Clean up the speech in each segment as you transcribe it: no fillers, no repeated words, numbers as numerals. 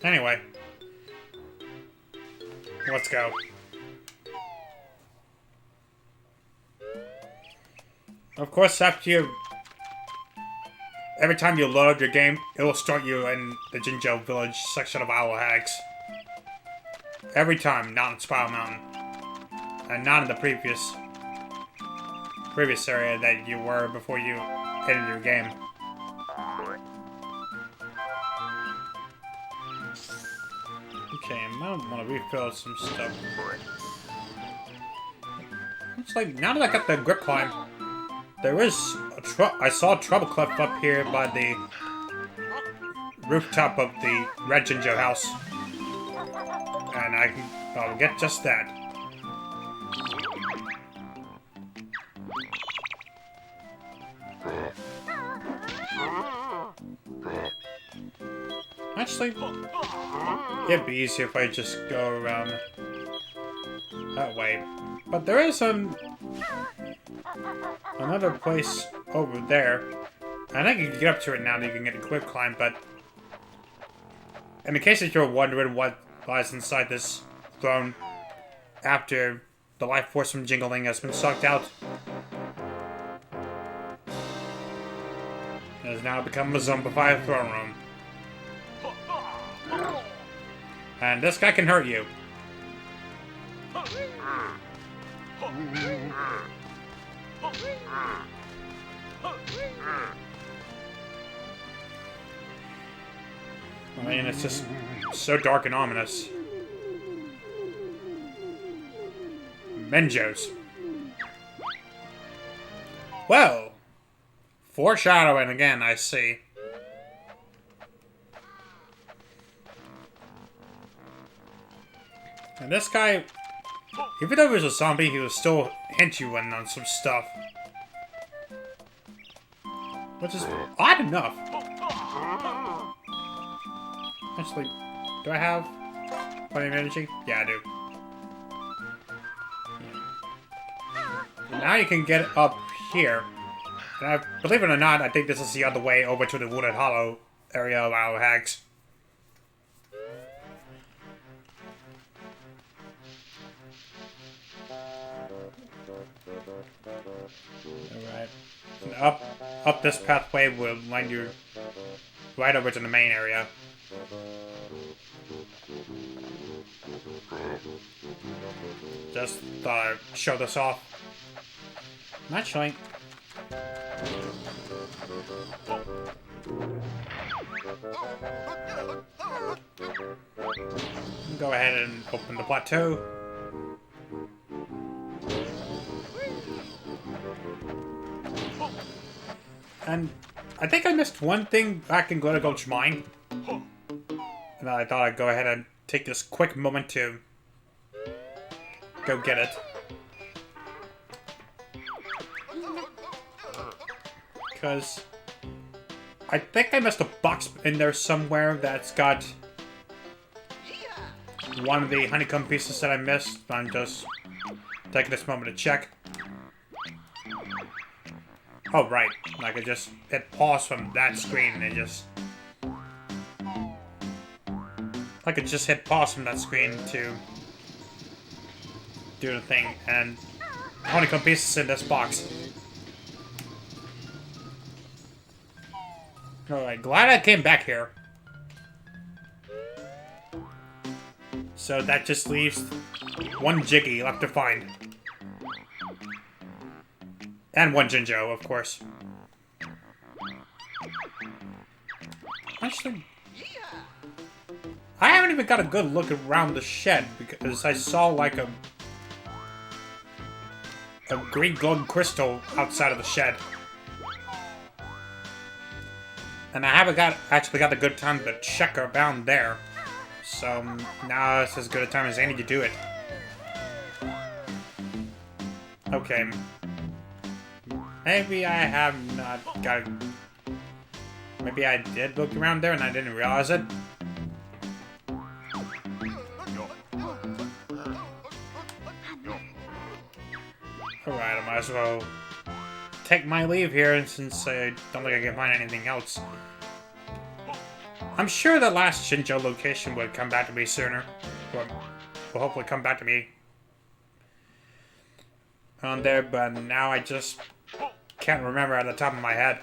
Anyway. Let's go. Of course, after you... Every time you load your game, it will start you in the Jinjo Village section of Owl Hags. Every time, not in Spiral Mountain. And not in the previous area that you were before you ended your game. Okay, I might want to refill some stuff. Looks like, now that I got the grip climb, there is I saw a trouble cliff up here by the rooftop of the Red Jinjo house. And I'll get just that. Actually, it'd be easier if I just go around that way. But there is another place over there. I think you can get up to it now that you can get a quick climb, but in the case that you're wondering what lies inside this throne after the life force from Jingling has been sucked out, it has now become a zombified throne room. And this guy can hurt you. I mean, it's just so dark and ominous. Menjos. Well, foreshadowing again, I see. And this guy, even though he was a zombie, he would still hint you in on some stuff. Which is odd enough. Actually, do I have plenty of energy? Yeah, I do. Yeah. Now you can get up here. And believe it or not, I think this is the other way over to the Wooded Hollow area of Owl Hags. Alright. Up this pathway will land you right over to the main area. Just thought I'd show this off. Actually, go ahead and open the plateau. And I think I missed one thing back in Glitter Gulch Mine. And I thought I'd go ahead and take this quick moment to go get it. Because I think I missed a box in there somewhere that's got one of the honeycomb pieces that I missed. I'm just taking this moment to check. Oh, right. I could just hit pause from that screen and just... I could just hit pause from that screen to do the thing, and honeycomb pieces in this box. Alright, glad I came back here. So that just leaves one Jiggy left to find. And one Jinjo, of course. Actually, I haven't even got a good look around the shed because I saw like a green glowing crystal outside of the shed. And I haven't actually got a good time to check around there. So now it's as good a time as any to do it. Okay. Maybe I have not got... Maybe I did look around there and I didn't realize it. Alright, I might as well take my leave here since I don't think I can find anything else. I'm sure the last Shinjo location would come back to me sooner. Or will hopefully come back to me on there, but now I just can't remember at the top of my head.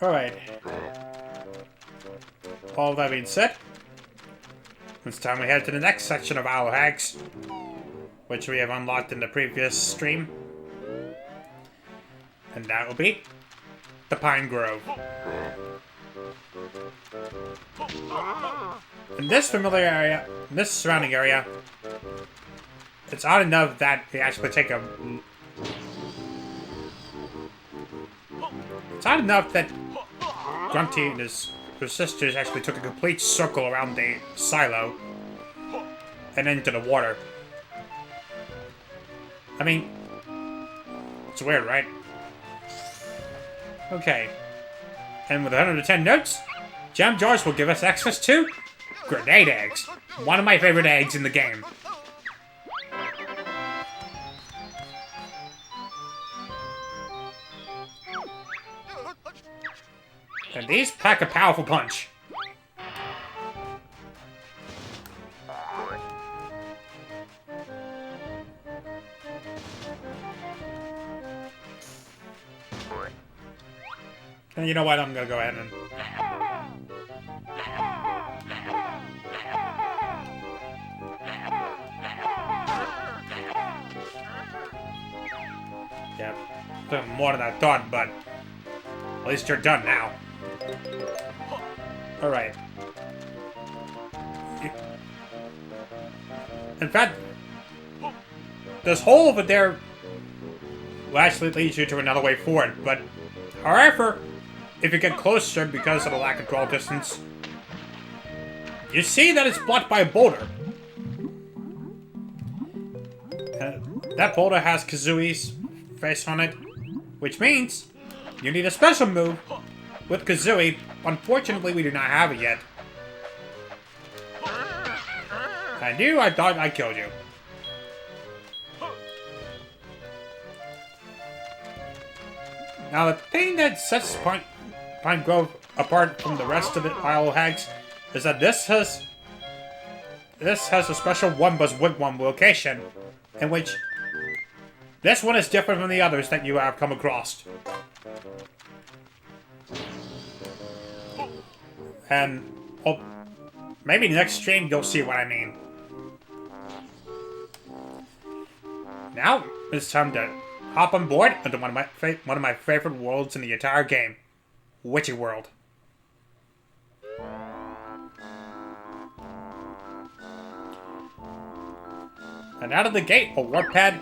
Alright. All that being said, it's time we head to the next section of Owl Hags, which we have unlocked in the previous stream. And that will be the Pine Grove. In this familiar area, in this surrounding area, it's odd enough that they actually take a... It's odd enough that Grunty and his sisters actually took a complete circle around the silo and into the water. I mean, it's weird, right? Okay. And with 110 notes, jam jars will give us access to grenade eggs. One of my favorite eggs in the game. And these pack a powerful punch. And you know what? I'm gonna go ahead and... Yeah, took more than I thought, but at least you're done now. Alright. In fact, this hole over there will actually lead you to another way forward, but however, if you get closer because of the lack of draw distance, you see that it's blocked by a boulder. That boulder has Kazooie's face on it, which means you need a special move with Kazooie. Unfortunately, we do not have it yet. I thought I killed you. Now, the thing that sets Pine Grove apart from the rest of the Owl Hags is that this has a special Wumba's Wigwam location, in which this one is different from the others that you have come across. And, well, maybe next stream you'll see what I mean. Now, it's time to hop on board into one of my favorite worlds in the entire game, Witchy World. And out of the gate, a warp pad.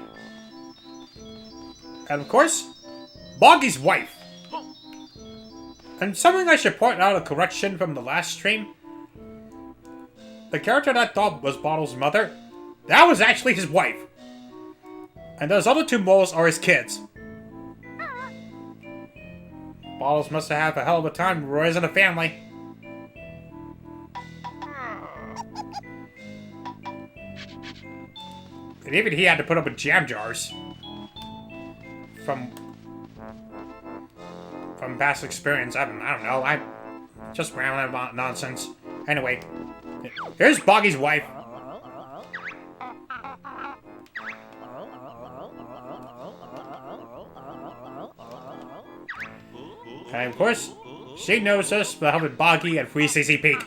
And of course, Boggy's wife. And something I should point out, a correction from the last stream. The character that I thought was Bottle's mother, that was actually his wife. And those other two moles are his kids. Bottles must have had a hell of a time raising a family. And even he had to put up with jam jars. From past experience. I don't know. I just rambling about nonsense. Anyway, here's Boggy's wife. And of course, she knows us for helping Boggy at Free CC Peak.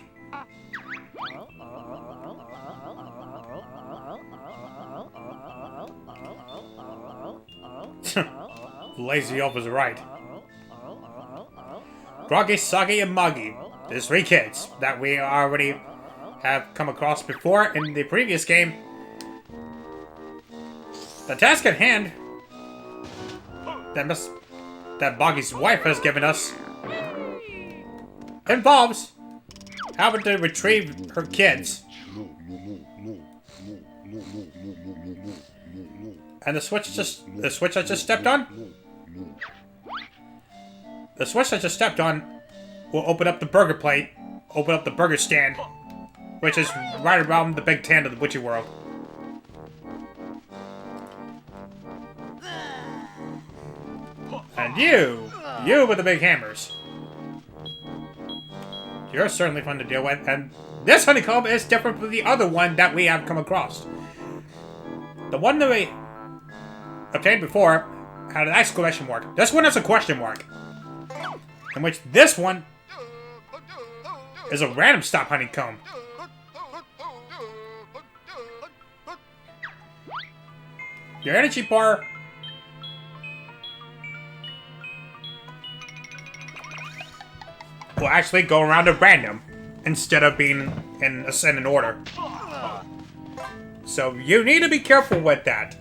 Lazy Elf was right. Groggy, Soggy, and Muggy. There's 3 kids that we already have come across before in the previous game. The task at hand that Boggy's wife has given us involves having to retrieve her kids. And the switch I just stepped on? The switch I just stepped on will open up the burger plate, open up the burger stand, which is right around the big tent of the Witchy World. And you You with the big hammers. You're certainly fun to deal with, and this honeycomb is different from the other one that we have come across. The one that we obtained before had an exclamation mark. This one has a question mark. In which this one is a random stop honeycomb. Your energy bar will actually go around at random instead of being in ascending order. So you need to be careful with that.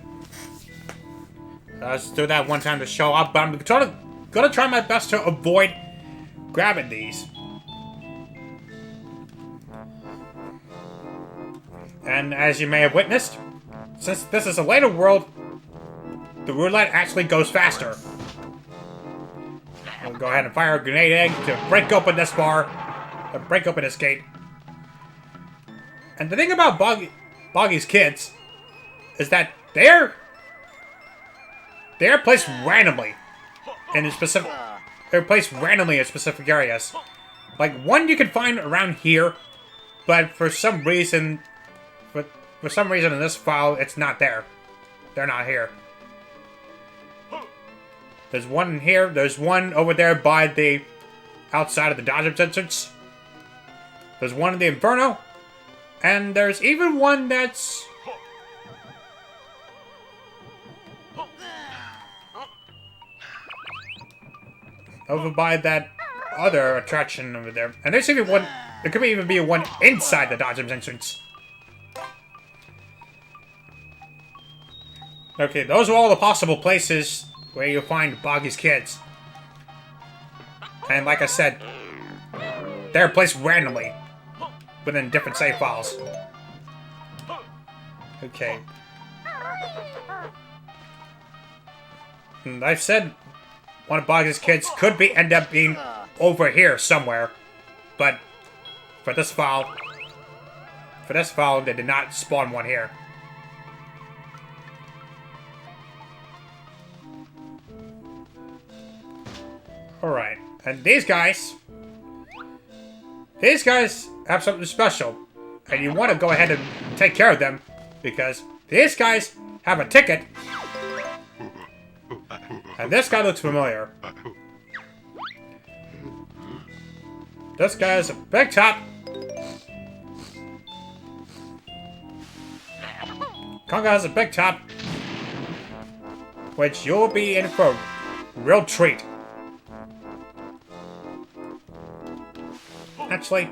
Let's do that one time to show up, but I'm gonna try my best to avoid grabbing these. And as you may have witnessed, since this is a later world, the roulette actually goes faster. We'll go ahead and fire a grenade egg to break open this bar, break open this gate. And the thing about Boggy's kids is that they're placed randomly in specific. They're placed randomly in specific areas. Like one you can find around here, but for some reason, in this file, it's not there. They're not here. There's one in here. There's one over there by the outside of the dodge entrance. There's one in the Inferno, and there's even one that's over by that other attraction over there. And there's even one. There could even be one inside the dodge entrance. Okay, those are all the possible places where you'll find Boggy's kids. And like I said, they're placed randomly within different save files. Okay. And I've said one of Boggy's kids could end up being over here somewhere, but for this file, they did not spawn one here. Alright, and these guys have something special, and you want to go ahead and take care of them, because these guys have a ticket, and this guy looks familiar. This guy has a big top. Conga has a big top, which you'll be in for a real treat. Actually,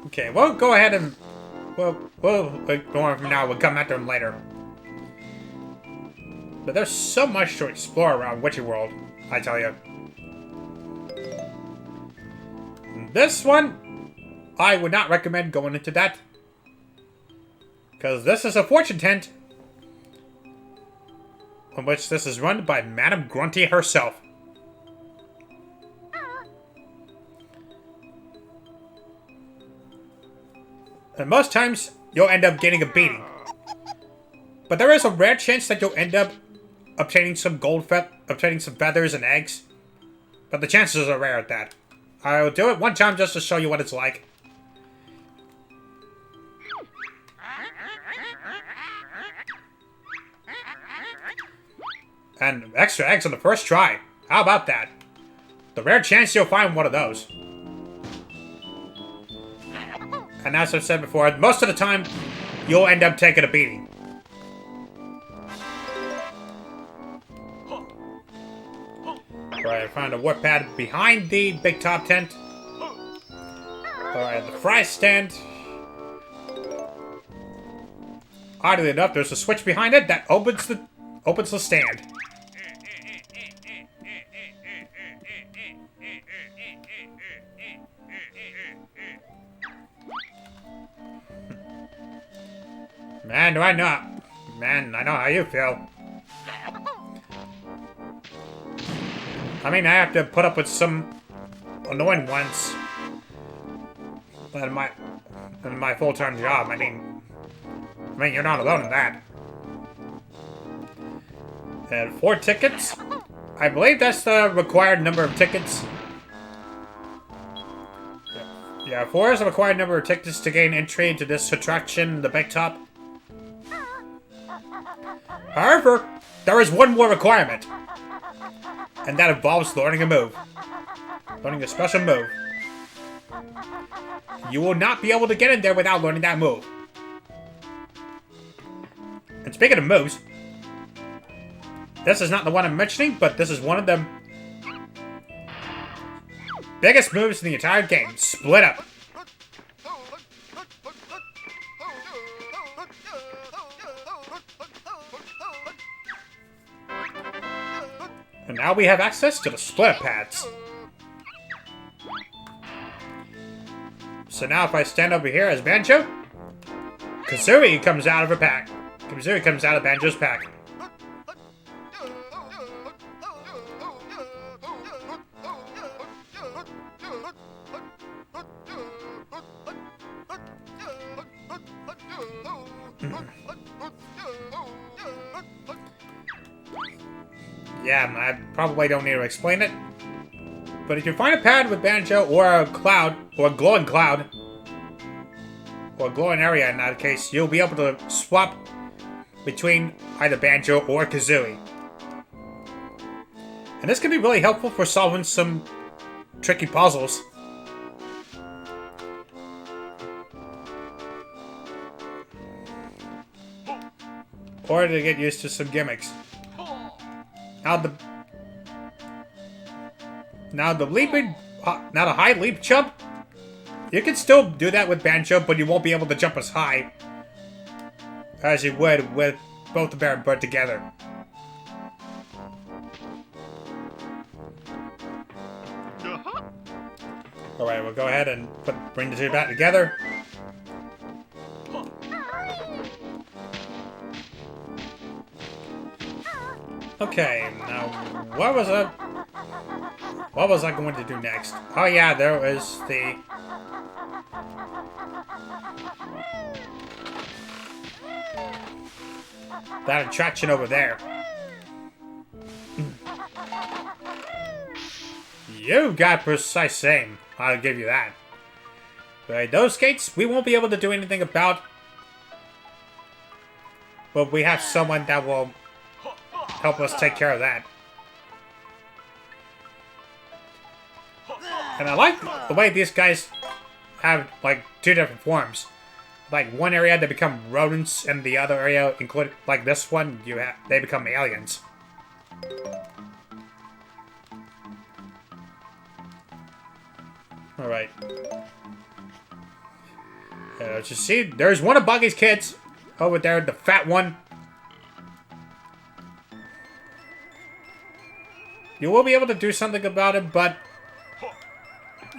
okay, we'll go ahead and we'll ignore him now. We'll come after him later. But there's so much to explore around Witchy World, I tell you. This one, I would not recommend going into that, because this is a fortune tent, in which this is run by Madame Grunty herself. And most times, you'll end up getting a beating. But there is a rare chance that you'll end up obtaining some obtaining some feathers and eggs. But the chances are rare at that. I'll do it one time just to show you what it's like. And extra eggs on the first try. How about that? The rare chance you'll find one of those. And as I've said before, most of the time, you'll end up taking a beating. Alright, I found a warp pad behind the big top tent. Alright, the fry stand. Oddly enough, there's a switch behind it that opens the stand. Man, do I know? Man, I know how you feel. I mean, I have to put up with some annoying ones. But in my full-time job, I mean, you're not alone in that. And 4 tickets. I believe that's the required number of tickets. Yeah, 4 is the required number of tickets to gain entry into this attraction, the Big Top. However, there is one more requirement. And that involves learning a move. Learning a special move. You will not be able to get in there without learning that move. And speaking of moves, this is not the one I'm mentioning, but this is one of the biggest moves in the entire game. Split up. And now we have access to the split pads. So now if I stand over here as Banjo, Kazooie comes out of her pack. Kazooie comes out of Banjo's pack. Yeah, I probably don't need to explain it. But if you find a pad with Banjo, or a cloud, or a glowing cloud, or a glowing area in that case, you'll be able to swap between either Banjo or Kazooie. And this can be really helpful for solving some tricky puzzles. Or to get used to some gimmicks. Now the high leap jump, you can still do that with Banjo, but you won't be able to jump as high as you would with both the bear and bird together. Alright, we'll go ahead and bring the two back together. Okay, now what was I going to do next? Oh yeah, there was that attraction over there. You got precise aim, I'll give you that. But those skates, we won't be able to do anything about. But we have someone that will help us take care of that. And I like the way these guys have, like, 2 different forms. Like, one area they become rodents, and the other area, including, like this one, they become aliens. Alright. Let's just see, there's one of Buggy's kids over there, the fat one. You will be able to do something about it, but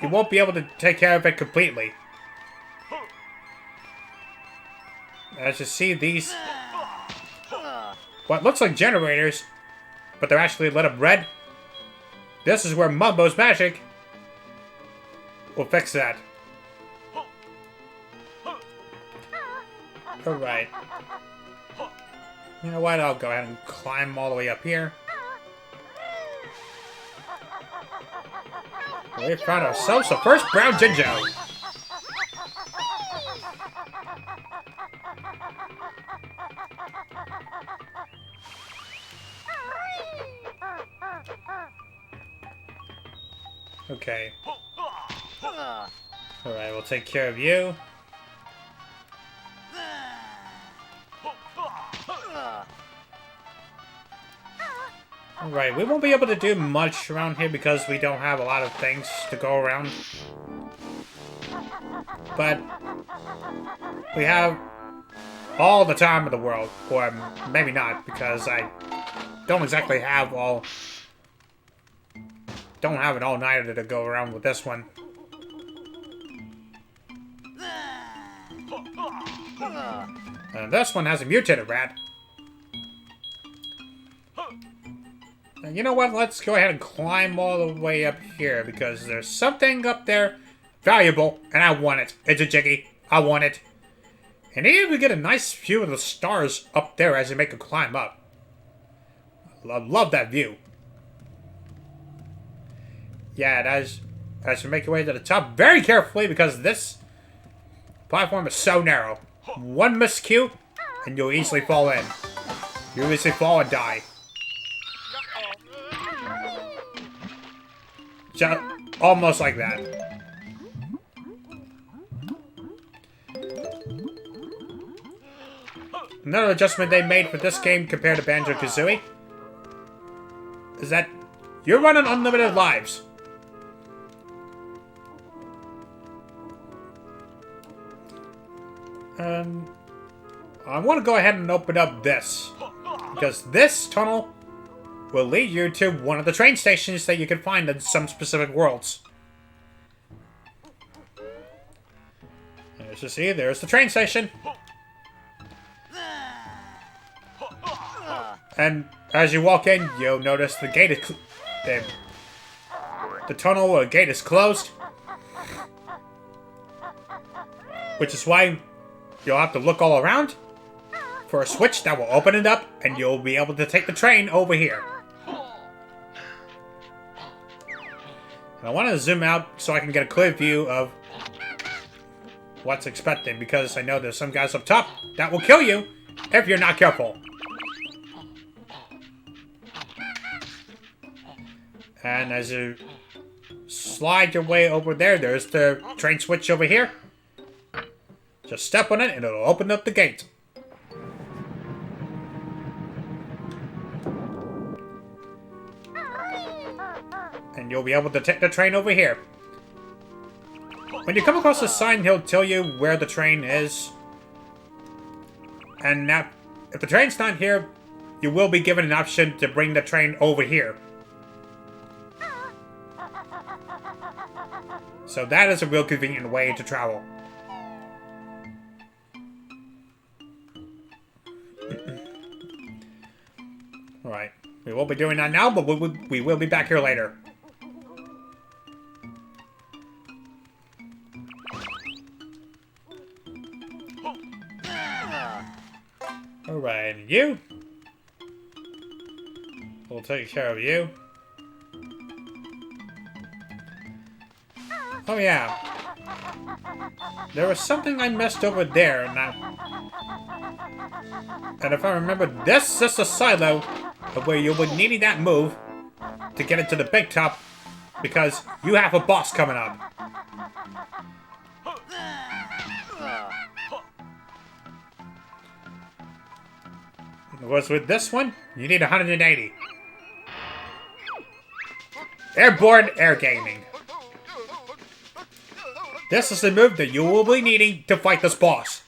you won't be able to take care of it completely. As you see, these what looks like generators, but they're actually lit up red. This is where Mumbo's magic will fix that. Alright. You know what? I'll go ahead and climb all the way up here. We found ourselves the first brown Jinjo. Okay. Alright, we'll take care of you. Alright, we won't be able to do much around here because we don't have a lot of things to go around. But we have all the time in the world, or maybe not, because I don't exactly have an all-nighter to go around with this one. And this one has a mutated rat. And you know what? Let's go ahead and climb all the way up here, because there's something up there valuable, and I want it. It's a Jiggy. I want it. And even we get a nice view of the stars up there as you make a climb up. Love that view. Yeah, as you make your way to the top, very carefully, because this platform is so narrow. One miscue, and you'll easily fall in. You'll easily fall and die. Just almost like that. Another adjustment they made for this game compared to Banjo-Kazooie is that you're running unlimited lives. I want to go ahead and open up this, because this tunnel will lead you to one of the train stations that you can find in some specific worlds. As you see, there's the train station. And as you walk in, you'll notice the gate is the tunnel gate is closed, which is why you'll have to look all around for a switch that will open it up, and you'll be able to take the train over here. And I want to zoom out so I can get a clear view of what's expected, because I know there's some guys up top that will kill you if you're not careful. And as you slide your way over there, there's the train switch over here. Just step on it and it'll open up the gate. And you'll be able to take the train over here. When you come across a sign, he'll tell you where the train is. And now, if the train's not here, you will be given an option to bring the train over here. So that is a real convenient way to travel. Alright, we won't be doing that now, but we will be back here later. Alright, and you? We'll take care of you. Oh yeah. There was something I missed over there, and if I remember, this is a silo of where you'll be needing that move to get into the big top, because you have a boss coming up. Whereas with this one, you need 180. Airborne Air Gaming. This is the move that you will be needing to fight this boss.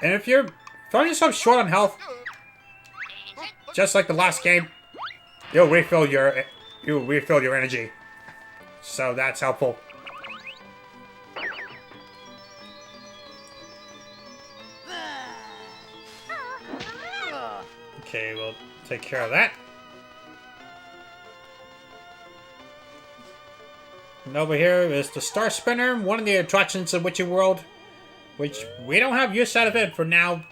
And if you're finding yourself short on health, just like the last game, you'll refill your energy. So that's helpful. Okay, we'll take care of that. And over here is the Star Spinner, one of the attractions of Witchy World, which we don't have use out of it for now,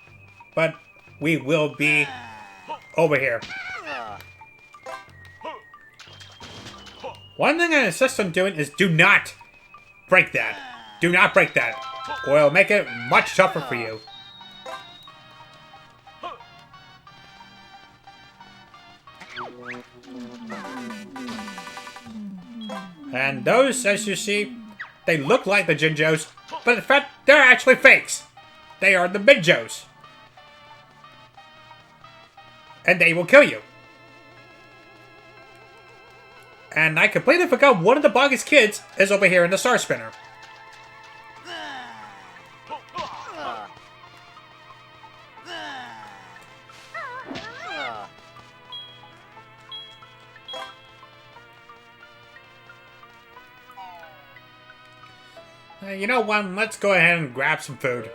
but we will be over here. One thing I insist on doing is do not break that. Do not break that, or it'll make it much tougher for you. And those, as you see, they look like the Jinjos, but in fact, they're actually fakes. They are the Minjos. And they will kill you. And I completely forgot one of the Boggy's kids is over here in the Star Spinner. You know what? Let's go ahead and grab some food.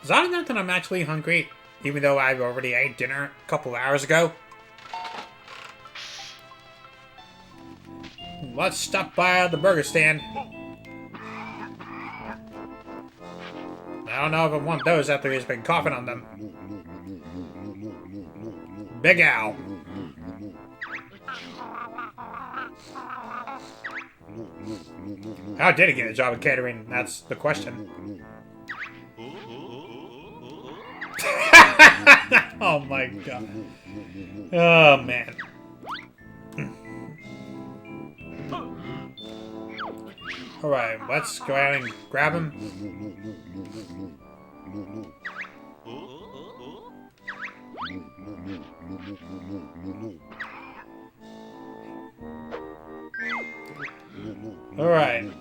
Is that enough that I'm actually hungry, even though I've already ate dinner a couple hours ago? Let's stop by the burger stand. I don't know if I want those after he's been coughing on them. Big Al. How did he get a job in catering? That's the question. Oh my god. Oh man. Alright, let's go ahead and grab him. Alright.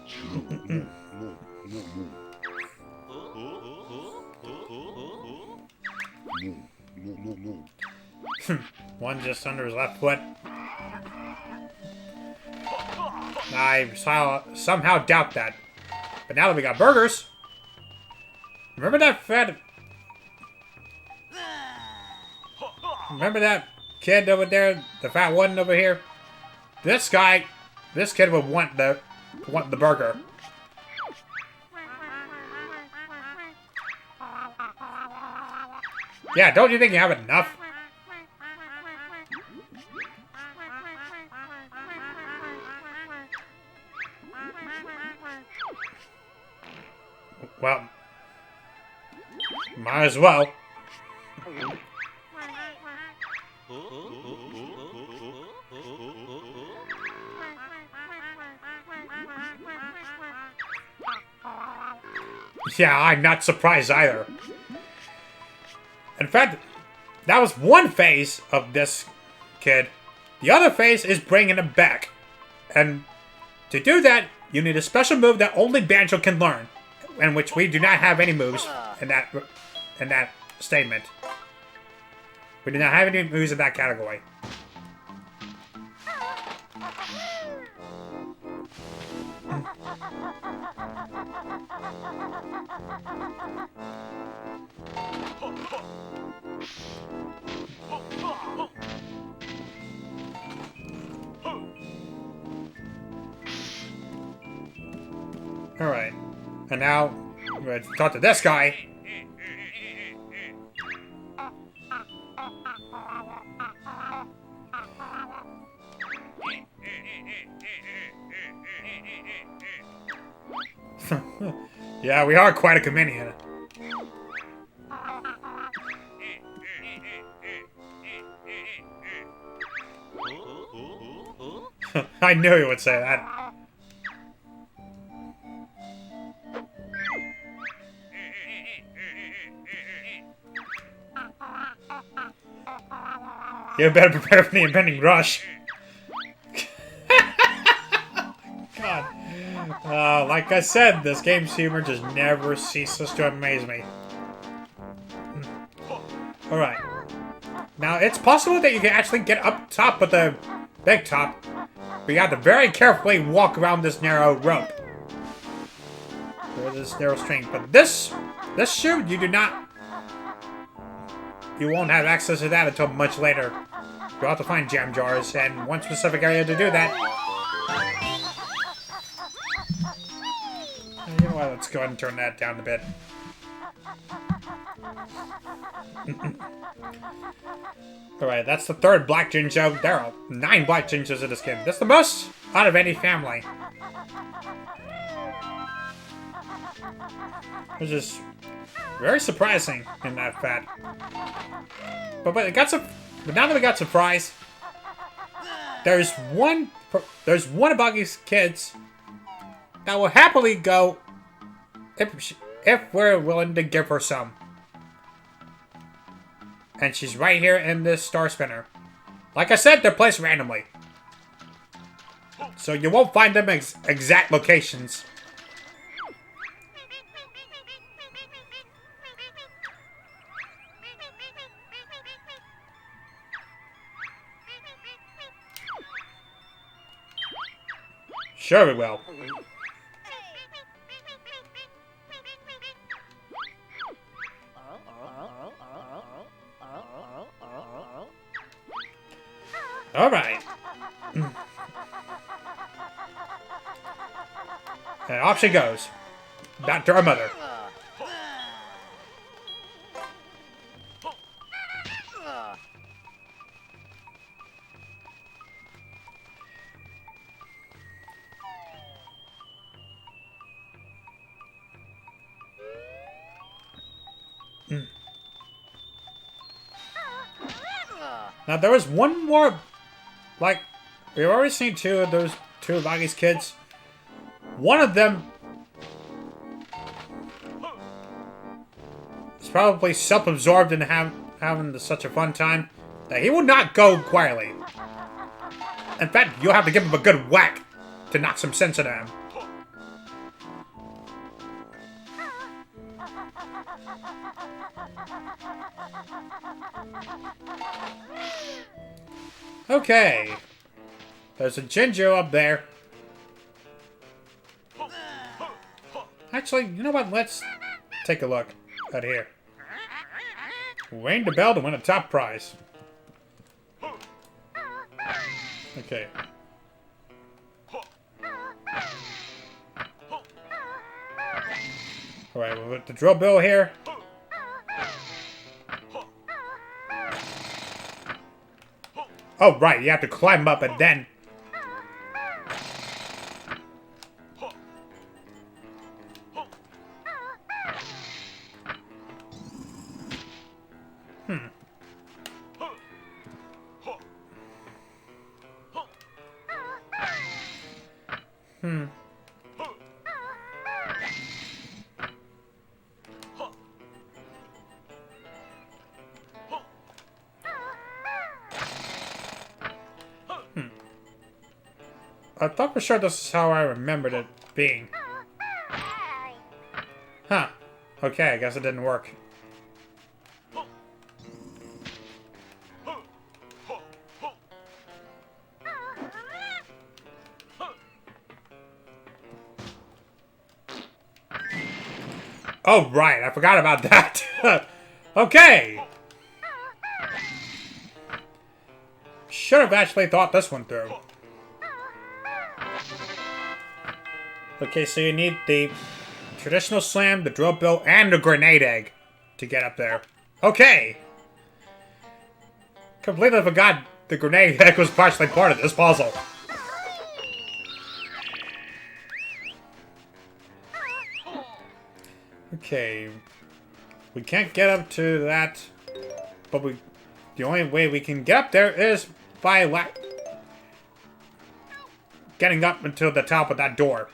One just under his left foot. I somehow doubt that. But now that we got burgers, remember that fat... Remember that kid over there, the fat one over here? This kid would want the burger. Yeah, don't you think you have enough? Well, might as well. Yeah, I'm not surprised either. In fact, that was one phase of this kid. The other phase is bringing him back. And to do that, you need a special move that only Banjo can learn. In which we do not have any moves in that statement. We do not have any moves in that category. Alright. And now, we're going to talk to this guy. Yeah, we are quite a comedian. I knew he would say that. You better prepare for the impending rush. God. Like I said, this game's humor just never ceases to amaze me. Alright. Now, it's possible that you can actually get up top of the big top, but you have to very carefully walk around this narrow rope. Or this narrow string. But this chute, you do not... You won't have access to that until much later. You'll have to find jam jars and one specific area to do that. You know what, let's go ahead and turn that down a bit. Alright, that's the third Black Jinjo. There are 9 Black Jinjos in this game. That's the most out of any family. Which is very surprising in that fact. But now that we got some fries, there's one of these kids that will happily go if we're willing to give her some. And she's right here in this star spinner. Like I said, they're placed randomly. So you won't find them exact locations. Sure we will. Alright. And off she goes. Back to our mother. Now there was one more, like, we've already seen two of Baggy's kids. One of them is probably self-absorbed and having such a fun time that he will not go quietly. In fact, you'll have to give him a good whack to knock some sense into him. Okay. There's a Jinjo up there. Actually, you know what? Let's take a look at here. Ring the bell to win a top prize. Okay. Alright, we'll put the drill bill here. Oh, right, you have to climb up and then... I thought for sure this is how I remembered it being. Huh. Okay, I guess it didn't work. Oh, right. I forgot about that. Okay. Should have actually thought this one through. Okay, so you need the traditional slam, the drill bill, and the grenade egg to get up there. Okay! Completely forgot the grenade egg was partially part of this puzzle. Okay. We can't get up to that, but the only way we can get up there is by getting up until the top of that door.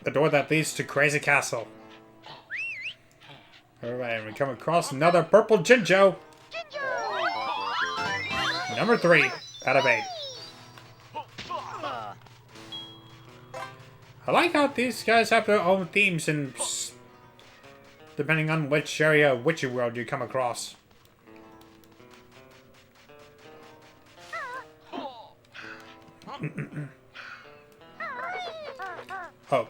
The door that leads to Crazy Castle. Alright, and we come across another purple Jinjo. Number 3 out of 8. I like how these guys have their own themes and depending on which area of Witchy World you come across. Oh.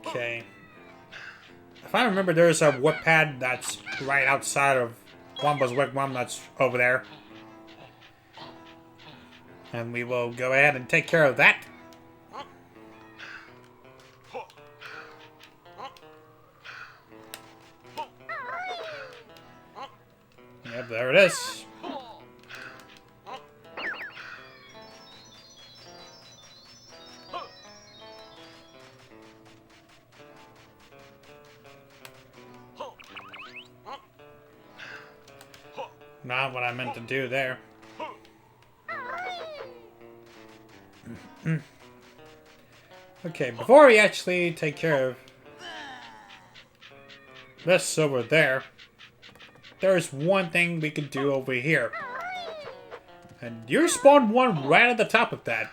Okay. If I remember, there's a whip pad that's right outside of Wamba's wigwam that's over there. And we will go ahead and take care of that. Yep, there it is. Not what I meant to do there. Okay, before we actually take care of this over there, there's one thing we could do over here. And you spawned one right at the top of that.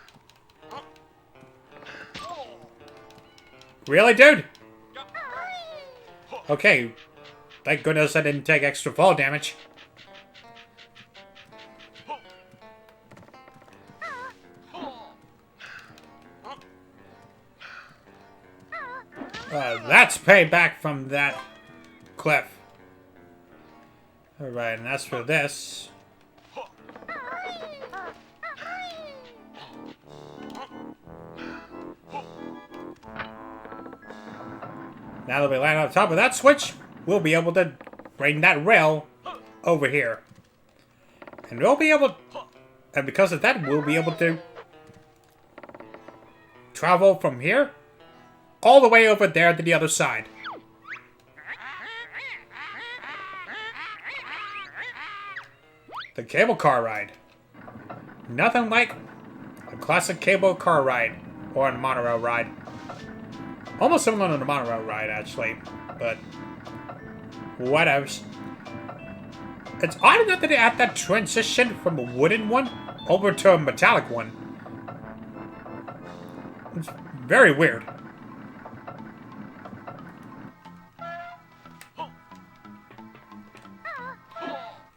Really, dude? Okay. Thank goodness I didn't take extra fall damage. That's payback from that cliff. Alright, and as for this... Now that we land on top of that switch, we'll be able to bring that rail over here. And we'll be able... And because of that, we'll be able to travel from here all the way over there to the other side. The cable car ride. Nothing like a classic cable car ride or a monorail ride. Almost similar to the monorail ride, actually, but whatevs. It's odd enough that they had that transition from a wooden one over to a metallic one. It's very weird.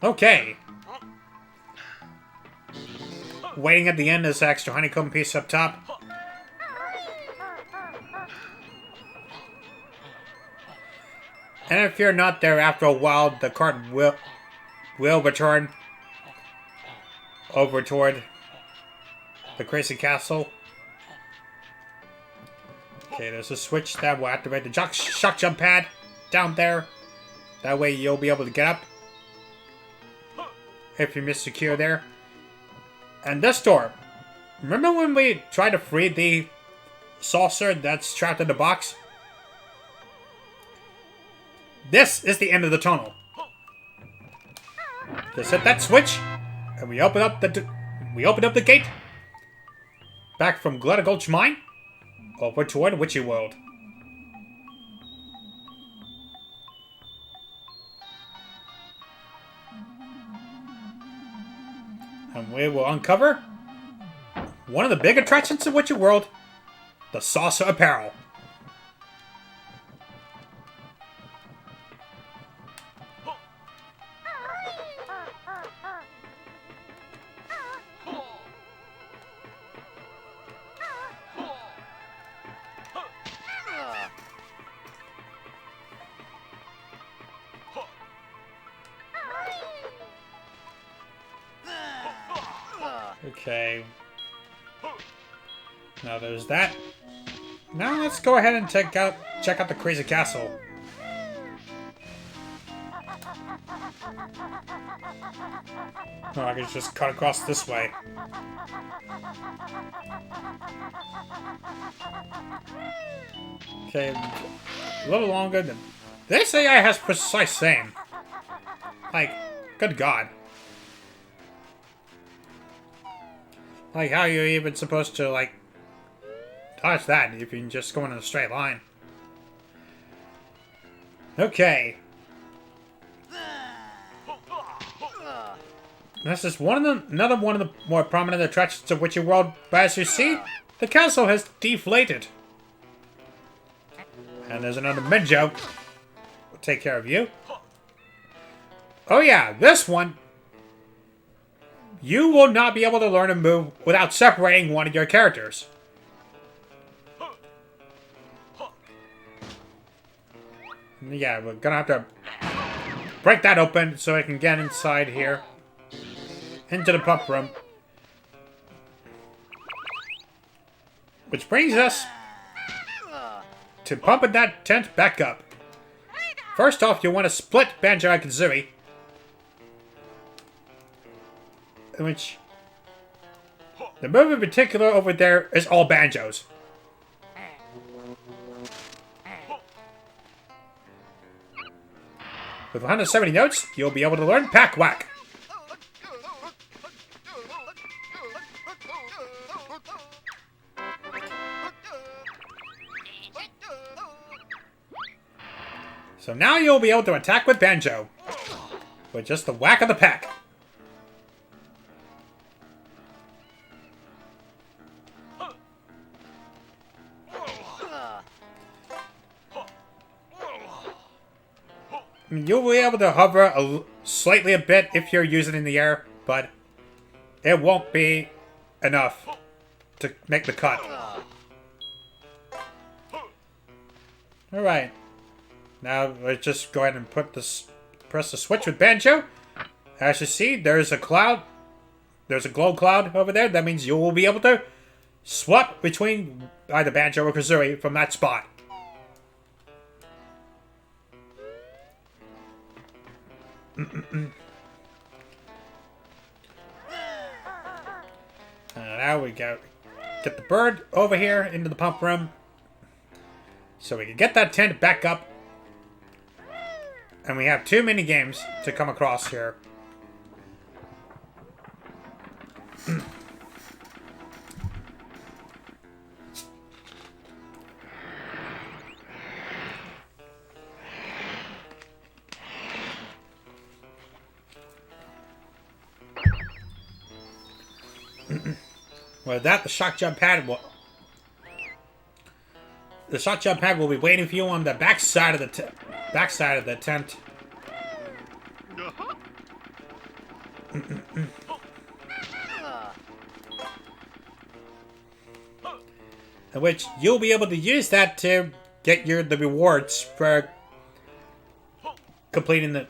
Okay. Waiting at the end is extra honeycomb piece up top. And if you're not there after a while, the cart will return over toward the crazy castle. Okay, there's a switch that will activate the shock jump pad down there. That way you'll be able to get up if you miss the queue there. And this door. Remember when we tried to free the saucer that's trapped in the box? This is the end of the tunnel. Just hit that switch, and we open up the gate. Back from Glutter Gulch Mine, over toward Witchy World. And we will uncover one of the big attractions of Witchy World, the Saucer Apparel. Okay. Now there's that. Now let's go ahead and check out the crazy castle. Oh, I can just cut across this way. Okay, a little longer than... This AI has precise aim. Like, good God. Like, how are you even supposed to, like, dodge that if you can just go in a straight line? Okay. This is another one of the more prominent attractions of Witchy World, but as you see, the castle has deflated. And there's another mid-joke. We'll take care of you. Oh yeah, this one. You will not be able to learn a move without separating one of your characters. Yeah, we're gonna have to break that open so I can get inside here. Into the pump room. Which brings us to pumping that tent back up. First off, you want to split Banjo-Kazooie. Which, the move in particular over there is all banjos. With 170 notes, you'll be able to learn Pack Whack. So now you'll be able to attack with Banjo. With just the whack of the pack. You'll be able to hover slightly a bit if you're using it in the air, but it won't be enough to make the cut. Alright. Now let's just go ahead and press the switch with Banjo. As you see, there's a cloud. There's a glow cloud over there. That means you will be able to swap between either Banjo or Kazooie from that spot. Now we get the bird over here into the pump room. So we can get that tent back up. And we have 2 mini games to come across here. With that, the shock jump pad will be waiting for you on the back side of the tent. In which you'll be able to use that to get the rewards for completing the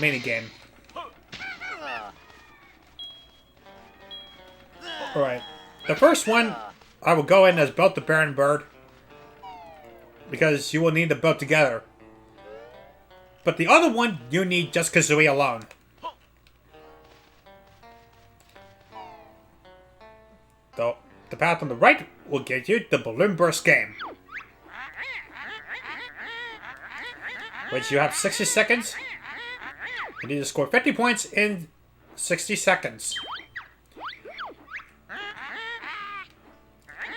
mini game. Alright. The first one, I will go in as both the bear and bird. Because you will need them both together. But the other one, you need just Kazooie alone. Though, the path on the right will get you the Balloon Burst game. Which you have 60 seconds. You need to score 50 points in 60 seconds.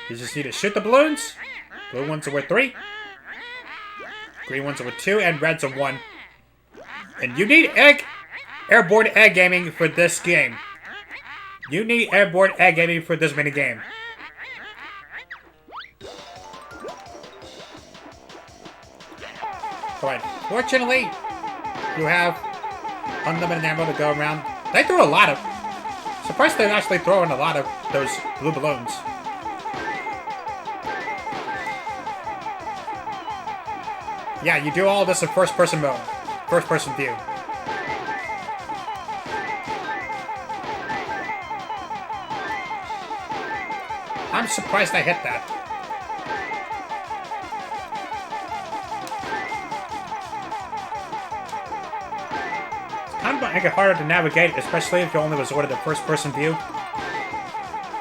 You just need to shoot the balloons. Blue ones are worth 3. Green ones are worth 2, and reds are 1. And you need airborne egg gaming for this game. You need airborne egg gaming for this mini game. Alright, fortunately, you have unlimited ammo to go around. They throw a lot of... Surprised they're actually throwing a lot of those blue balloons. Yeah, you do all this in first-person mode. First-person view. I'm surprised I hit that. It's kind of make it harder to navigate, especially if you only resorted to first-person view.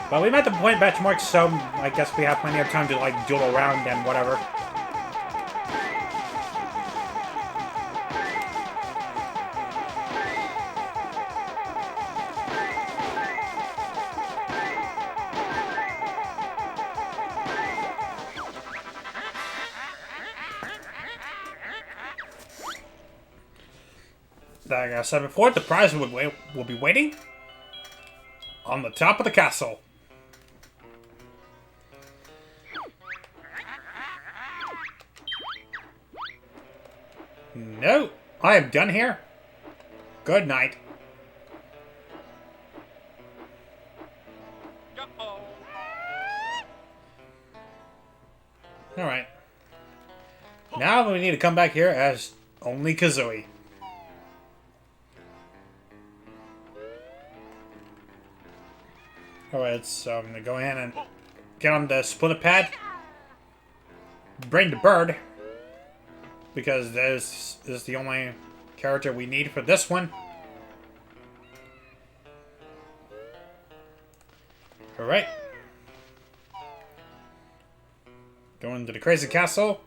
But we met the point benchmark, so I guess we have plenty of time to, like, duel around and whatever. Like I said before, the prize will be waiting on the top of the castle. No, I am done here. Good night. Alright. Now we need to come back here as only Kazooie. Alright, so I'm gonna go in and get on the split pad. Bring the bird. Because this is the only character we need for this one. Alright. Go into the Crazy Castle.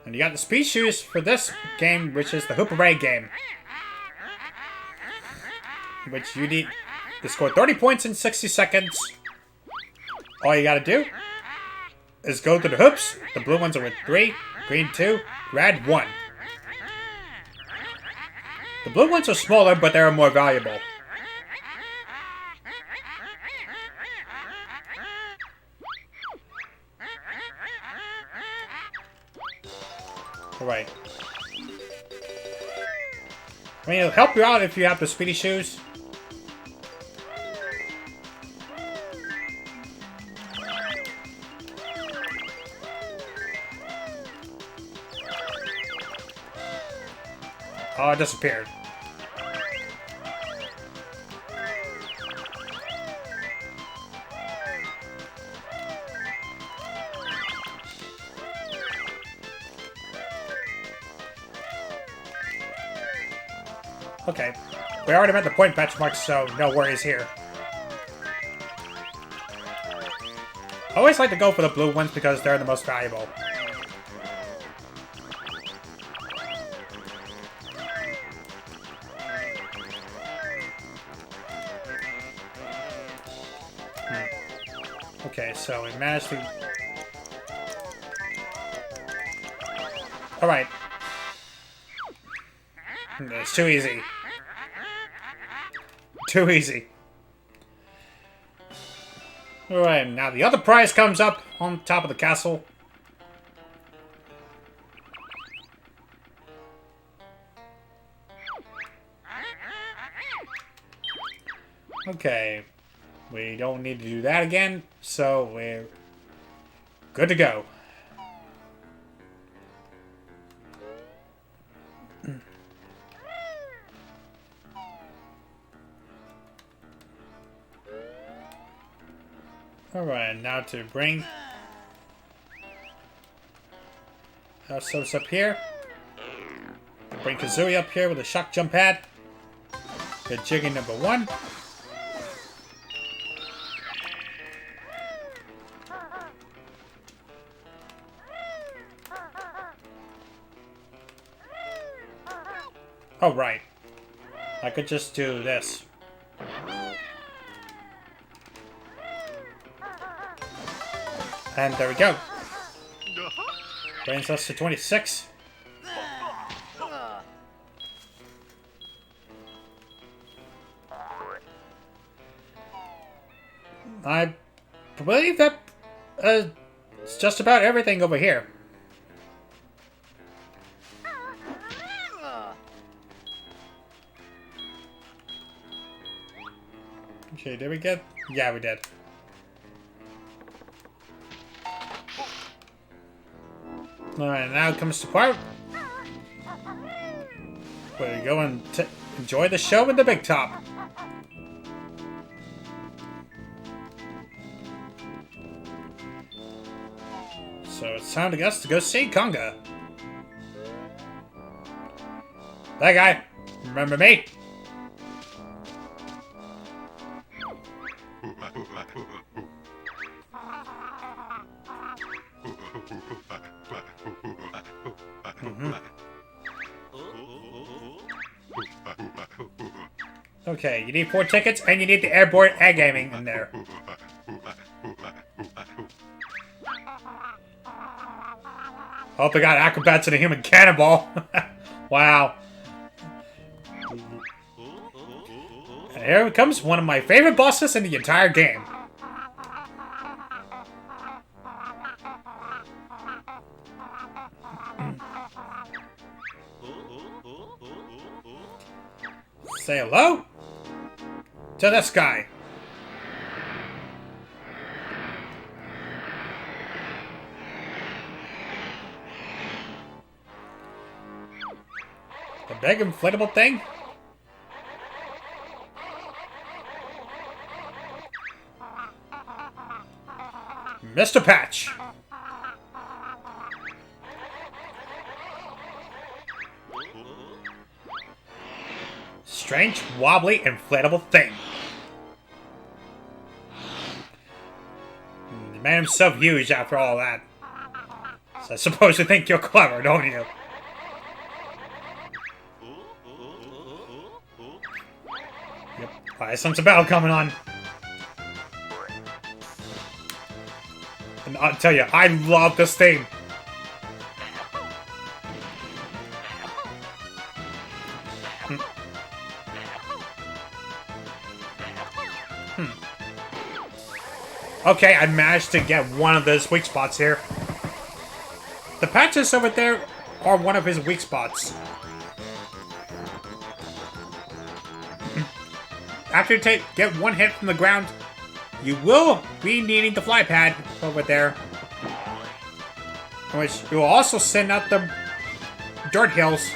And you got the speed shoes for this game, which is the Hooparade game. Which you need to score 30 points in 60 seconds. All you gotta do is go to the hoops. The blue ones are with 3, green 2, red 1. The blue ones are smaller, but they're more valuable. Alright. I mean, it'll help you out if you have the speedy shoes. Oh, it disappeared. Okay. We already met the point benchmark, so no worries here. I always like to go for the blue ones because they're the most valuable. Okay, so we managed to... Alright. It's too easy. Too easy. Alright, now the other prize comes up on top of the castle. Okay. We don't need to do that again, so we're good to go. Alright, now to bring ourselves up here. Bring Kazooie up here with a shock jump pad. Get Jiggy number 1. Oh, right. I could just do this. And there we go. Brings us to 26. I believe that it's just about everything over here. Okay, did we get... Yeah, we did. Alright, now comes the part where we go and enjoy the show with the big top. So it's time to us to go see Conga. That guy, remember me? Okay, you need 4 tickets, and you need the airborne gaming in there. Hope I got acrobats and a human cannonball. Wow. And here comes one of my favorite bosses in the entire game. Say hello to this guy. The big inflatable thing. Mr. Patch. Strange, wobbly, inflatable thing. The man himself huge after all that. So I suppose you think you're clever, don't you? Yep, I sense a battle coming on. And I'll tell you, I love this theme. Okay, I managed to get one of those weak spots here. The patches over there are one of his weak spots. After you get one hit from the ground, you will be needing the fly pad over there. Which you will also send out the dirt hills.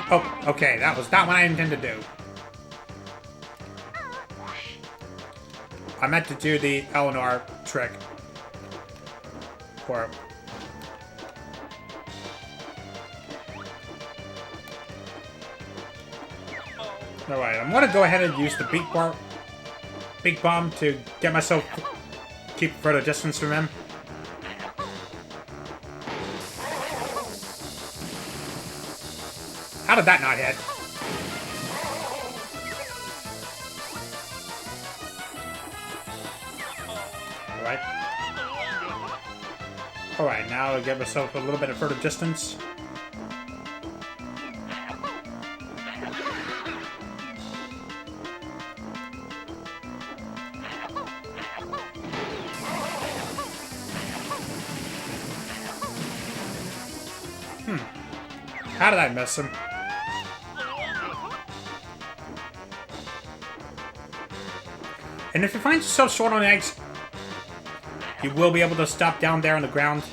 Oh, okay, that was not what I intended to do. I meant to do the Eleanor trick. Or... Alright, I'm gonna go ahead and use the big bomb to get myself keep further distance from him. How did that not hit? Alright. Alright, now I'll give myself a little bit of further distance. How did I miss him? And if you find yourself short on eggs, you will be able to stop down there on the ground.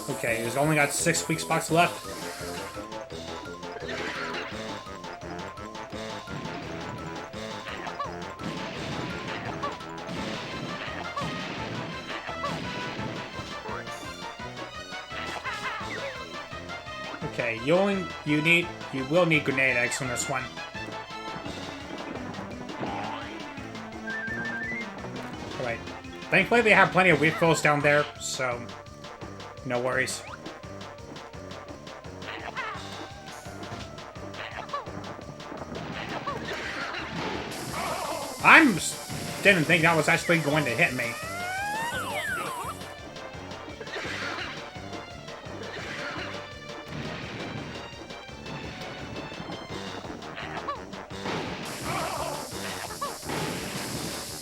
Okay, he's only got 6 weak spots left. Okay, you will need grenade eggs on this one. Alright. Thankfully they have plenty of wheat fills down there, so no worries. Didn't think that was actually going to hit me.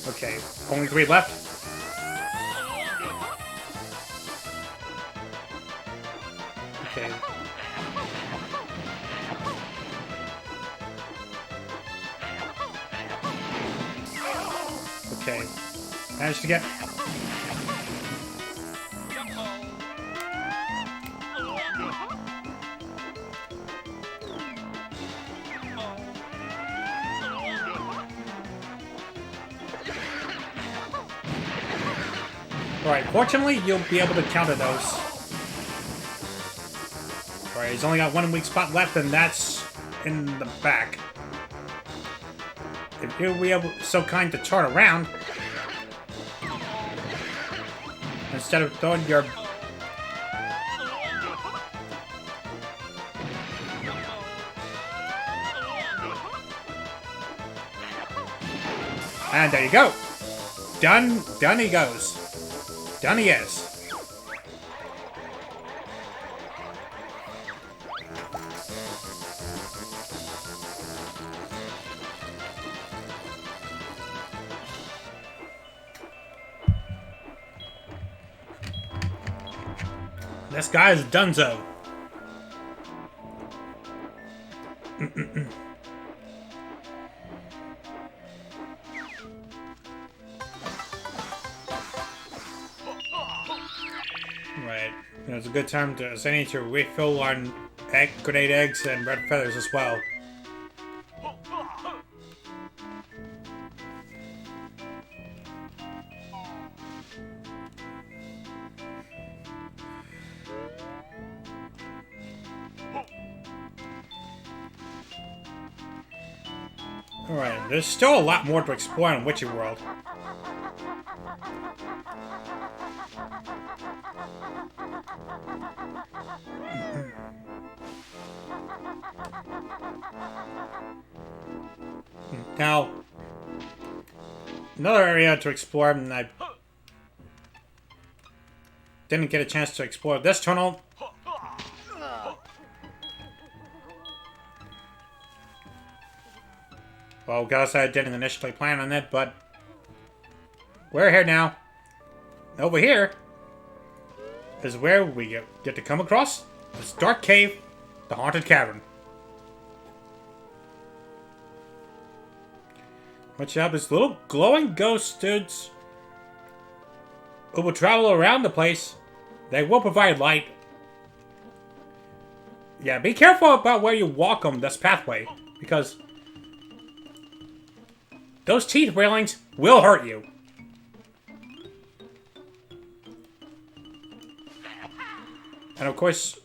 Okay, only 3 left. Okay. Okay. Managed to get... Alright, fortunately, you'll be able to counter those. Alright, he's only got 1 weak spot left, and that's in the back. If you'll be so kind to turn around, instead of throwing your... And there you go. Done he goes. Done he is. This guy is donezo. Right. It's a good time to send to refill on grenade eggs and red feathers as well. Alright, there's still a lot more to explore in Witchy World. Now, another area to explore, and I didn't get a chance to explore this tunnel. Well, guys, I didn't initially plan on it, but we're here now. Over here is where we get to come across this dark cave, the Haunted Cavern. Which have these little glowing ghost dudes who will travel around the place. They will provide light. Yeah, be careful about where you walk on this pathway, because those teeth railings will hurt you. And of course,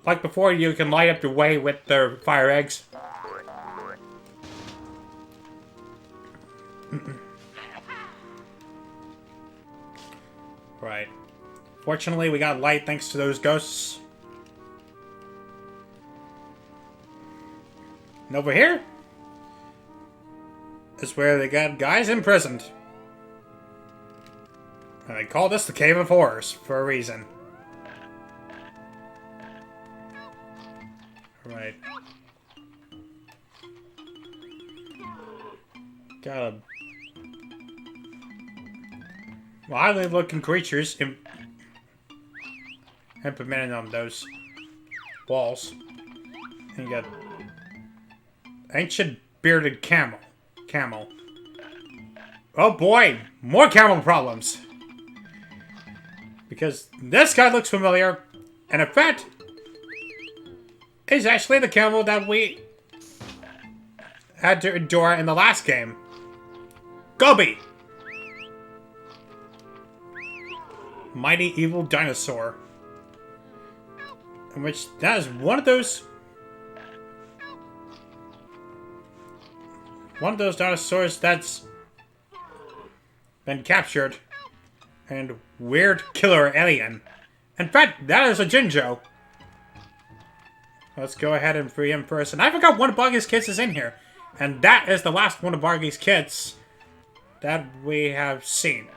like before, you can light up your way with their fire eggs. Right. Fortunately, we got light thanks to those ghosts. And over here is where they got guys imprisoned. And they call this the Cave of Horrors for a reason. Right. Got a wildly looking creatures implemented on those walls. And you got ancient bearded camel. Oh boy, more camel problems. Because this guy looks familiar, and in fact, is actually the camel that we had to endure in the last game. Gobi! Mighty evil dinosaur. In which that is one of those dinosaurs that's been captured. And weird killer alien. In fact, that is a Jinjo. Let's go ahead and free him first. And I forgot one of Buggy's kids is in here. And that is the last one of Buggy's kids that we have seen.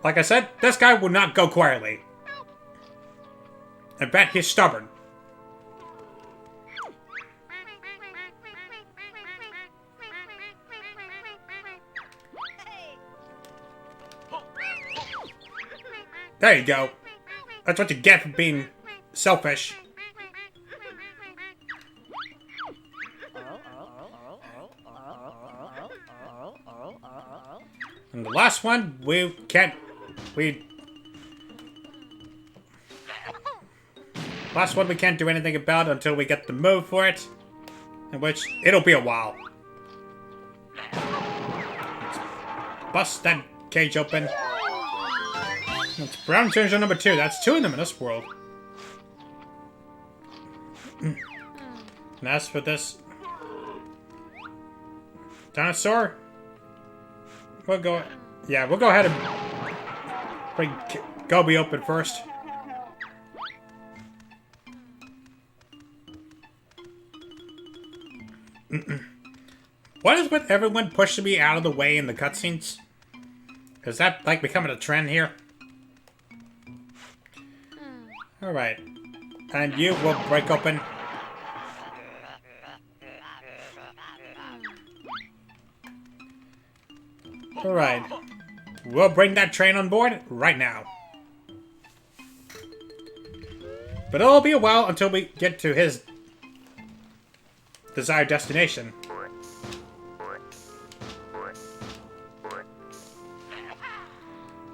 Like I said, this guy will not go quietly. In fact, he's stubborn. There you go. That's what you get for being selfish. And the last one, last one we can't do anything about until we get the move for it. In which, it'll be a while. Let's bust that cage open. It's brown ginger number 2. That's 2 of them in this world. And as for this dinosaur, we'll go ahead and bring Gobi open first. What is with everyone pushing me out of the way in the cutscenes? Is that like becoming a trend here? Alright. And you will break open. Alright. We'll bring that train on board right now. But it'll be a while until we get to his desired destination.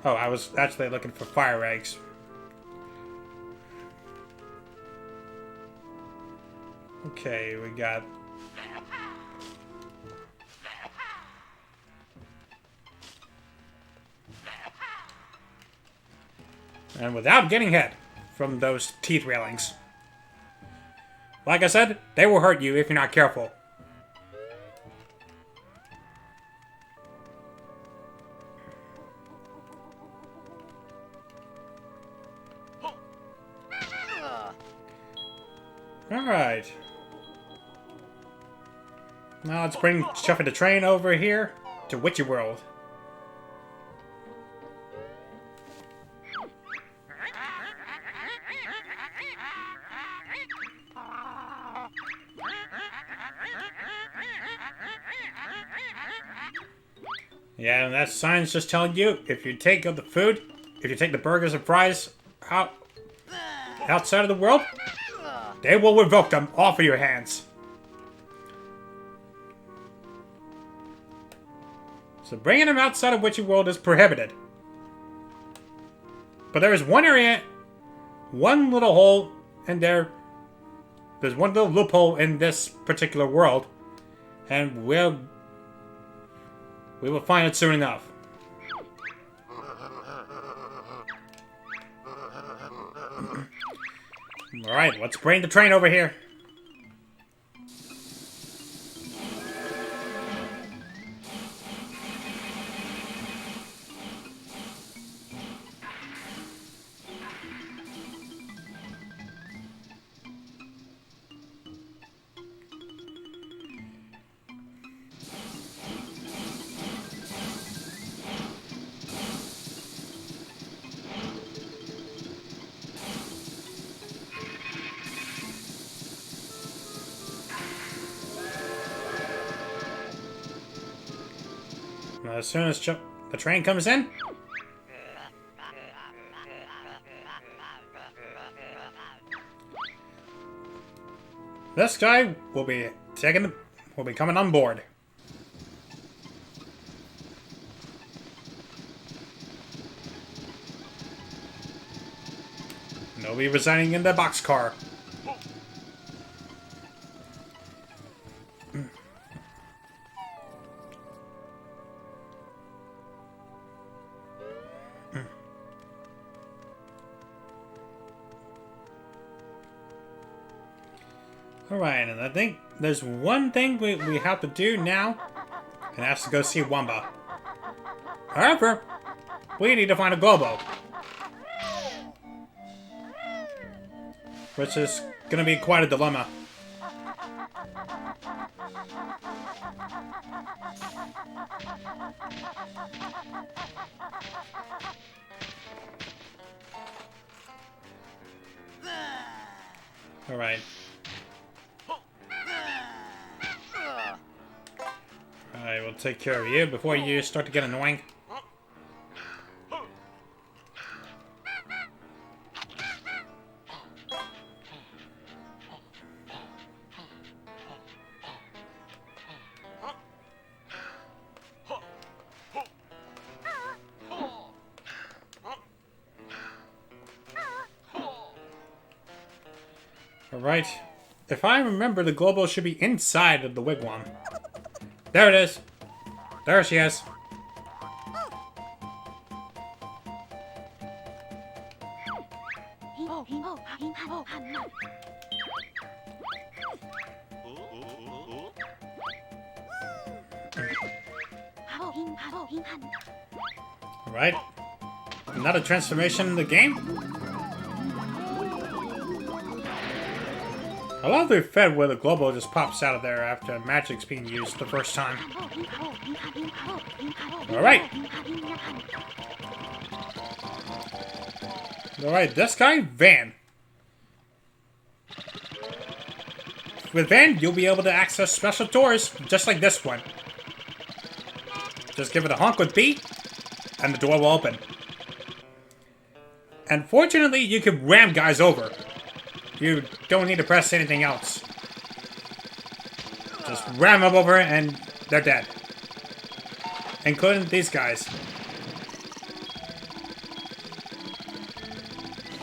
Oh, I was actually looking for fire eggs. Okay, we got... And without getting hit from those teeth railings. Like I said, they will hurt you if you're not careful. Alright. Now let's bring Chuffy the train over here to Witchy World. Yeah, and that sign's just telling you if you take the food, if you take the burgers and fries outside of the world, they will revoke them off of your hands. So bringing them outside of Witchy World is prohibited. But there is one area, one little hole in there There's one little loophole in this particular world, and we will find it soon enough. Alright, let's bring the train over here. As soon as the train comes in, this guy will be coming on board. And he'll be residing in the boxcar. Alright, and I think there's one thing we have to do now, and that's to go see Wamba. However, we need to find a Globo. Which is going to be quite a dilemma. Alright. I will take care of you before you start to get annoying. Alright. If I remember, the Globo should be inside of the wigwam. There it is. There she is. Alright. Another transformation in the game. I love the effect where the Globo just pops out of there after magic's being used the first time. Alright. Alright, this guy, Van. With Van, you'll be able to access special doors just like this one. Just give it a honk with B, and the door will open. And fortunately, you can ram guys over. You don't need to press anything else. Just ram them over and they're dead. Including these guys.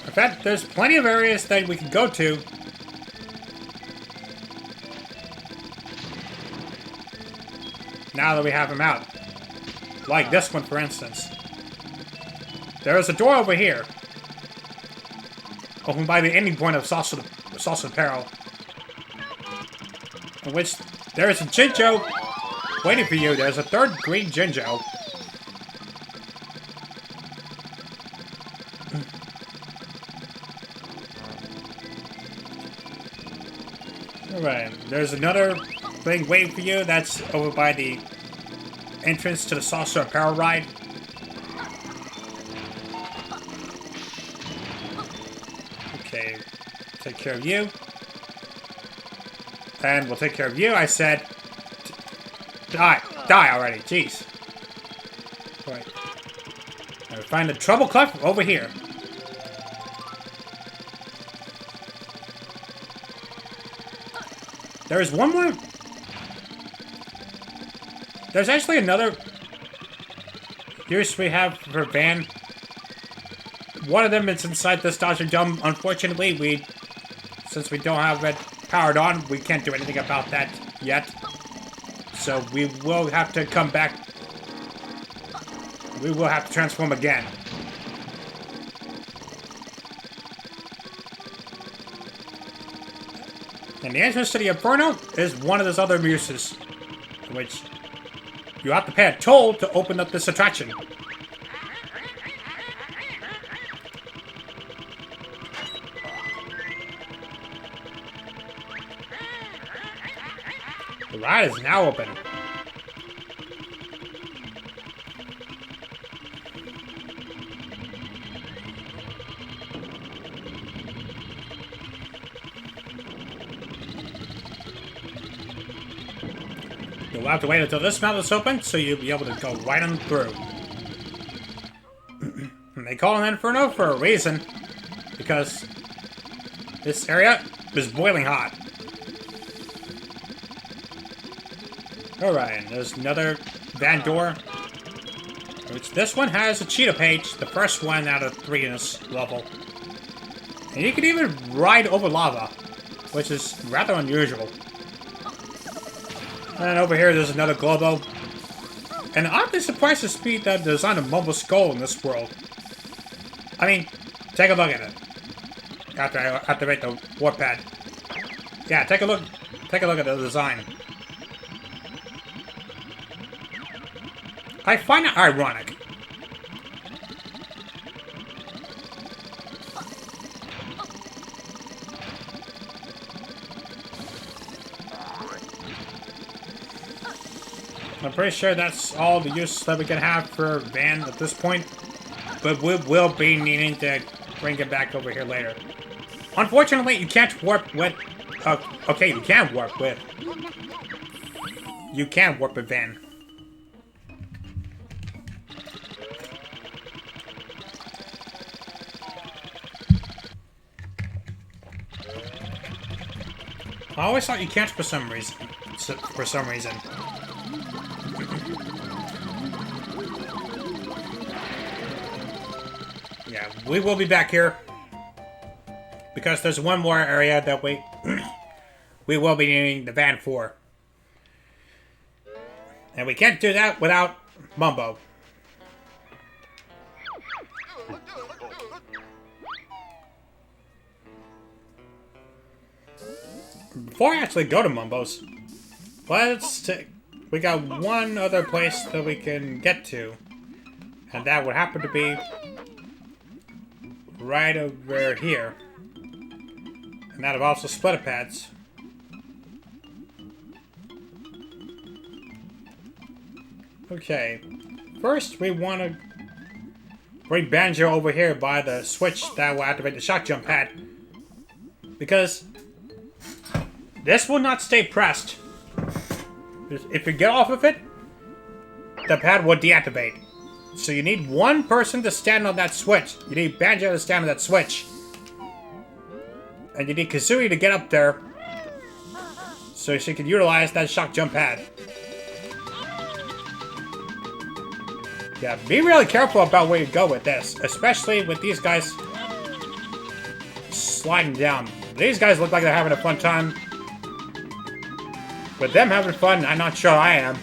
In fact, there's plenty of areas that we can go to. Now that we have them out. Like this one, for instance. There is a door over here. Open by the ending point of Saucer Peril. In which there is a Jinjo waiting for you. There's a third green Jinjo. Alright, there's another thing waiting for you. That's over by the entrance to the Saucer Peril ride. Okay, take care of you. And we'll take care of you, I said. Die already, jeez. Right. Now we find the trouble clef over here. There is one more. There's actually another use we have for Van. One of them is inside this Dodger Dome. Unfortunately, since we don't have red powered on. We can't do anything about that yet. So we will have to come back. We will have to transform again. And the entrance to the Inferno is one of those other muses, which you have to pay a toll to open up this attraction. The ride is now open. You'll have to wait until this mouth is open, so you'll be able to go right on through. They call it an Inferno for a reason, because this area is boiling hot. Alright, there's another van door, which this one has a cheetah page, the first one out of 3 in this level. And you can even ride over lava, which is rather unusual. And over here, there's another Globo. And I'm oddly surprised to see that there's not a Mumble Skull in this world. I mean, take a look at it. After I activate the warp pad. Yeah, take a look. Take a look at the design. I find it ironic. I'm pretty sure that's all the use that we can have for Van at this point. But we will be needing to bring it back over here later. Unfortunately, you can't warp with... okay, you can warp with... You can warp with Van. I always thought you can't for some reason. Yeah, we will be back here. Because there's one more area that we will be needing the van for. And we can't do that without Mumbo. Before I actually go to Mumbo's, we got one other place that we can get to. And that would happen to be right over here. And that involves the splitter pads. Okay. First, we want to bring Banjo over here by the switch that will activate the shock jump pad. Because this will not stay pressed. If you get off of it, the pad will deactivate. So you need one person to stand on that switch. You need Banjo to stand on that switch. And you need Kazooie to get up there so she can utilize that shock jump pad. Yeah, be really careful about where you go with this, especially with these guys sliding down. These guys look like they're having a fun time. With them having fun, I'm not sure I am.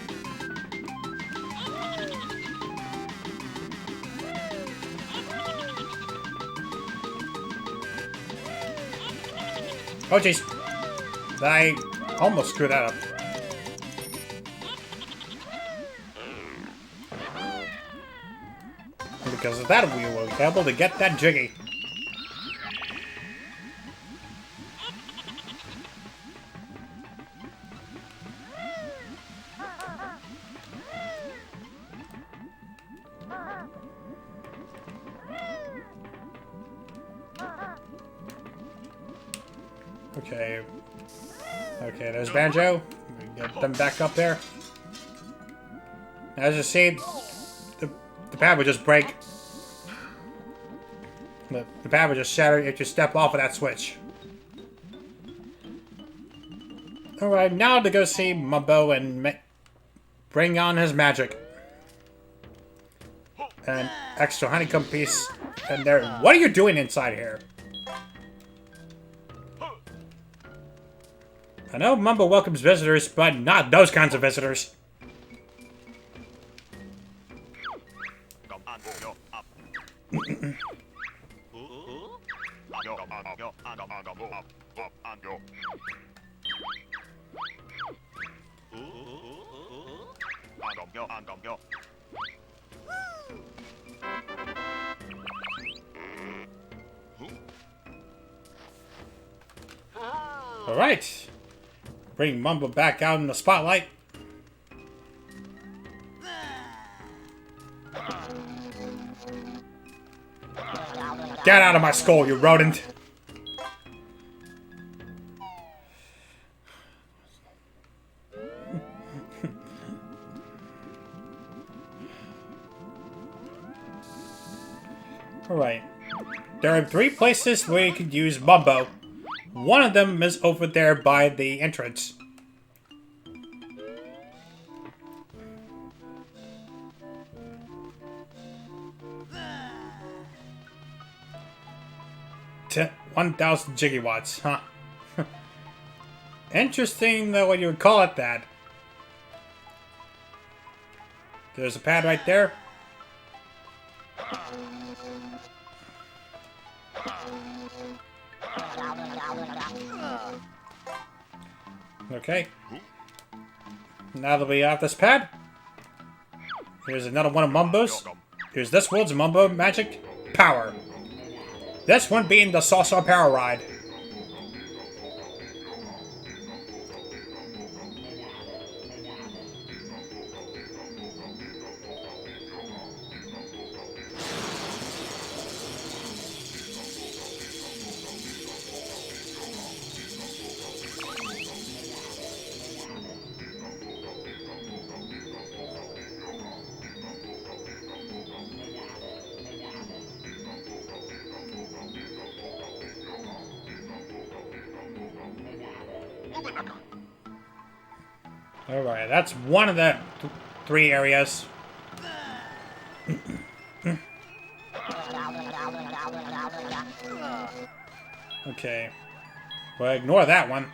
Oh jeez, I almost screwed that up. Because of that, we will be able to get that Jiggy. Okay. Okay, there's Banjo. We can get them back up there. As you see, the pad would just break. The pad would just shatter if you step off of that switch. Alright, now to go see Mumbo and bring on his magic. An extra honeycomb piece. And there. What are you doing inside here? I know Mumbo welcomes visitors, but not those kinds of visitors. Alright. Bring Mumbo back out in the spotlight. Get out of my skull, you rodent! Alright. There are 3 places where you could use Mumbo. One of them is over there by the entrance. To 1,000 gigawatts, huh? Interesting though what you would call it that. There's a pad right there. Okay. Now that we have this pad, here's another one of Mumbo's. Here's this world's Mumbo magic power. This one being the Salsa Power Ride. Alright, that's one of the 3 areas. Okay. Well, ignore that one.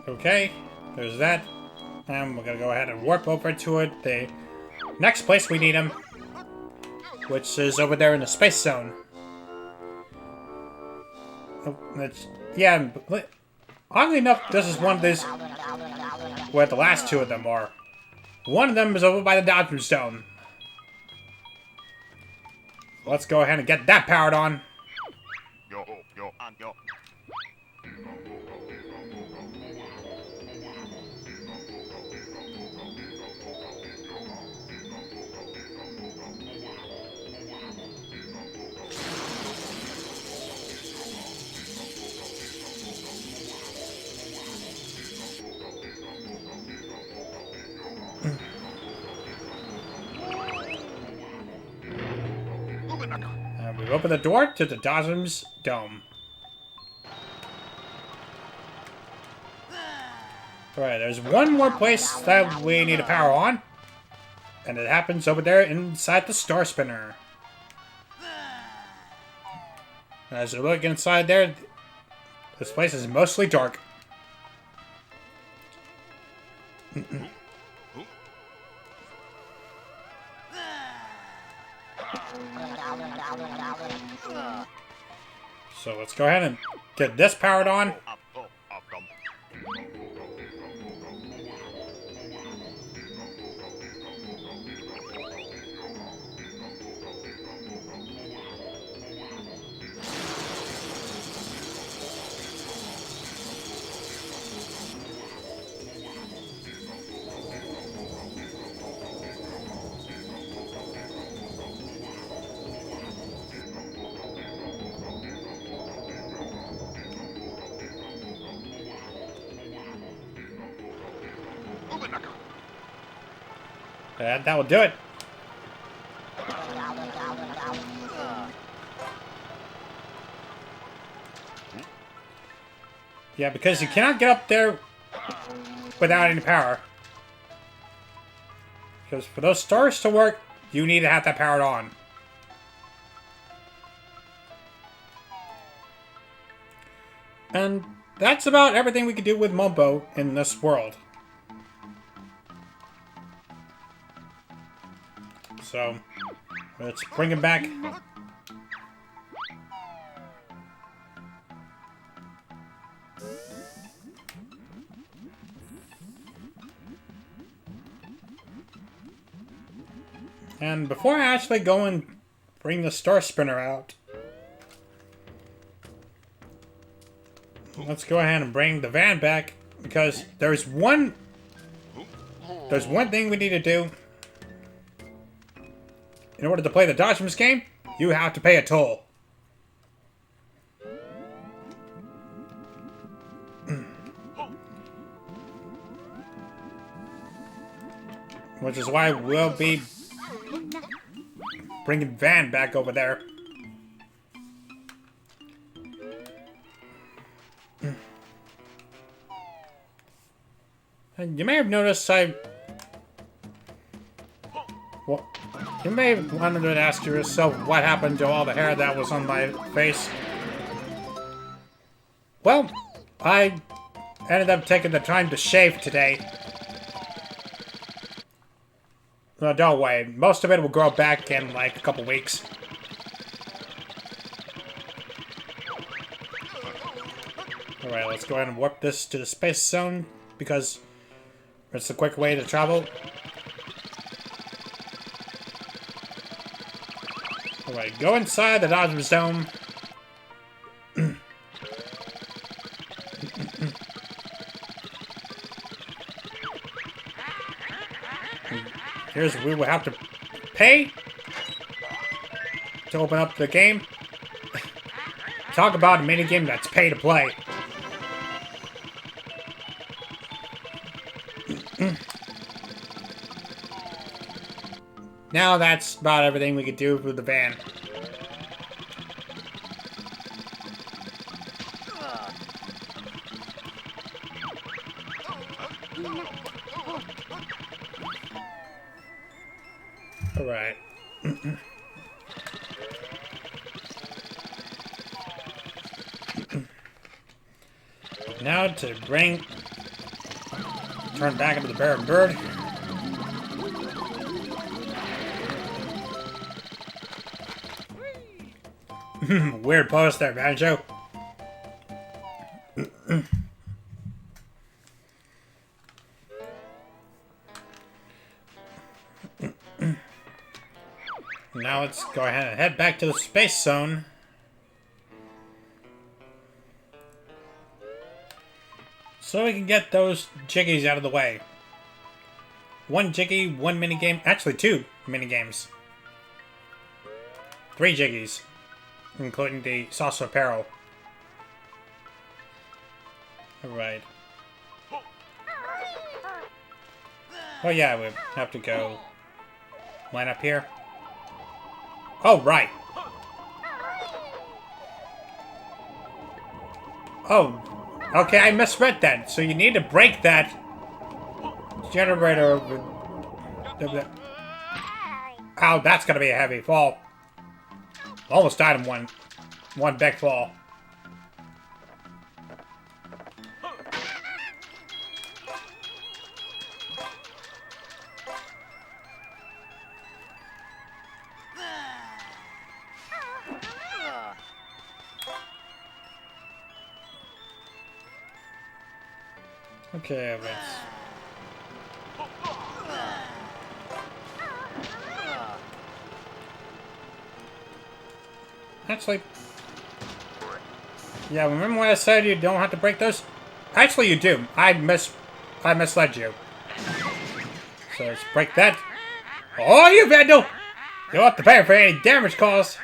Okay, there's that. And we're gonna go ahead and warp over to it. The next place we need him, which is over there in the space zone. Oh, yeah, oddly enough, this is one of these where the last 2 of them are. One of them is over by the Dodger Stone. Let's go ahead and get that powered on. And we open the door to the Dosm's Dome. Alright, there's one more place that we need to power on. And it happens over there inside the Star Spinner. As you look inside there, this place is mostly dark. So let's go ahead and get this powered on. And that will do it. Yeah, because you cannot get up there without any power. Because for those stars to work, you need to have that powered on. And that's about everything we can do with Mumbo in this world. So, let's bring him back. And before I actually go and bring the Star Spinner out, let's go ahead and bring the van back, because there's one thing we need to do. In order to play the Dodgems game, you have to pay a toll. Which is why we'll be bringing Van back over there. And you may have noticed well, you may have wanted to ask yourself what happened to all the hair that was on my face. Well, I ended up taking the time to shave today. No, don't worry. Most of it will grow back in like a couple weeks. Alright, let's go ahead and warp this to the space zone, because it's a quick way to travel. Alright, go inside the Dodgems Dome. Here's we will have to pay to open up the game. Talk about a minigame that's pay to play. Now that's about everything we could do with the van. Alright. Now to turn back into the bear and bird. Weird pose there, Banjo. Now let's go ahead and head back to the space zone. So we can get those jiggies out of the way. One jiggy, one minigame. Actually, two minigames. 3 jiggies, including the saucer apparel. Alright. Oh yeah, we have to go line up here. Oh, right. Oh, okay, I misread that. So you need to break that generator. Ow, that's gonna be a heavy fall. Almost died in one big fall. Okay, let's... Actually... Yeah, remember when I said you don't have to break those? Actually, you do. I misled you. So let's break that. Oh, you vandal! You'll have to pay for any damage caused.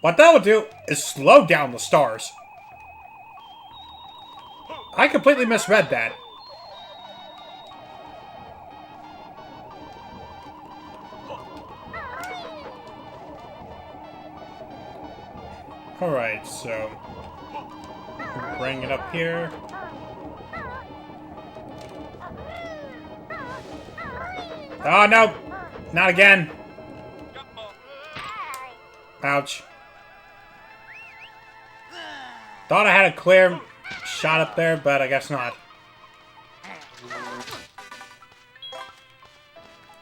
What that will do is slow down the stars. I completely misread that. Alright, so bring it up here. Oh, no! Not again! Ouch. Thought I had a clear shot up there, but I guess not.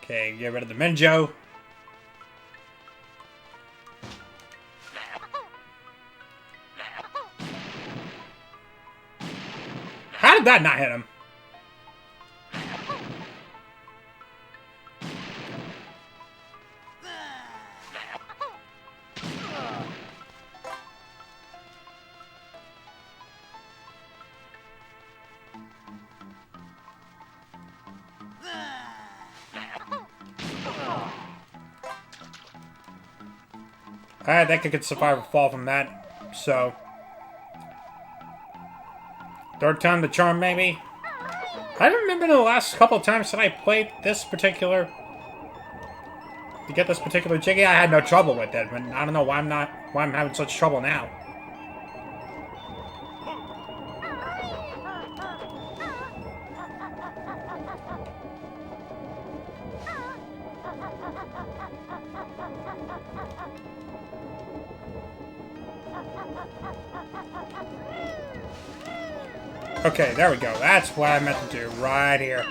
Okay, get rid of the Minjo. How did that not hit him? I think I could survive a fall from that, so... Third time the charm, maybe? I remember the last couple of times that I played this particular... To get this particular Jiggy, I had no trouble with it, but I don't know why I'm having such trouble now. Okay, there we go. That's what I meant to do, right here.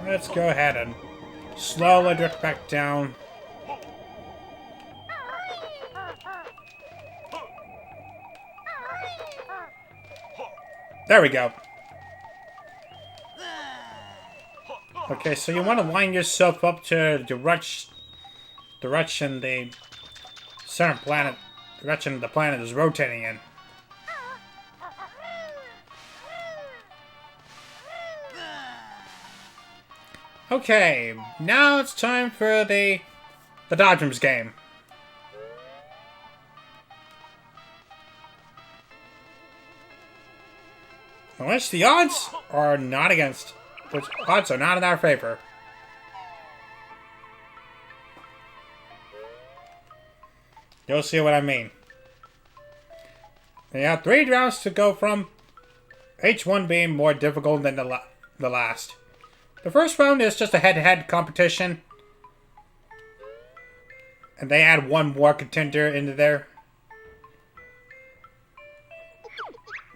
Let's go ahead and slowly drift back down. There we go. Okay, so you want to line yourself up to the direction the center planet, direction the planet is rotating in. Okay, now it's time for the Dodgems game. In which the odds are not against, which odds are not in our favor. You'll see what I mean. You have 3 rounds to go from, each one being more difficult than the last. The first round is just a head-to-head competition. And they add one more contender into there.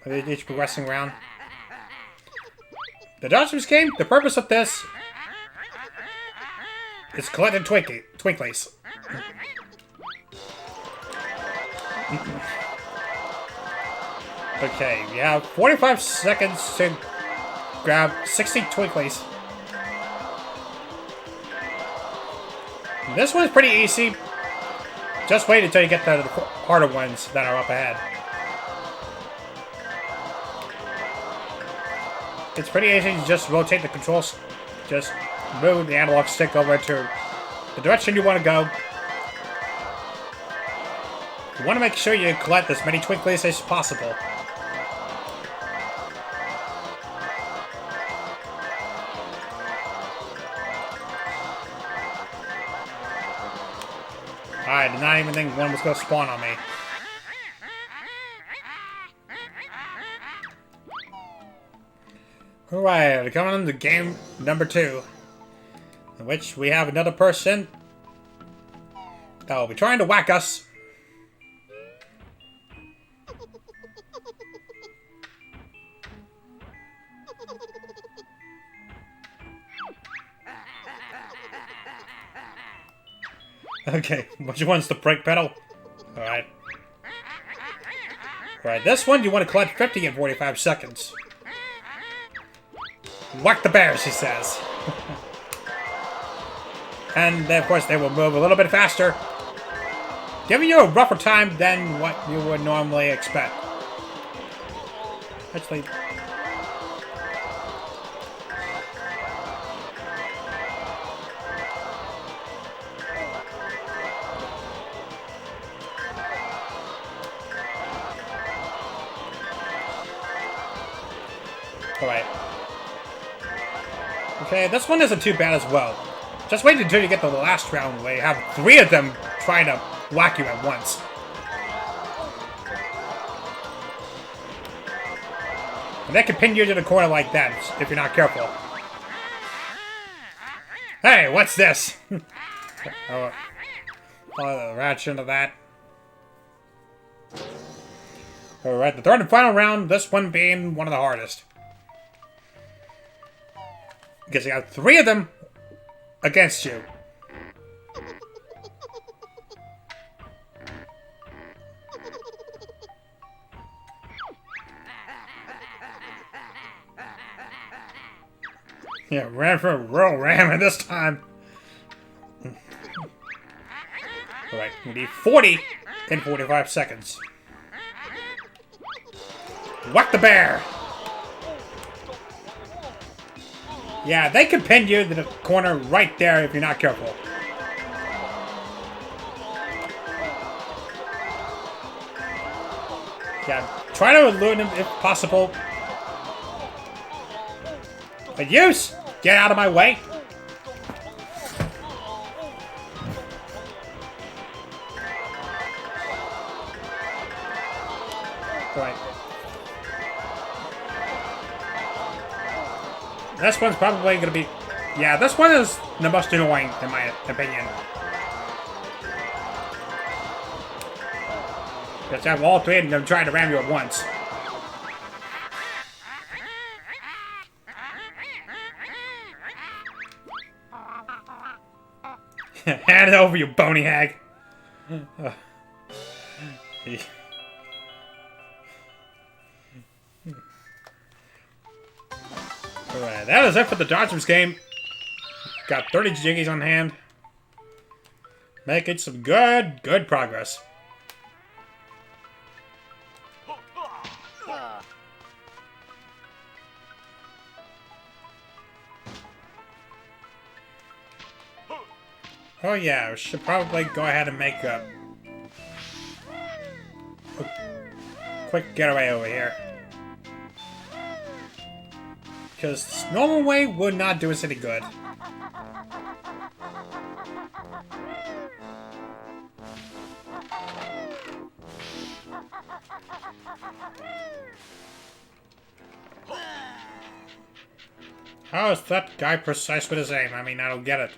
With each progressing round. The Dodgems game, the purpose of this is collecting Twinklies. Okay, you have 45 seconds to grab 60 Twinklies. This one's pretty easy. Just wait until you get to the harder ones that are up ahead. It's pretty easy to just rotate the controls. Just move the analog stick over to the direction you want to go. You want to make sure you collect as many Twinklies as possible. I did not even think one was going to spawn on me. Alright, coming on to game number 2. In which we have another person that will be trying to whack us. Okay, which one's the brake pedal? Alright. Alright, this one you want to collect 50 in 45 seconds. Whack the bears, he says. And then, of course, they will move a little bit faster, giving you a rougher time than what you would normally expect. Actually... Alright. Okay, this one isn't too bad as well. Just wait until you get to the last round where you have 3 of them trying to whack you at once. And they can pin you to the corner like that if you're not careful. Hey, what's this? Oh, follow the ratchet into that. Alright, the third and final round, this one being one of the hardest. Because you got 3 of them against you. Yeah, ran for a royal ram this time. Alright, we need 40 in 45 seconds. Whack the bear! Yeah, they can pin you to the corner right there if you're not careful. Yeah, try to elude him if possible. But use! Get out of my way! Right. This one's probably gonna be... Yeah, this one is the most annoying, in my opinion. Because you have all 3 of them trying to ram you at once. Hand it over, you bony hag. Alright, that is it for the Dodgers game. Got 30 jiggies on hand. Making some good progress. Oh yeah, we should probably go ahead and make a quick getaway over here. Because this normal way would not do us any good. How is that guy precise with his aim? I mean, I don't get it.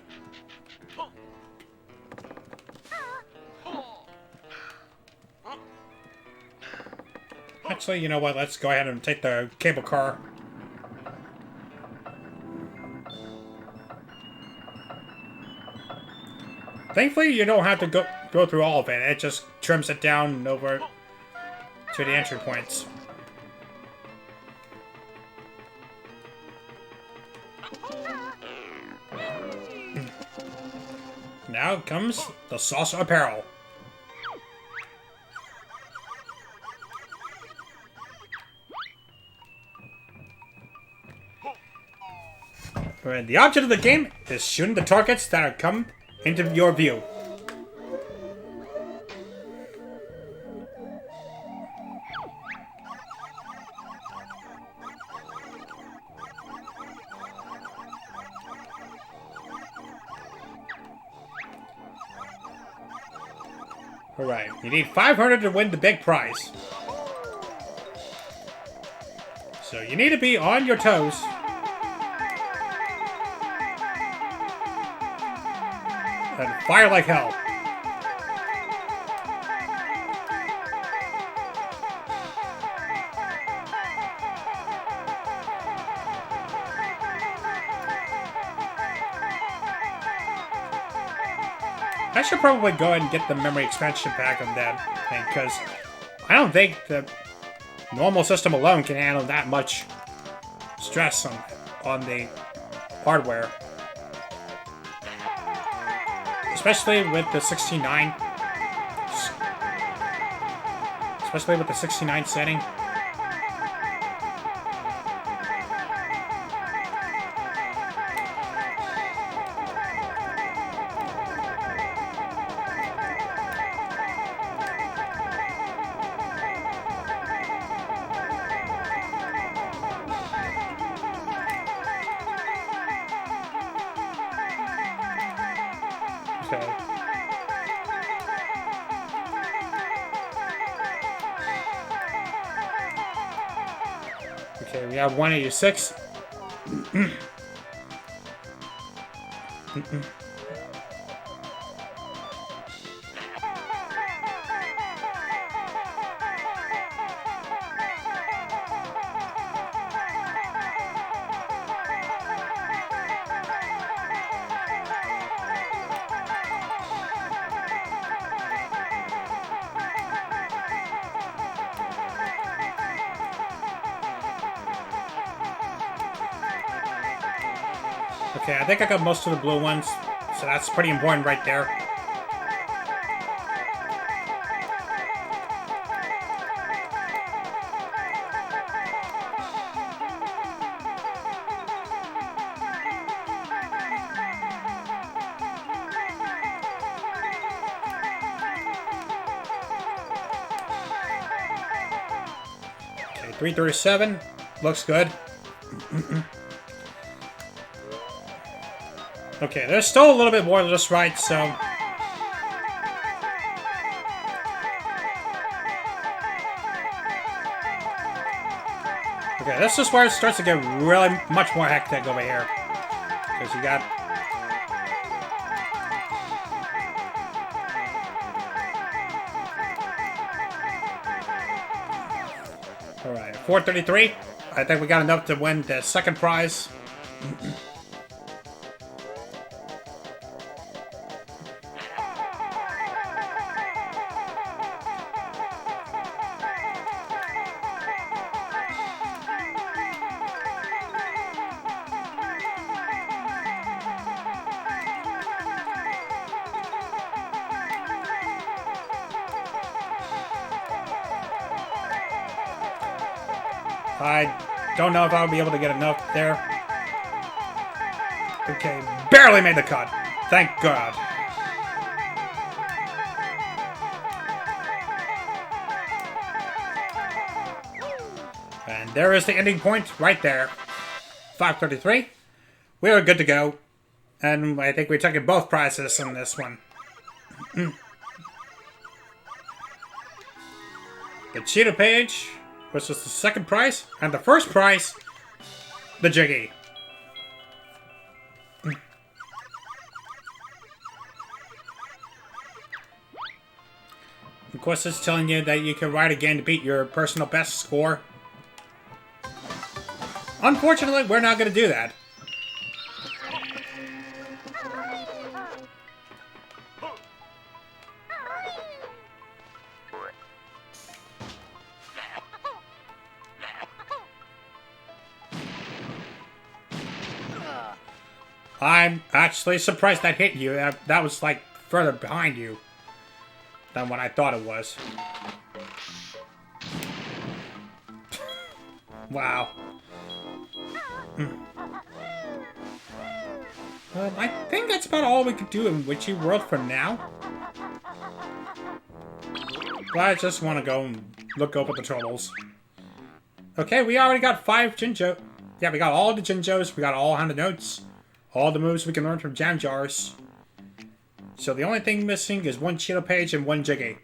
Actually, you know what? Let's go ahead and take the cable car. Thankfully, you don't have to go through all of it. It just trims it down over to the entry points. Now comes the saucer apparel. The object of the game is shooting the targets that are come into your view. Alright, you need 500 to win the big prize. So you need to be on your toes. And fire like hell. I should probably go ahead and get the memory expansion pack on that thing, because I don't think the normal system alone can handle that much stress on the hardware. Especially with the 69. Especially with the 69 setting. Okay. Okay, we have 186. Okay, I think I got most of the blue ones, so that's pretty important right there. Okay, 337. Looks good. Okay, there's still a little bit more to this right, so... Okay, this is where it starts to get really much more hectic over here. Because you got... Alright, 433. I think we got enough to win the second prize. I don't know if I'll be able to get enough there. Okay, barely made the cut. Thank God. And there is the ending point right there. 533. We are good to go. And I think we're taking both prizes on this one. The Cheetah page, which was the second prize, and the first prize, the Jiggy. Of course, it's telling you that you can ride again to beat your personal best score. Unfortunately, we're not going to do that. I'm actually surprised that hit you. That was, like, further behind you than what I thought it was. Wow. I think that's about all we could do in Witchy World for now. But I just want to go and look up at the troubles. Okay, we already got 5 Jinjo. Yeah, we got all the Jinjos. We got all 100 notes. All the moves we can learn from Jam Jars. So the only thing missing is 1 Cheetah page and 1 Jiggy.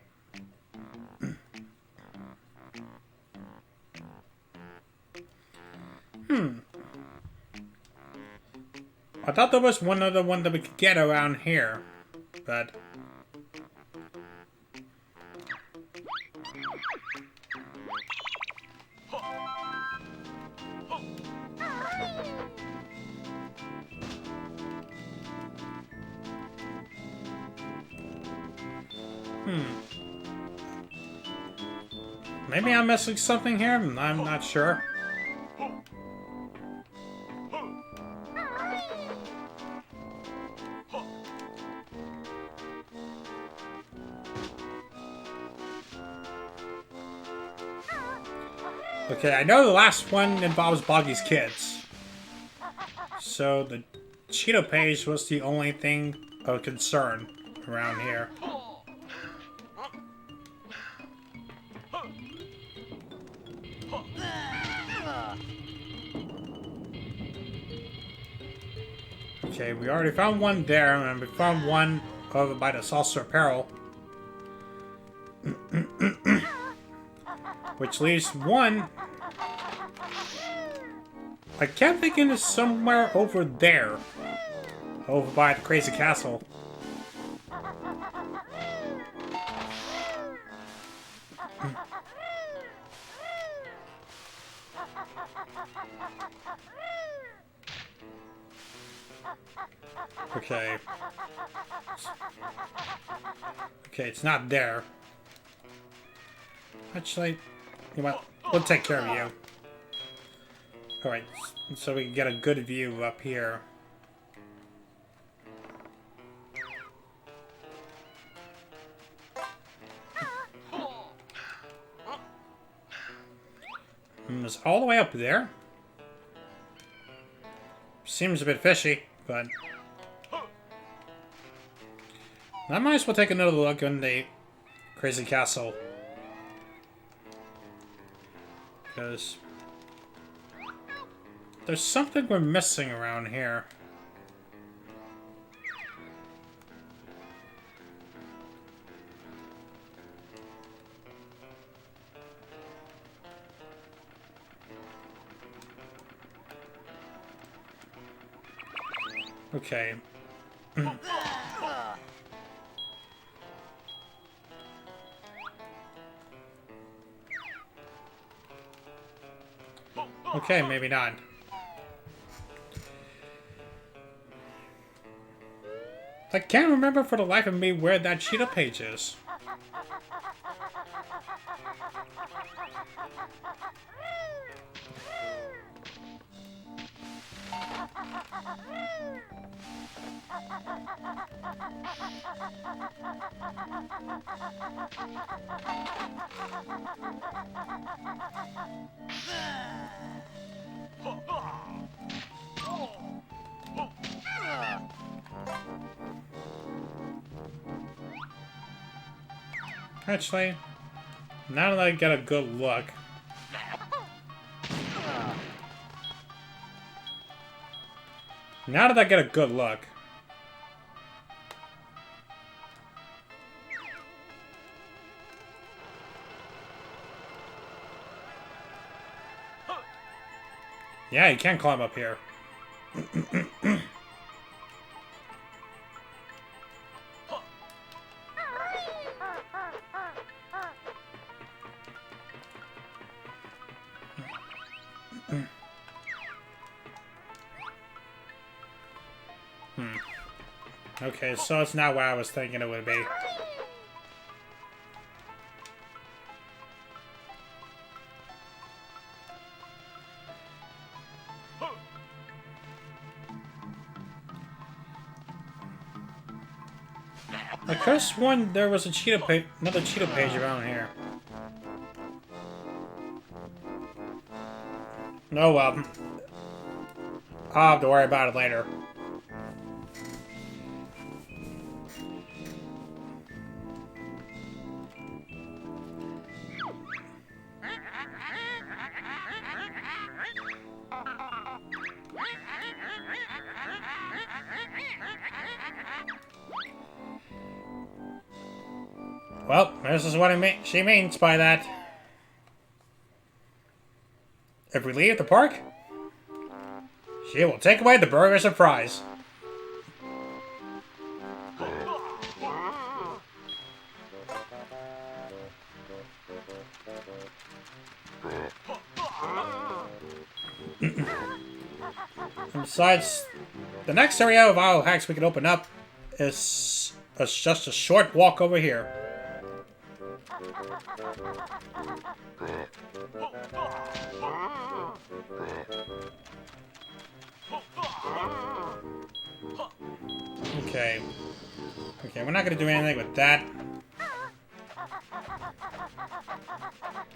I thought there was one other one that we could get around here, but... Maybe I'm missing something here? I'm not sure. Okay, I know the last one involves Boggy's kids. So the Cheetah page was the only thing of concern around here. Okay, we already found one there, and we found one over by the Saucer Apparel. Which leaves one... I kept thinking it's somewhere over there. over by the crazy castle. Okay. Okay, it's not there. Actually, you know what? We'll take care of you. Alright, so we can get a good view up here. It's all the way up there. Seems a bit fishy, but I might as well take another look in the crazy castle. Because there's something we're missing around here. Okay. Okay, maybe not. I can't remember for the life of me where that sheet of page is. Actually, now that I get a good look, yeah, you can climb up here. Okay, so it's not what I was thinking it would be. I could have sworn there was a another cheetah page around here. No, well, I'll have to worry about it later. Well, this is what she means by that. If we leave the park, she will take away the burger surprise. Besides, the next area of Isle Hacks we can open up is just a short walk over here. Okay. Okay, we're not gonna do anything with that.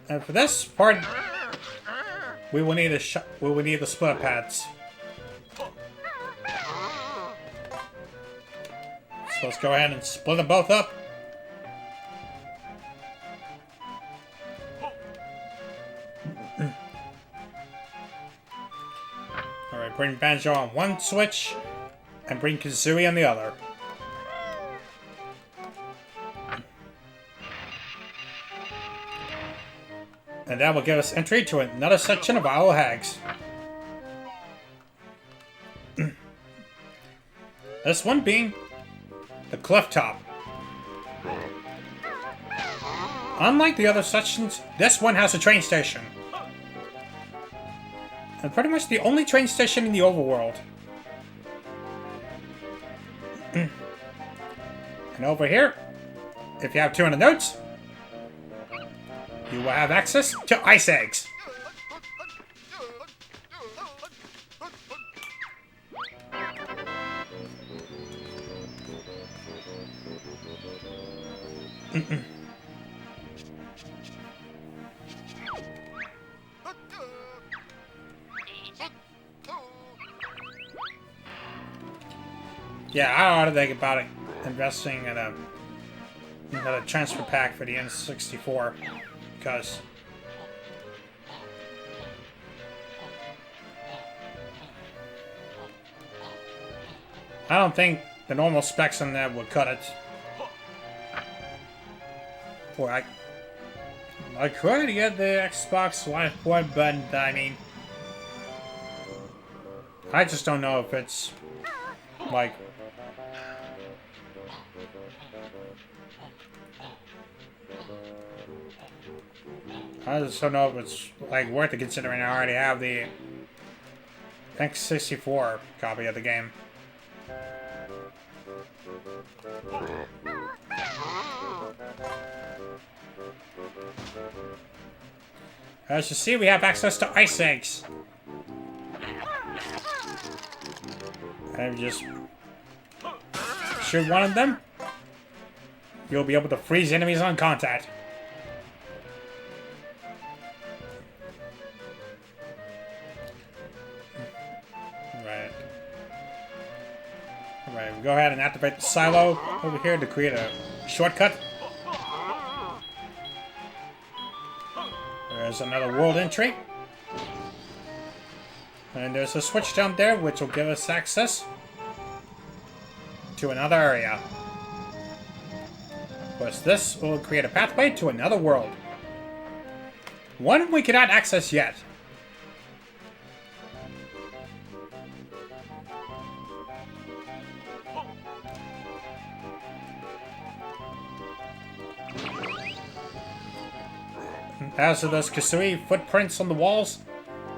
And for this part, we will need the split pads. So let's go ahead and split them both up. Alright, bring Banjo on one switch, and bring Kazooie on the other. And that will give us entry to another section of Isle Hags. This one being the cliff top. Unlike the other sections, this one has a train station. And pretty much the only train station in the overworld. And over here, if you have 200 notes, you will have access to ice eggs. Yeah, I ought to think about it, investing in another transfer pack for the N64, because I don't think the normal specs on that would cut it. Boy, I could get the Xbox Live Port, but I mean, I just don't know if it's like I just don't know if it's like worth it considering I already have the X64 copy of the game. As you see, we have access to ice eggs. And just shoot one of them, you'll be able to freeze enemies on contact. Alright, we'll go ahead and activate the silo over here to create a shortcut. There's another world entry. And there's a switch down there which will give us access to another area. Plus this will create a pathway to another world. One we cannot access yet. As for those Kasui footprints on the walls,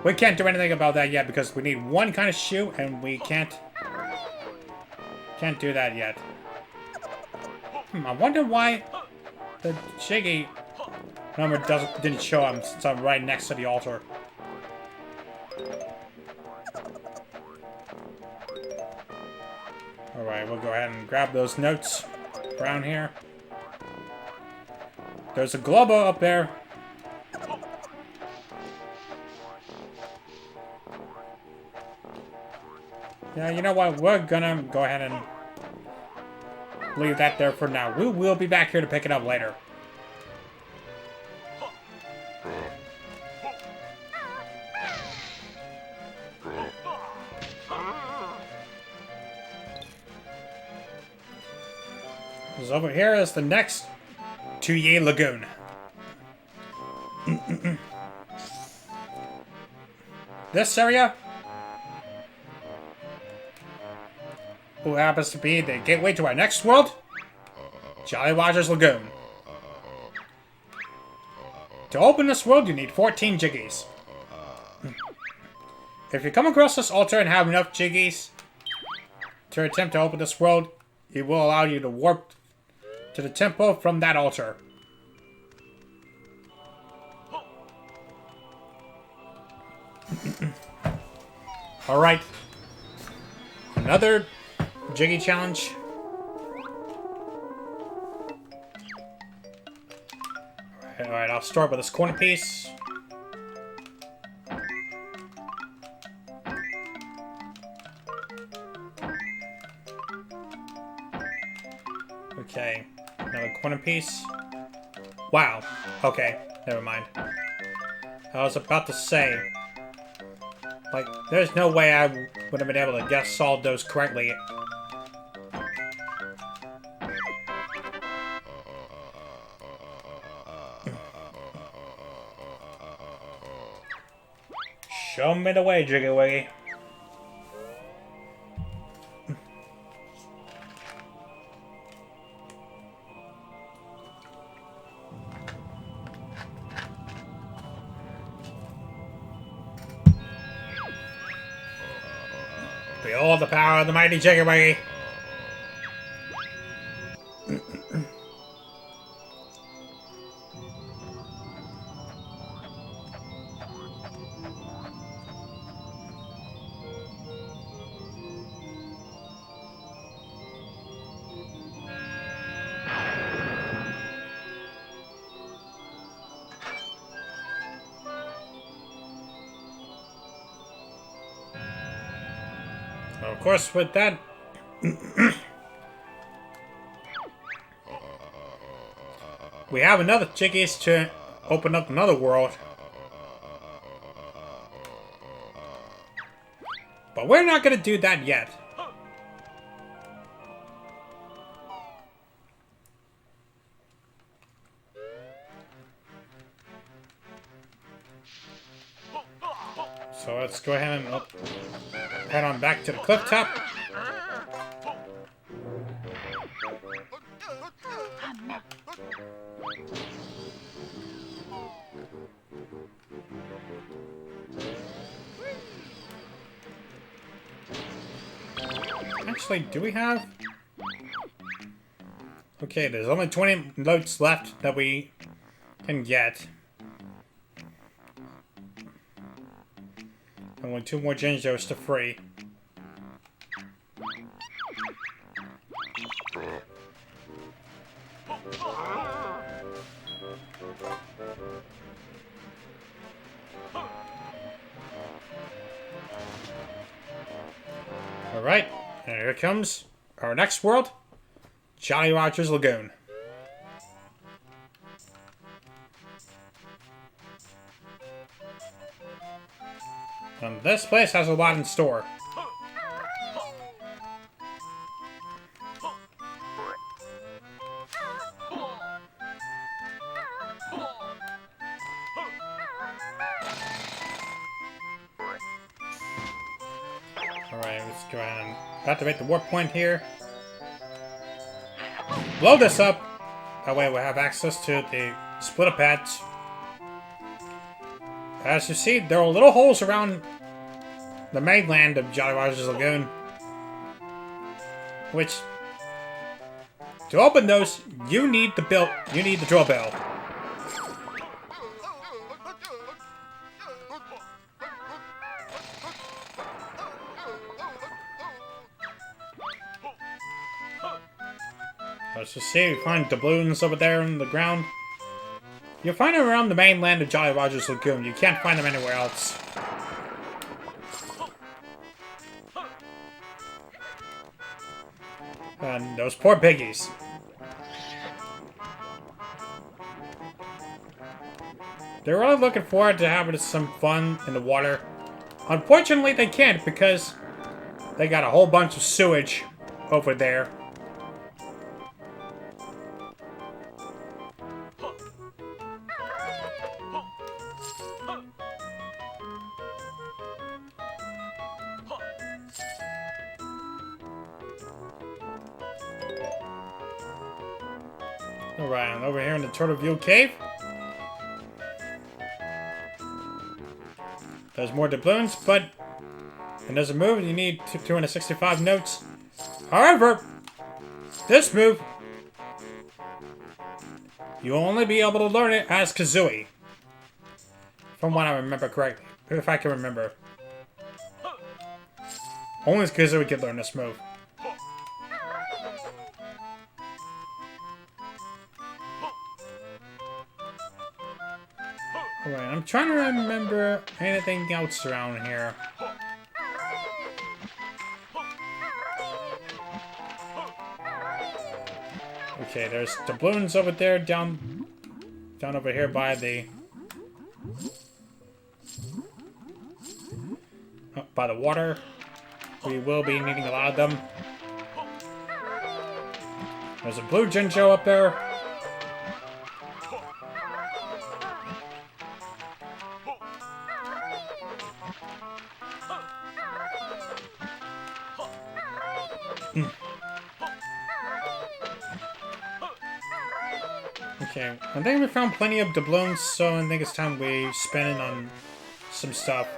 we can't do anything about that yet because we need one kind of shoe and we can't do that yet. I wonder why the Jiggy number didn't show up since I'm right next to the altar. Alright, we'll go ahead and grab those notes around here. There's a Globo up there. Yeah, you know what? We're gonna go ahead and leave that there for now. We will be back here to pick it up later. Because over here is the next Tooie Lagoon. This area, who happens to be the gateway to our next world, Jolly Roger's Lagoon. To open this world, you need 14 Jiggies. If you come across this altar and have enough Jiggies to attempt to open this world, it will allow you to warp to the temple from that altar. Alright. Another Jiggy challenge. Alright, I'll start with this corner piece. Okay, another corner piece. Wow. Okay, never mind. I was about to say, like, there's no way I would have been able to guess solve those correctly. Show me the way, Jiggy Wiggy. Behold the power of the mighty Jigabuggy! Of course, with that... we have another Jiggies to open up another world. But we're not gonna do that yet. So let's go ahead and head on back to the cliff top. Actually, do we have... Okay, there's only 20 notes left that we can get. Only 2 more Jinjos to free. Alright, and here comes our next world, Jolly Roger's Lagoon. And this place has a lot in store. Alright, let's go ahead and activate the warp point here. Blow this up. That way we'll have access to the splitter pads. As you see, there are little holes around the mainland of Jolly Roger's Lagoon. Which, to open those, you need the drill bell. Let's just see, we find doubloons over there in the ground. You'll find them around the mainland of Jolly Roger's Lagoon. You can't find them anywhere else. And those poor piggies. They're really looking forward to having some fun in the water. Unfortunately, they can't because they got a whole bunch of sewage over there. Alright, and over here in the Turtle View Cave, there's more doubloons, but it doesn't move. You need 265 notes. However, this move, you'll only be able to learn it as Kazooie. From what I remember correctly. If I can remember. Only Kazooie can learn this move. Alright, I'm trying to remember anything else around here. Okay, there's doubloons over there, down over here by the... by the water. We will be needing a lot of them. There's a blue Jinjo up there. Okay, I think we found plenty of doubloons, so I think it's time we spend it on some stuff.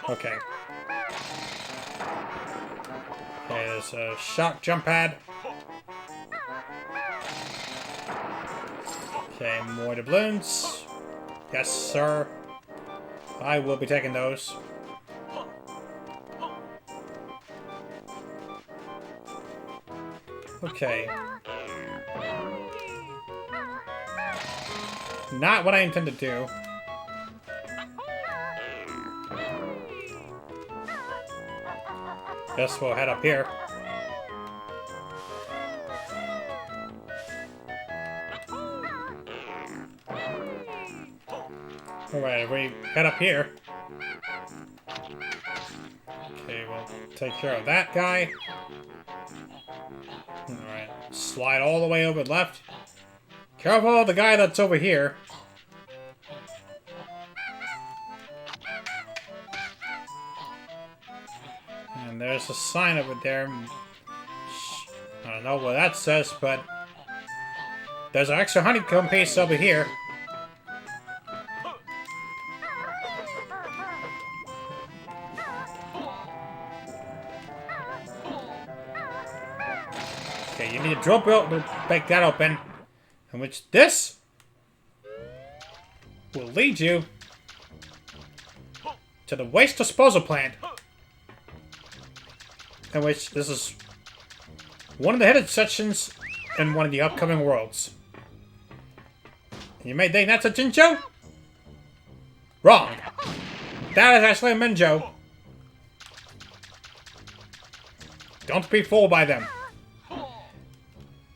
Okay. Okay, there's a shock jump pad. Okay, more doubloons. Yes, sir. I will be taking those. Okay. Not what I intend to do. Guess we'll head up here. Alright, we head up here. Okay, we'll take care of that guy. Alright, slide all the way over left. Careful of the guy that's over here. And there's a sign over there. I don't know what that says, but there's an extra honeycomb piece over here. Okay, you need a drill bit to break that open. In which this will lead you to the waste disposal plant. In which this is one of the hidden sections in one of the upcoming worlds. You may think that's a Jinjo? Wrong. That is actually a Minjo. Don't be fooled by them.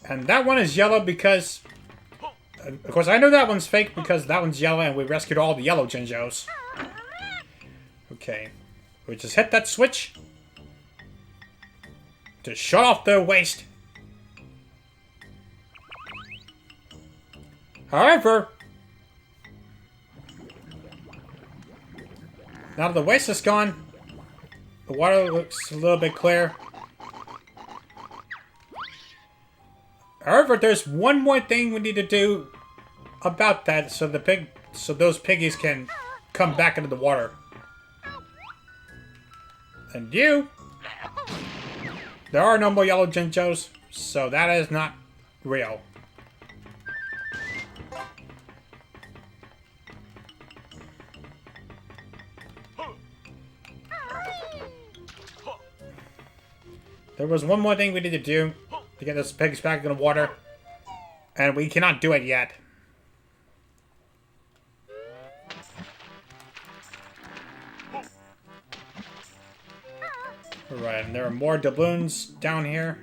And that one is yellow because... Of course, I know that one's fake because that one's yellow and we rescued all the yellow Jinjos. Okay. We just hit that switch to shut off their waste. However, now that the waste is gone, the water looks a little bit clear. However, there's one more thing we need to do about that so those piggies can come back into the water. And there are no more yellow Jinjos, so that is not real. There was one more thing we need to do to get those pigs back in the water, and we cannot do it yet. Alright, and there are more doubloons down here.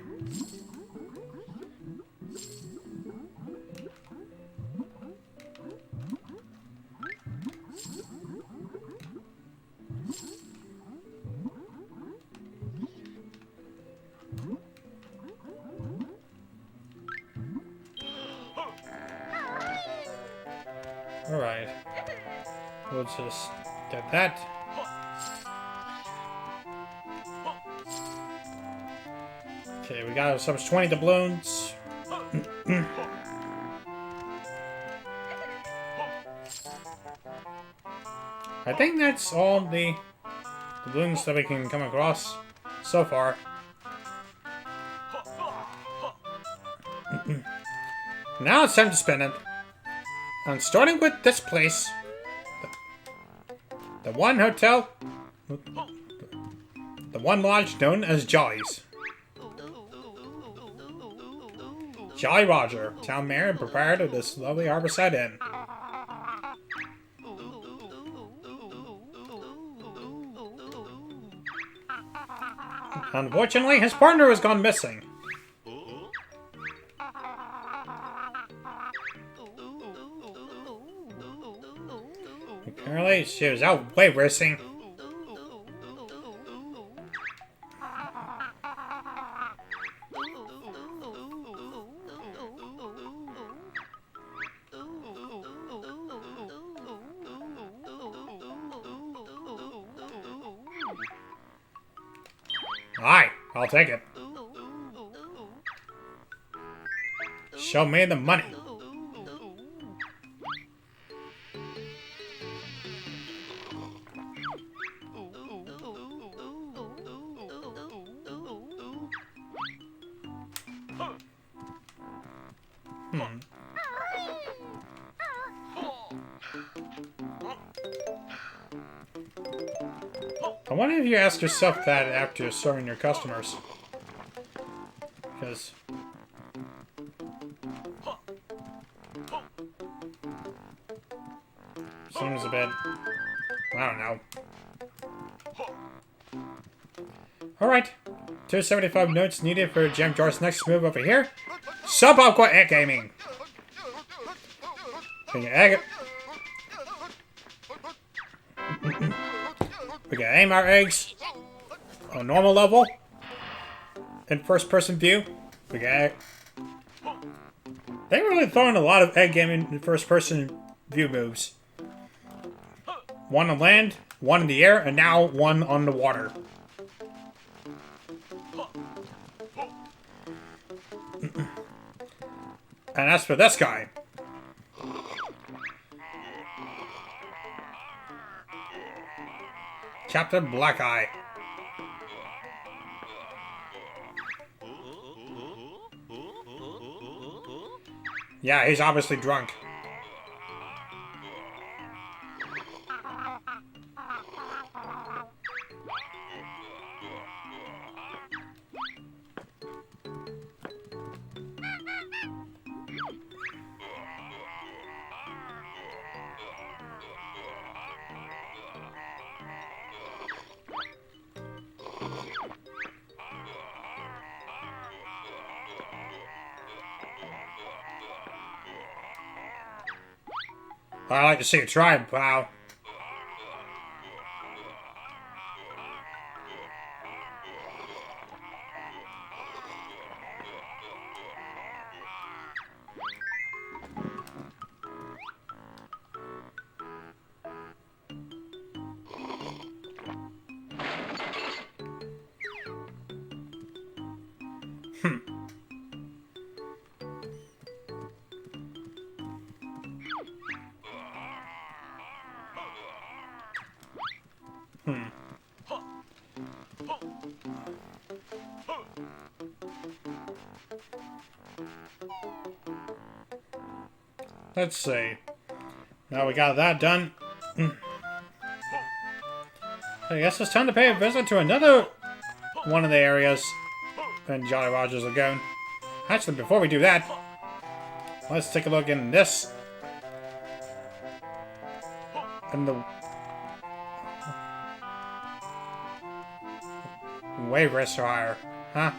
Alright. We'll just get that. Okay, we got ourselves 20 doubloons. I think that's all the doubloons that we can come across so far. Now it's time to spend it. And starting with this place, the one hotel, the one lodge known as Jolly's. Jolly Roger, town mayor and proprietor of this lovely Harborside Inn. Unfortunately, his partner has gone missing. Apparently, she was out way racing. Aye, I'll take it. Show me the money. I wonder if you ask yourself that after you're serving your customers. Because... seems a bit... I don't know. Alright. 275 notes needed for Jam Jar's next move over here. Sub-Aqua Egg Gaming! We can egg... we can aim our eggs on normal level. In first-person view. We can egg... They really throwing a lot of egg gaming in first-person view moves. One on land, one in the air, and now one on the water. And as for this guy. Captain Black Eye. Yeah, he's obviously drunk. I like to see you try, pal. Let's see. Now we got that done. I guess it's time to pay a visit to another one of the areas in Jolly Roger's Lagoon. Actually, before we do that, let's take a look in this. And the wave racer higher, huh?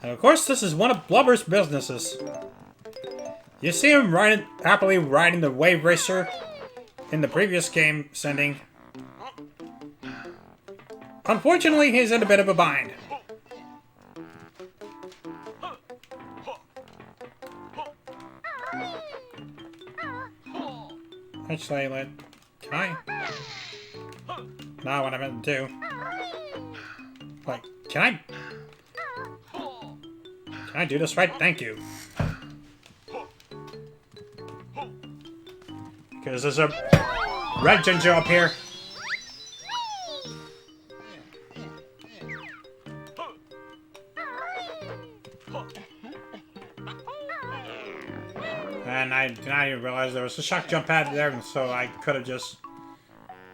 And of course, this is one of Blubber's businesses. You see him happily riding the wave racer in the previous game sending. Unfortunately, he's in a bit of a bind. Actually, can I? Not what I meant to do. Like, can I do this right? Thank you. Because there's a red ginger up here. And I did not even realize there was a shock jump pad there, and so I could have just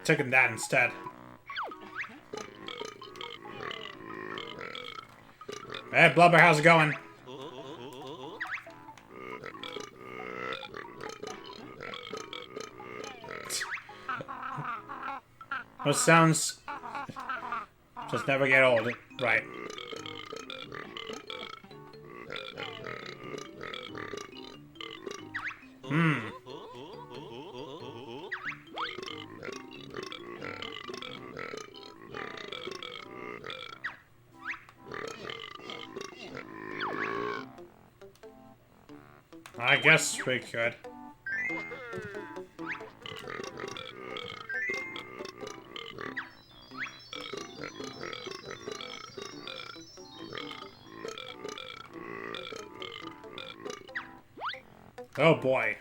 taken that instead. Hey, Blubber, how's it going? Those sounds just never get old, right? I guess we could. Oh boy.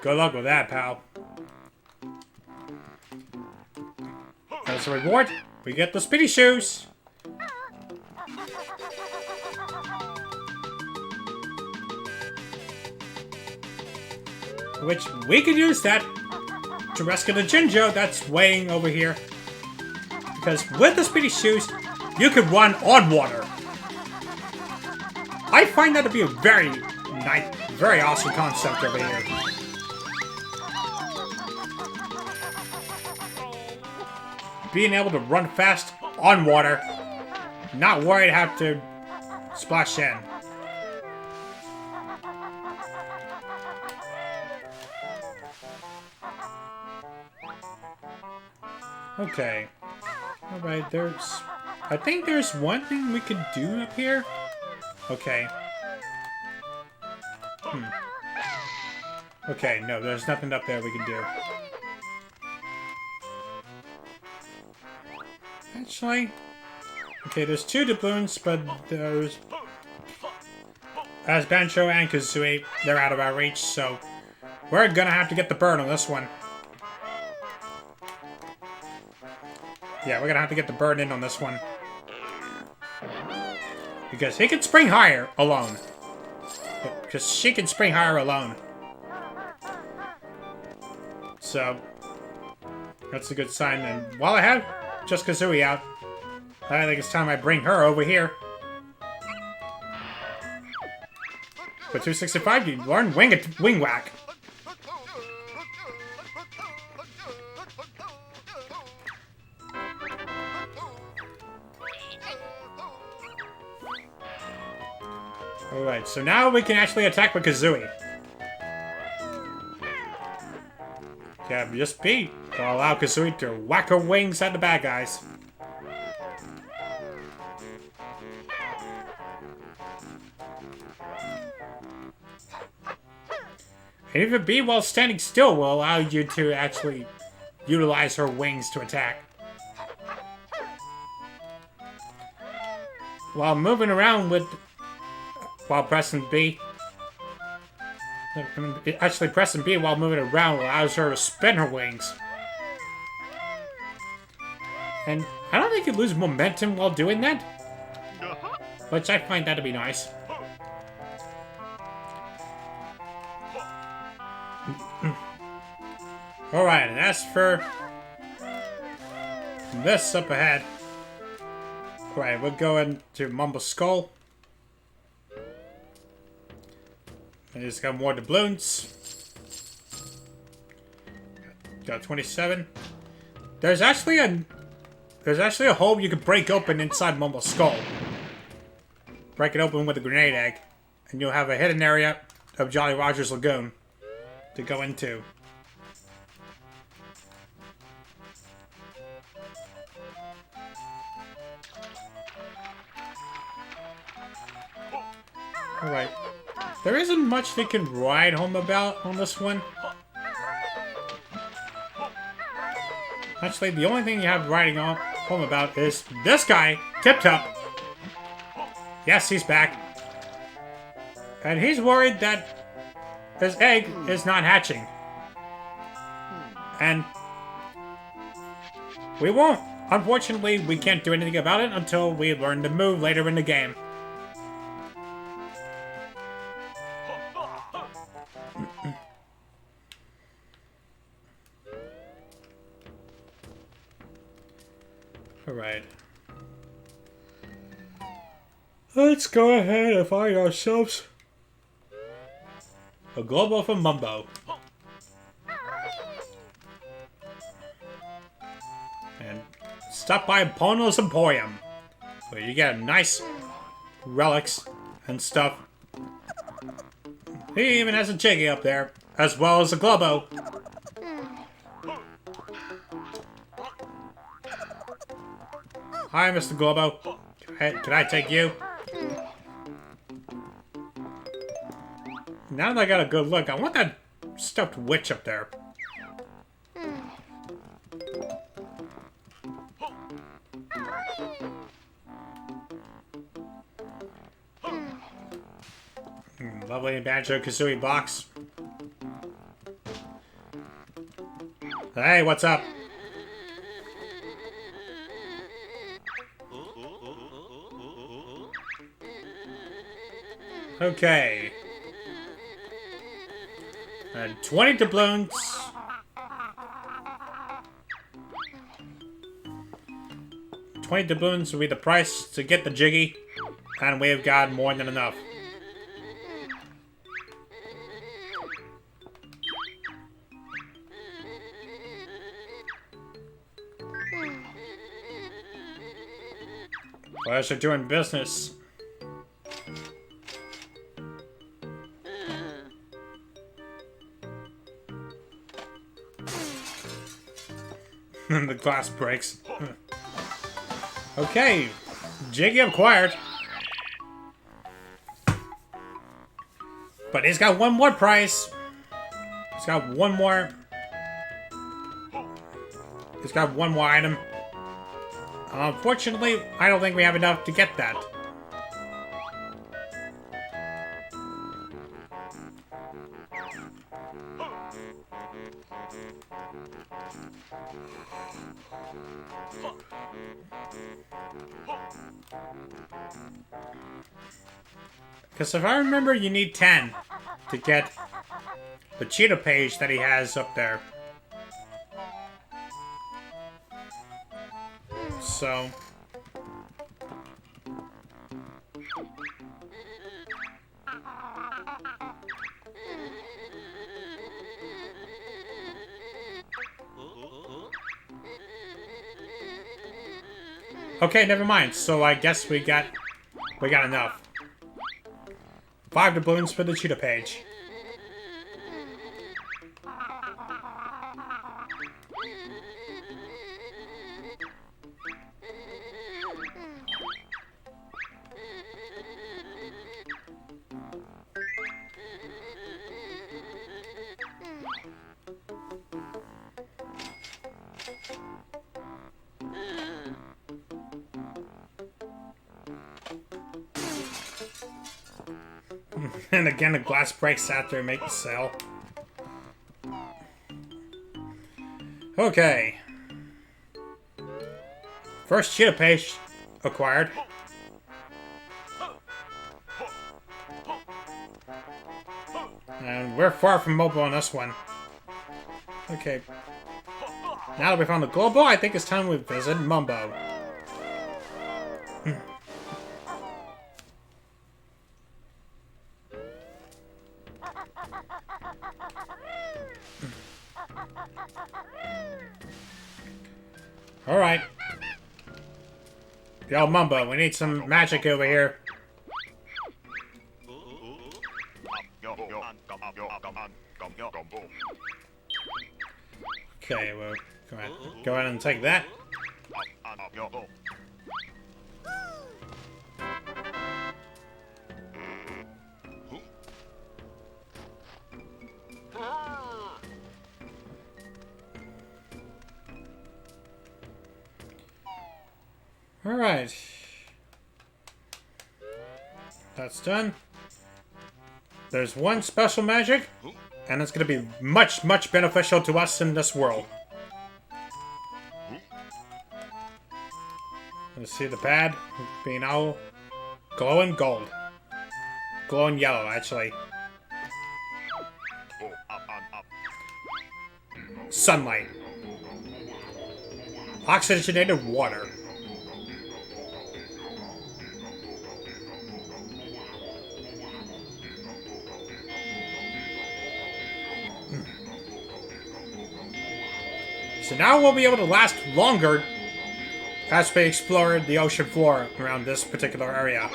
Good luck with that, pal. As a reward, we get the speedy shoes. Which we could use that to rescue the Jinjo that's weighing over here. Because with the speedy shoes, you could run on water. I find that to be a very nice, very awesome concept over here. Being able to run fast on water, not worried to have to splash in. Okay. Alright, I think there's one thing we could do up here. Okay. Okay, no, there's nothing up there we can do. Actually... Okay, there's two doubloons, but there's... As Banjo and Kazooie, they're out of our reach, so... We're gonna have to get the bird on this one. Yeah, we're gonna have to get the bird in on this one. Because he can spring higher alone. Because she can spring higher alone. So, that's a good sign. And while I have just Kazooie out, I think it's time I bring her over here. With 265, you learn Wing Whack. Alright, so now we can actually attack with Kazooie. Yeah, just B. To allow Kazooie to whack her wings at the bad guys. And even B while standing still will allow you to actually utilize her wings to attack. While moving around while pressing B. Actually, pressing B while moving around allows her to spin her wings. And I don't think you lose momentum while doing that. Which I find that to be nice. Alright, and as for this up ahead. Alright, we're going to Mumble Skull. I just got more doubloons. Got 27. There's actually a hole you can break open inside Mumble Skull. Break it open with a grenade egg, and you'll have a hidden area of Jolly Roger's Lagoon to go into. Alright. There isn't much they can ride home about on this one. Actually, the only thing you have riding home about is this guy, Tip Top. Yes, he's back. And he's worried that his egg is not hatching. And we won't. Unfortunately, we can't do anything about it until we learn the move later in the game. Alright. Let's go ahead and find ourselves a global from Mumbo. And stop by Pono's Emporium, where you get nice relics and stuff. He even has a Jiggy up there, as well as a Globo. Hi, Mr. Globo. Can I take you? Now that I got a good look, I want that stuffed witch up there. Lovely Banjo-Kazooie box. Hey, what's up? Okay. 20 doubloons. 20 doubloons will be the price to get the Jiggy, and we've got more than enough. Pleasure doing business. The glass breaks. Okay, Jiggy acquired. But he's got one more prize. He's got one more. He's got one more item. Unfortunately, I don't think we have enough to get that. Because if I remember, you need 10 to get the cheetah page that he has up there. So... Okay, never mind. So I guess we got enough. 5 doubloons for the cheetah page. And again, the glass breaks after it makes the sale. Okay. First cheetah page acquired. And we're far from mobile on this one. Okay. Now that we found the global, I think it's time we visit Mumbo. Alright. Yo, Mumbo, we need some magic over here. Okay, well, go ahead and take that. Alright. That's done. There's one special magic, and it's going to be much, much beneficial to us in this world. Let's see the pad being all glowing gold. Glowing yellow, actually. Sunlight. Oxygenated water. So now we'll be able to last longer as we explore the ocean floor around this particular area.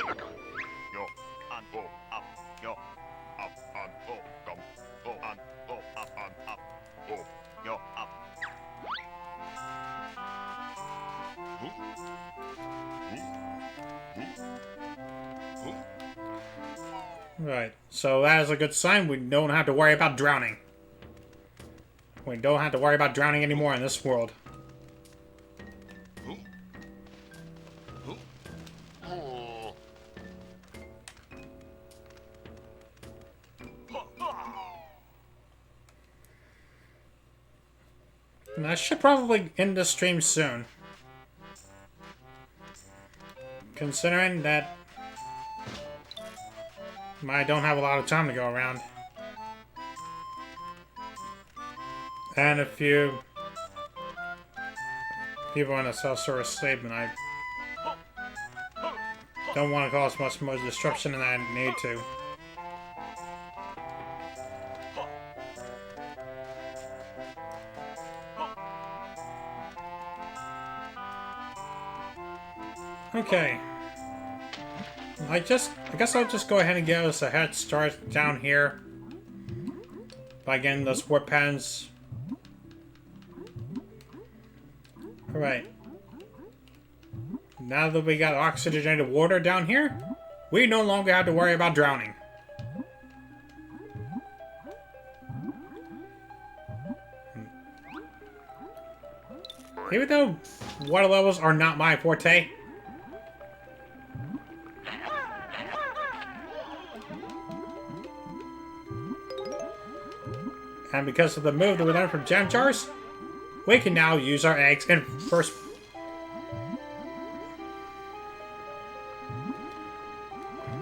Right, so that is a good sign. We don't have to worry about drowning. We don't have to worry about drowning anymore in this world. And I should probably end the stream soon. Considering that I don't have a lot of time to go around. And a few people in the cell are asleep, and I don't want to cause much more disruption than I need to. Okay. I guess I'll just go ahead and give us a head start down here by getting those warp pens. Alright. Now that we got oxygenated water down here, we no longer have to worry about drowning. Even though water levels are not my forte, and because of the move that we learned from Jam Jars, we can now use our eggs in first.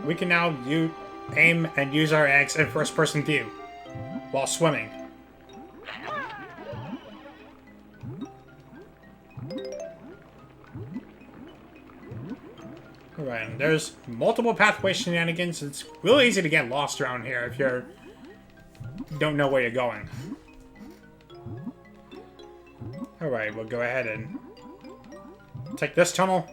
We can now aim and use our eggs in first-person view while swimming. Alright, there's multiple pathway shenanigans. It's really easy to get lost around here if you don't know where you're going. Alright, we'll go ahead and take this tunnel.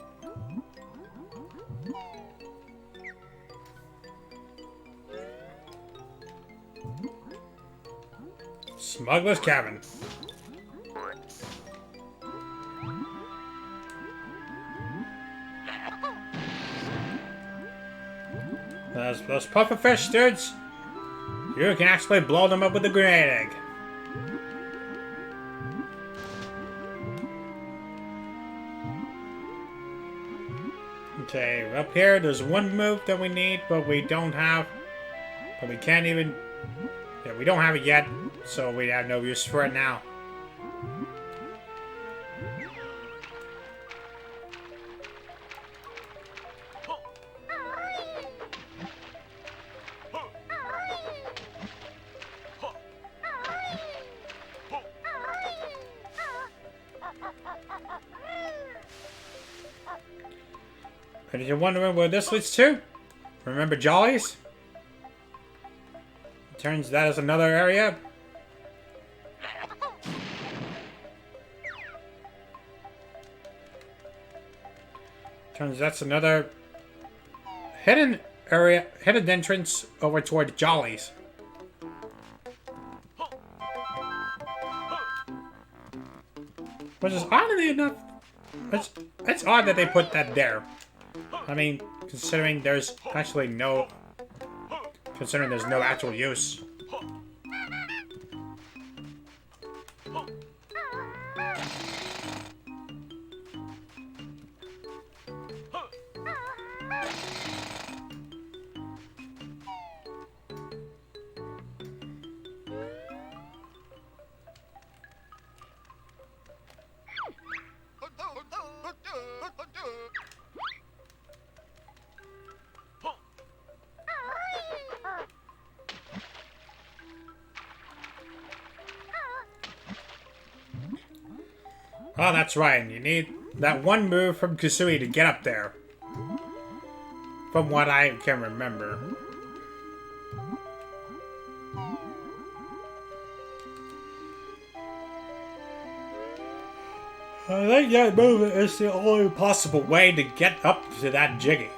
Smuggler's Cabin. Those pufferfish dudes, you can actually blow them up with a grenade egg. Okay, up here there's one move that we need, but we don't have. But we can't even. Yeah, we don't have it yet, so we have no use for it now. And if you're wondering where this leads to, remember Jollies? Turns that is another area. Turns that's another hidden area, hidden entrance over toward Jollies. Which is oddly enough, it's odd that they put that there. I mean, considering there's actually no. Considering there's no actual use. Oh, that's right. You need that one move from Kusui to get up there. From what I can remember. I think that move is the only possible way to get up to that Jiggy.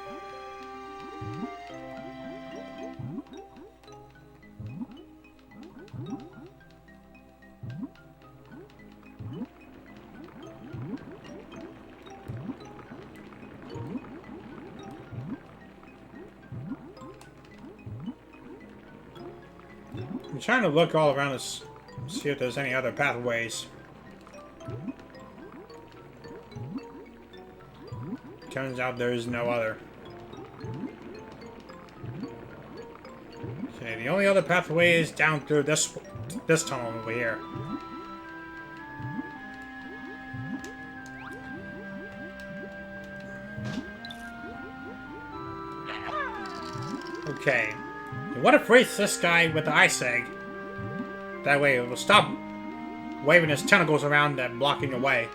I'm trying to look all around us, see if there's any other pathways. Turns out there is no other. Okay, the only other pathway is down through this tunnel over here. Okay. You want to freeze this guy with the ice egg. That way it will stop waving his tentacles around and blocking your way.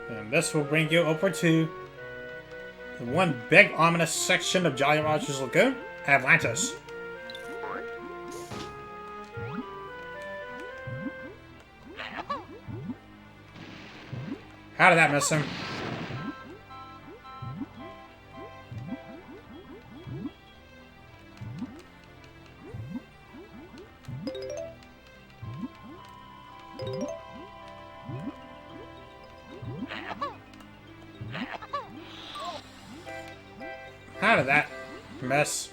And this will bring you over to the one big ominous section of Jolly Roger's Lagoon, Atlantis. How did that miss him? How did that miss?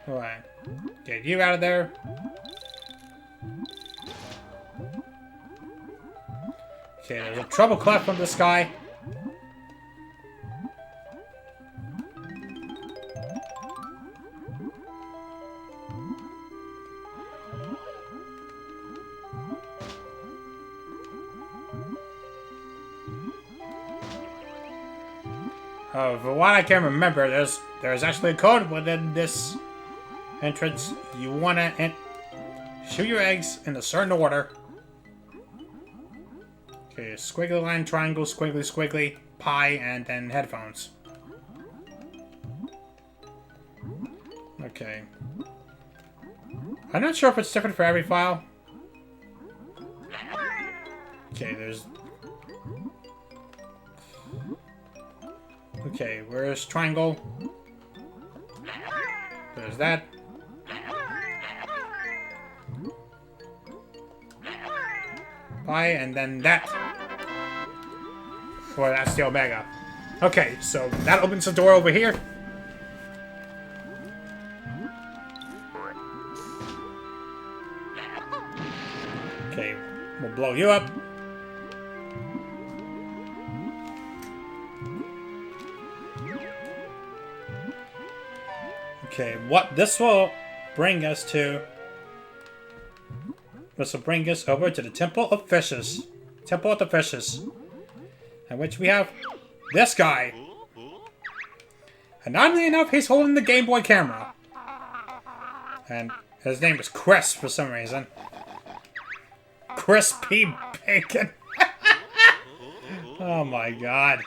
Alright. Get you out of there. Okay, there's a trouble clef from this guy. For what I can remember, there's actually a code within this entrance. You want to shoot your eggs in a certain order. Okay, squiggly line, triangle, squiggly, squiggly, pie, and then headphones. Okay. I'm not sure if it's different for every file. Okay, there's... Okay, where's triangle? There's that. Pie, and then that. Or that's the Omega. Okay, so that opens the door over here. Okay, we'll blow you up. Okay, what this will bring us to... This will bring us over to the Temple of Fishes. Temple of the Fishes. In which we have this guy. And oddly enough, he's holding the Game Boy camera. And his name is Chris for some reason. Crispy Bacon. Oh my god.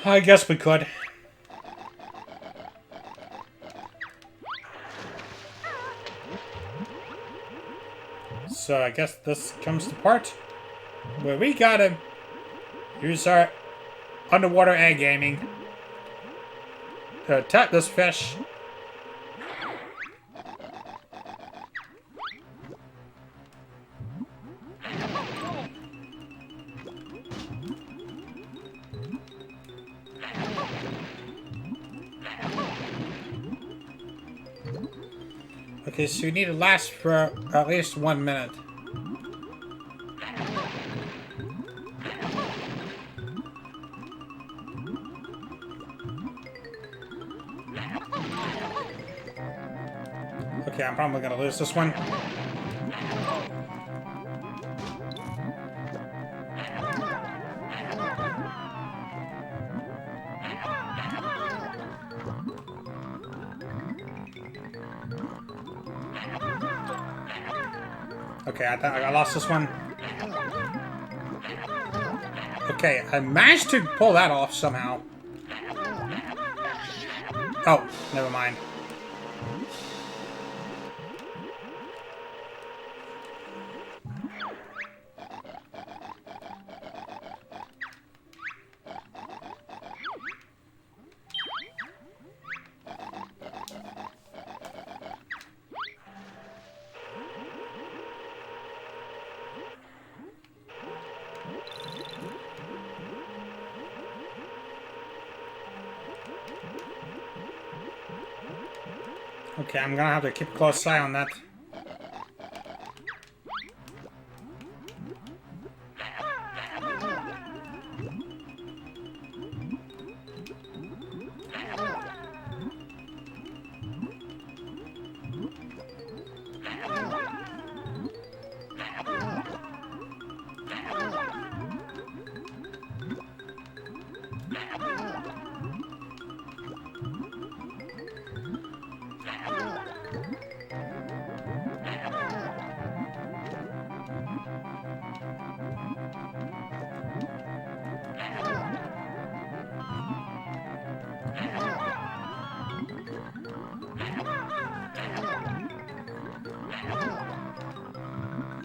I guess we could. So I guess this comes to part where we gotta use our underwater egg gaming to attack this fish. Okay, so you need to last for at least 1 minute. Okay, I'm probably gonna lose this one. Okay, I thought I lost this one. Okay, I managed to pull that off somehow. Oh, never mind. Okay, I'm gonna have to keep a close eye on that.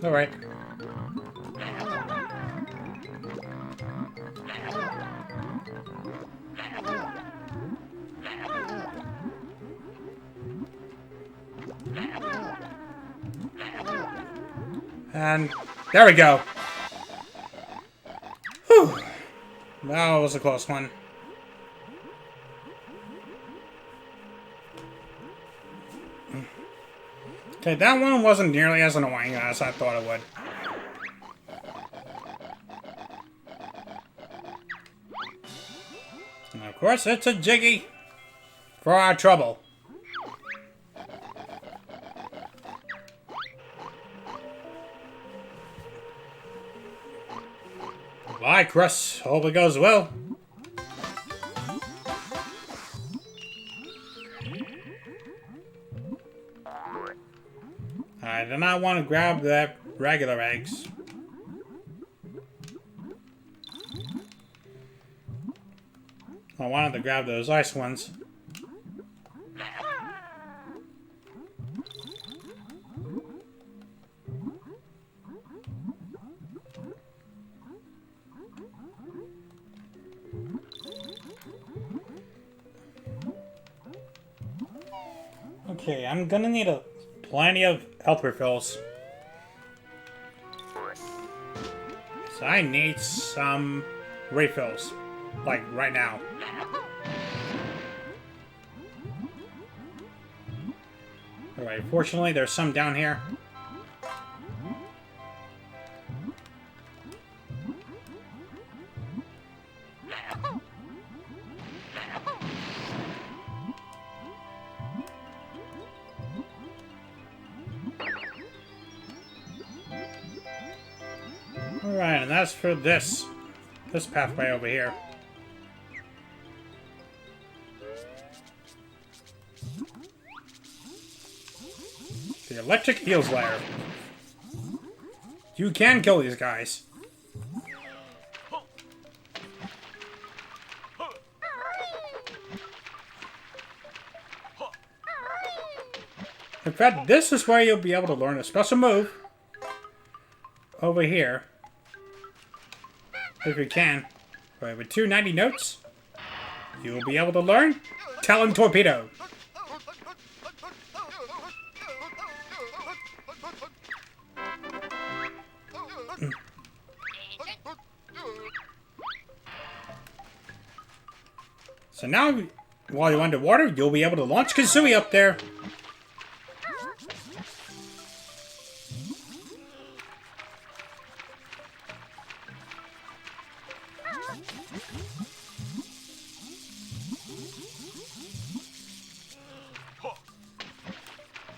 Alright. And there we go. Whew. That was a close one. Okay, that one wasn't nearly as annoying as I thought it would. And of course, it's a Jiggy for our trouble. Bye, Chris. Hope it goes well. I do not want to grab the regular eggs. I wanted to grab those ice ones. Okay, I'm gonna need plenty of health refills. So I need some refills. Like, right now. Alright, fortunately there's some down here. Alright, and that's for this pathway over here. The electric heals layer. You can kill these guys. In fact, this is where you'll be able to learn a special move. Over here. If you can. Right, with 290 notes, you will be able to learn Talon Torpedo. So now, while you're underwater, you'll be able to launch Kazooie up there.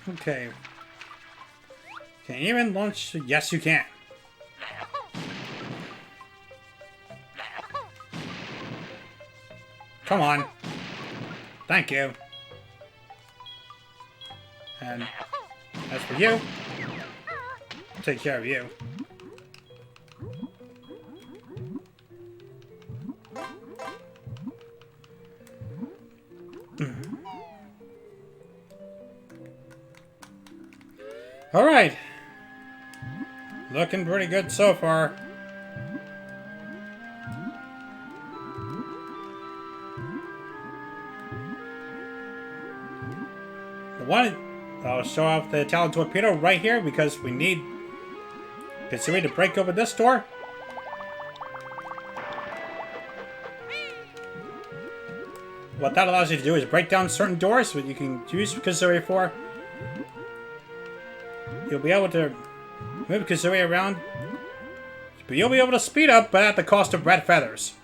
Okay. Can you even launch? Yes, you can. Come on. Thank you. And as for you, I'll take care of you. Alright. Looking pretty good so far. I'll show off the Talon Torpedo right here because we need Kazooie to break open this door. what that allows you to do is break down certain doors, what you can use Kazooie for. You'll be able to move Kazooie around, but you'll be able to speed up, but at the cost of red feathers.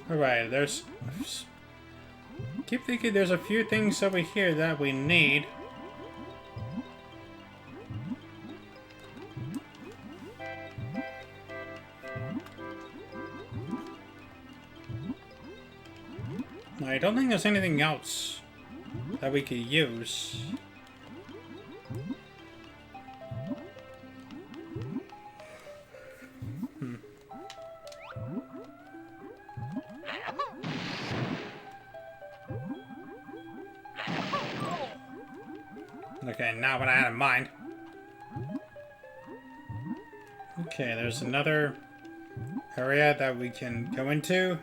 Alright, keep thinking there's a few things over here that we need. I don't think there's anything else that we could use. Okay, not what I had in mind. Okay, there's another area that we can go into.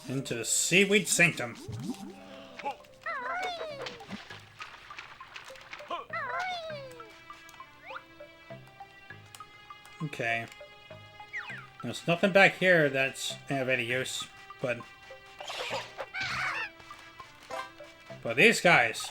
Into the Seaweed Sanctum. Okay. There's nothing back here that's of any use, but these guys.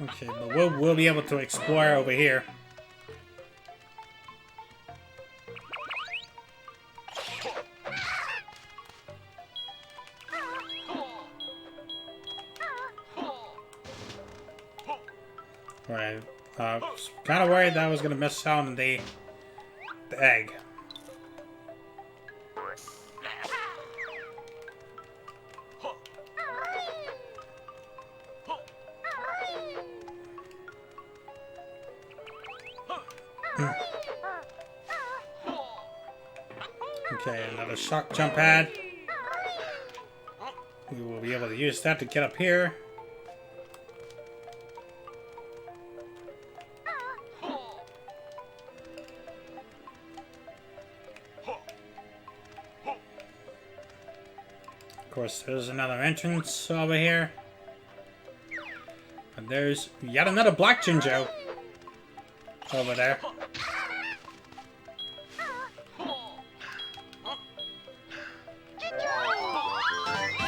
Okay, but we'll be able to explore over here. Alright, kind of worried that I was gonna miss out on the egg. Okay, another shock jump pad. We will be able to use that to get up here. Of course, there's another entrance over here. And there's yet another black Jinjo over there.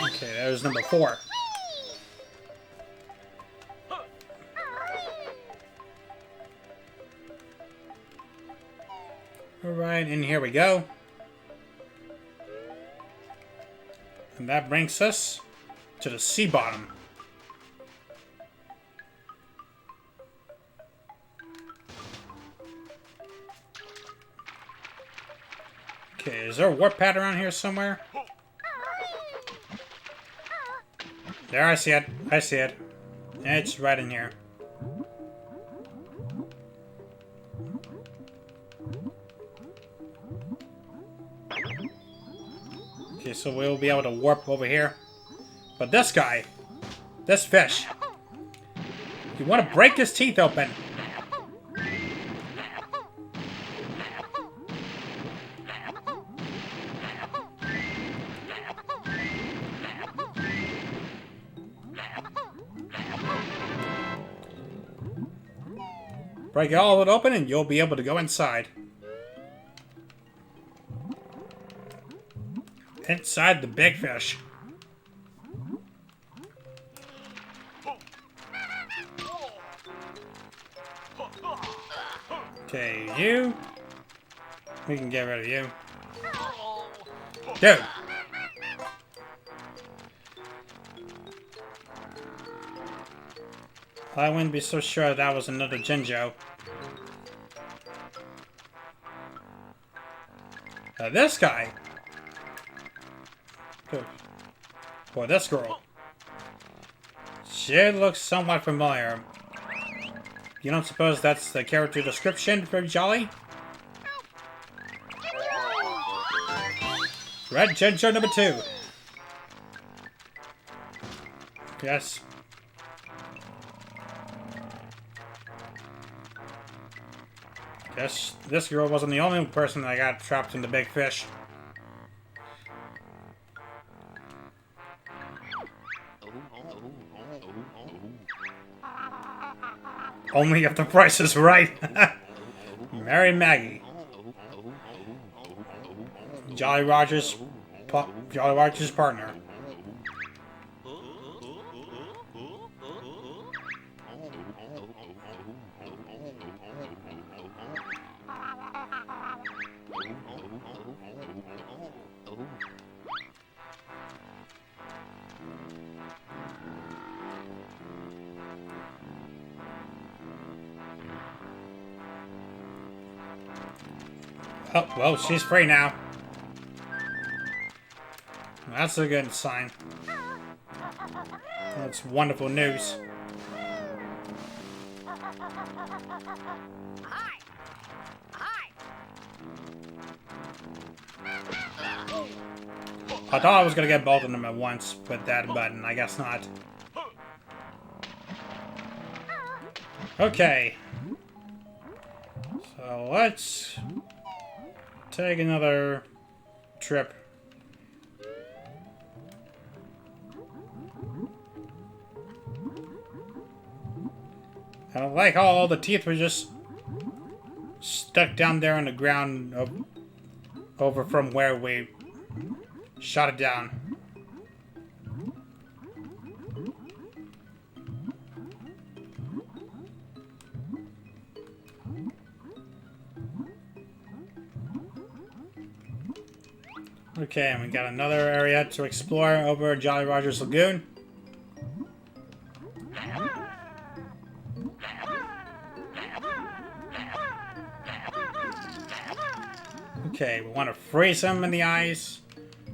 Okay, there's number 4. Alright, and here we go. And that brings us to the sea bottom. Okay, is there a warp pad around here somewhere? There, I see it. I see it. It's right in here. Okay, so we'll be able to warp over here. But this guy, this fish, you want to break his teeth open. Break all of it open and you'll be able to go inside. Inside the big fish. Okay, you. We can get rid of you. Dude. I wouldn't be so sure that was another Jinjo. This guy. Boy, this girl. She looks somewhat familiar. You don't suppose that's the character description for Jolly? Red Ginger number 2. Yes. Guess this girl wasn't the only person that got trapped in the big fish. Only if the price is right. Mary Maggie. Jolly Roger's partner. Oh, well, she's free now. That's a good sign. That's wonderful news. I thought I was gonna get both of them at once with that button. I guess not. Okay. So let's take another trip. I don't like how all the teeth were just stuck down there on the ground over from where we shot it down. Okay, and we got another area to explore over Jolly Roger's Lagoon. Okay, we want to freeze him in the eyes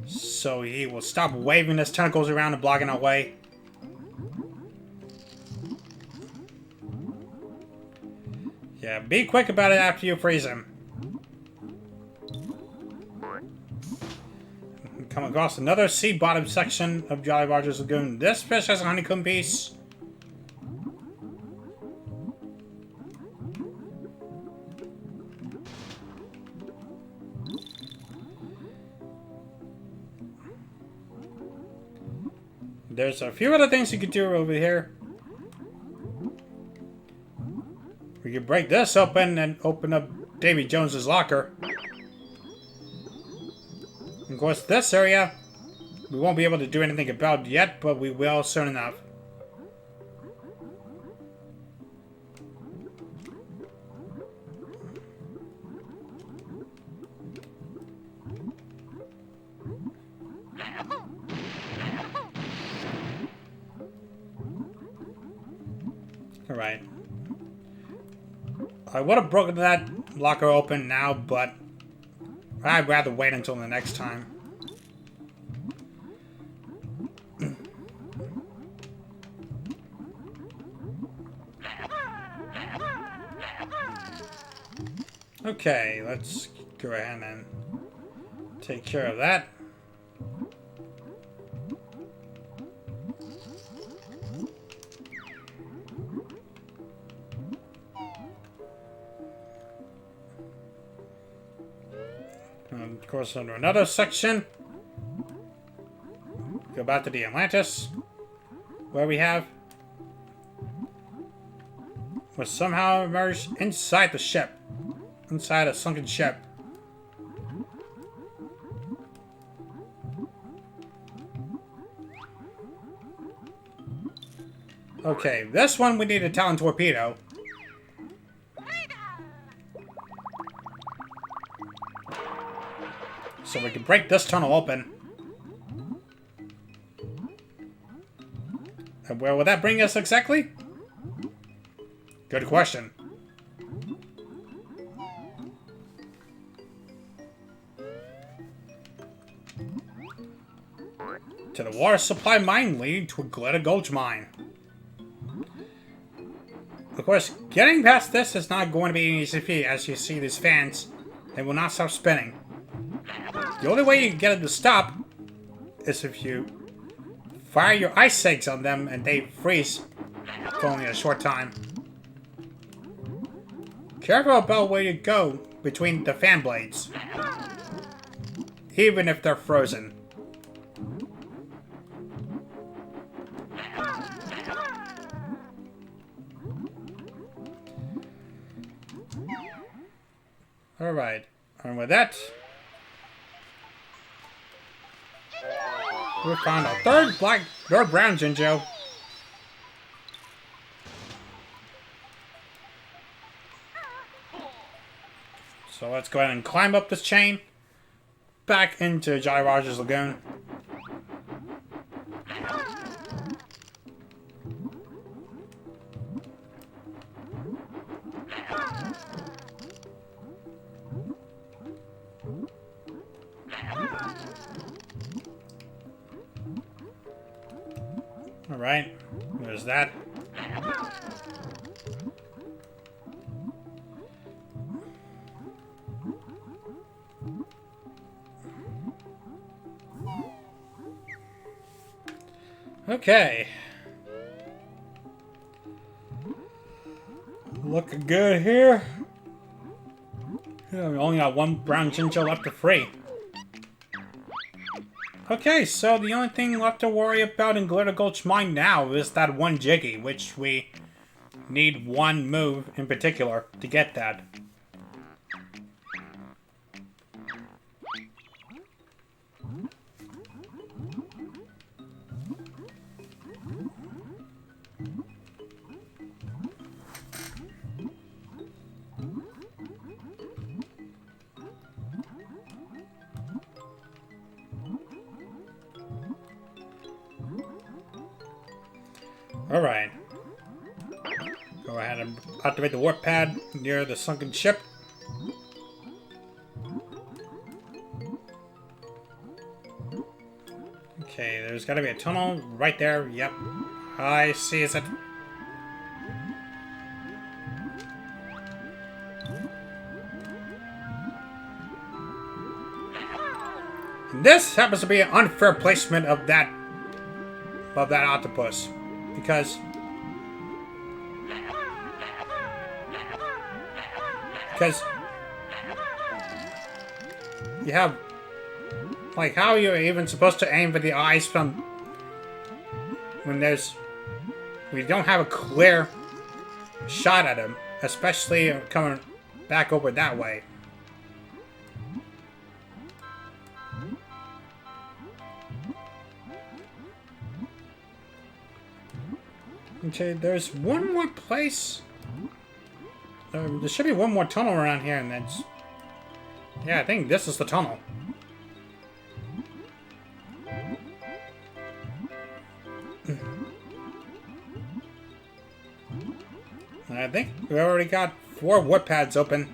so he will stop waving his tentacles around and blocking our way. Yeah, be quick about it after you freeze him. Come across another sea bottom section of Jolly Roger's Lagoon. This fish has a honeycomb piece. There's a few other things you could do over here. We could break this open and open up Davy Jones's locker. Of course, this area, we won't be able to do anything about yet, but we will soon enough. Alright. I would have broken that locker open now, but I'd rather wait until the next time. Okay, let's go ahead and take care of that. And of course, under another section, go back to the Atlantis, where we somehow emerged inside the ship, inside a sunken ship. Okay, this one we need a Talon torpedo. So we can break this tunnel open. And where will that bring us exactly? Good question. To the water supply mine leading to a glitter gulch mine. Of course, getting past this is not going to be an easy feat. As you see these fans, they will not stop spinning. The only way you can get it to stop is if you fire your ice eggs on them and they freeze for only a short time. Careful about where you go between the fan blades, even if they're frozen. Alright, and with that, we found a third brown Jinjo. So let's go ahead and climb up this chain back into Jolly Roger's Lagoon. Alright, there's that. Okay. Looking good here. Yeah, we only got one brown Jinjo left to free. Okay, so the only thing left to worry about in Glitter Gulch Mine now is that one Jiggy, which we need one move in particular to get that. Alright. Go ahead and activate the warp pad near the sunken ship. Okay, there's gotta be a tunnel right there. Yep. I see it. And this happens to be an unfair placement of that octopus. Because you have, like, how are you even supposed to aim for the eyes from when we don't have a clear shot at him, especially coming back over that way. Okay, there's one more place. There should be one more tunnel around here, and that's... Yeah, I think this is the tunnel. I think we already got 4 warp pads open.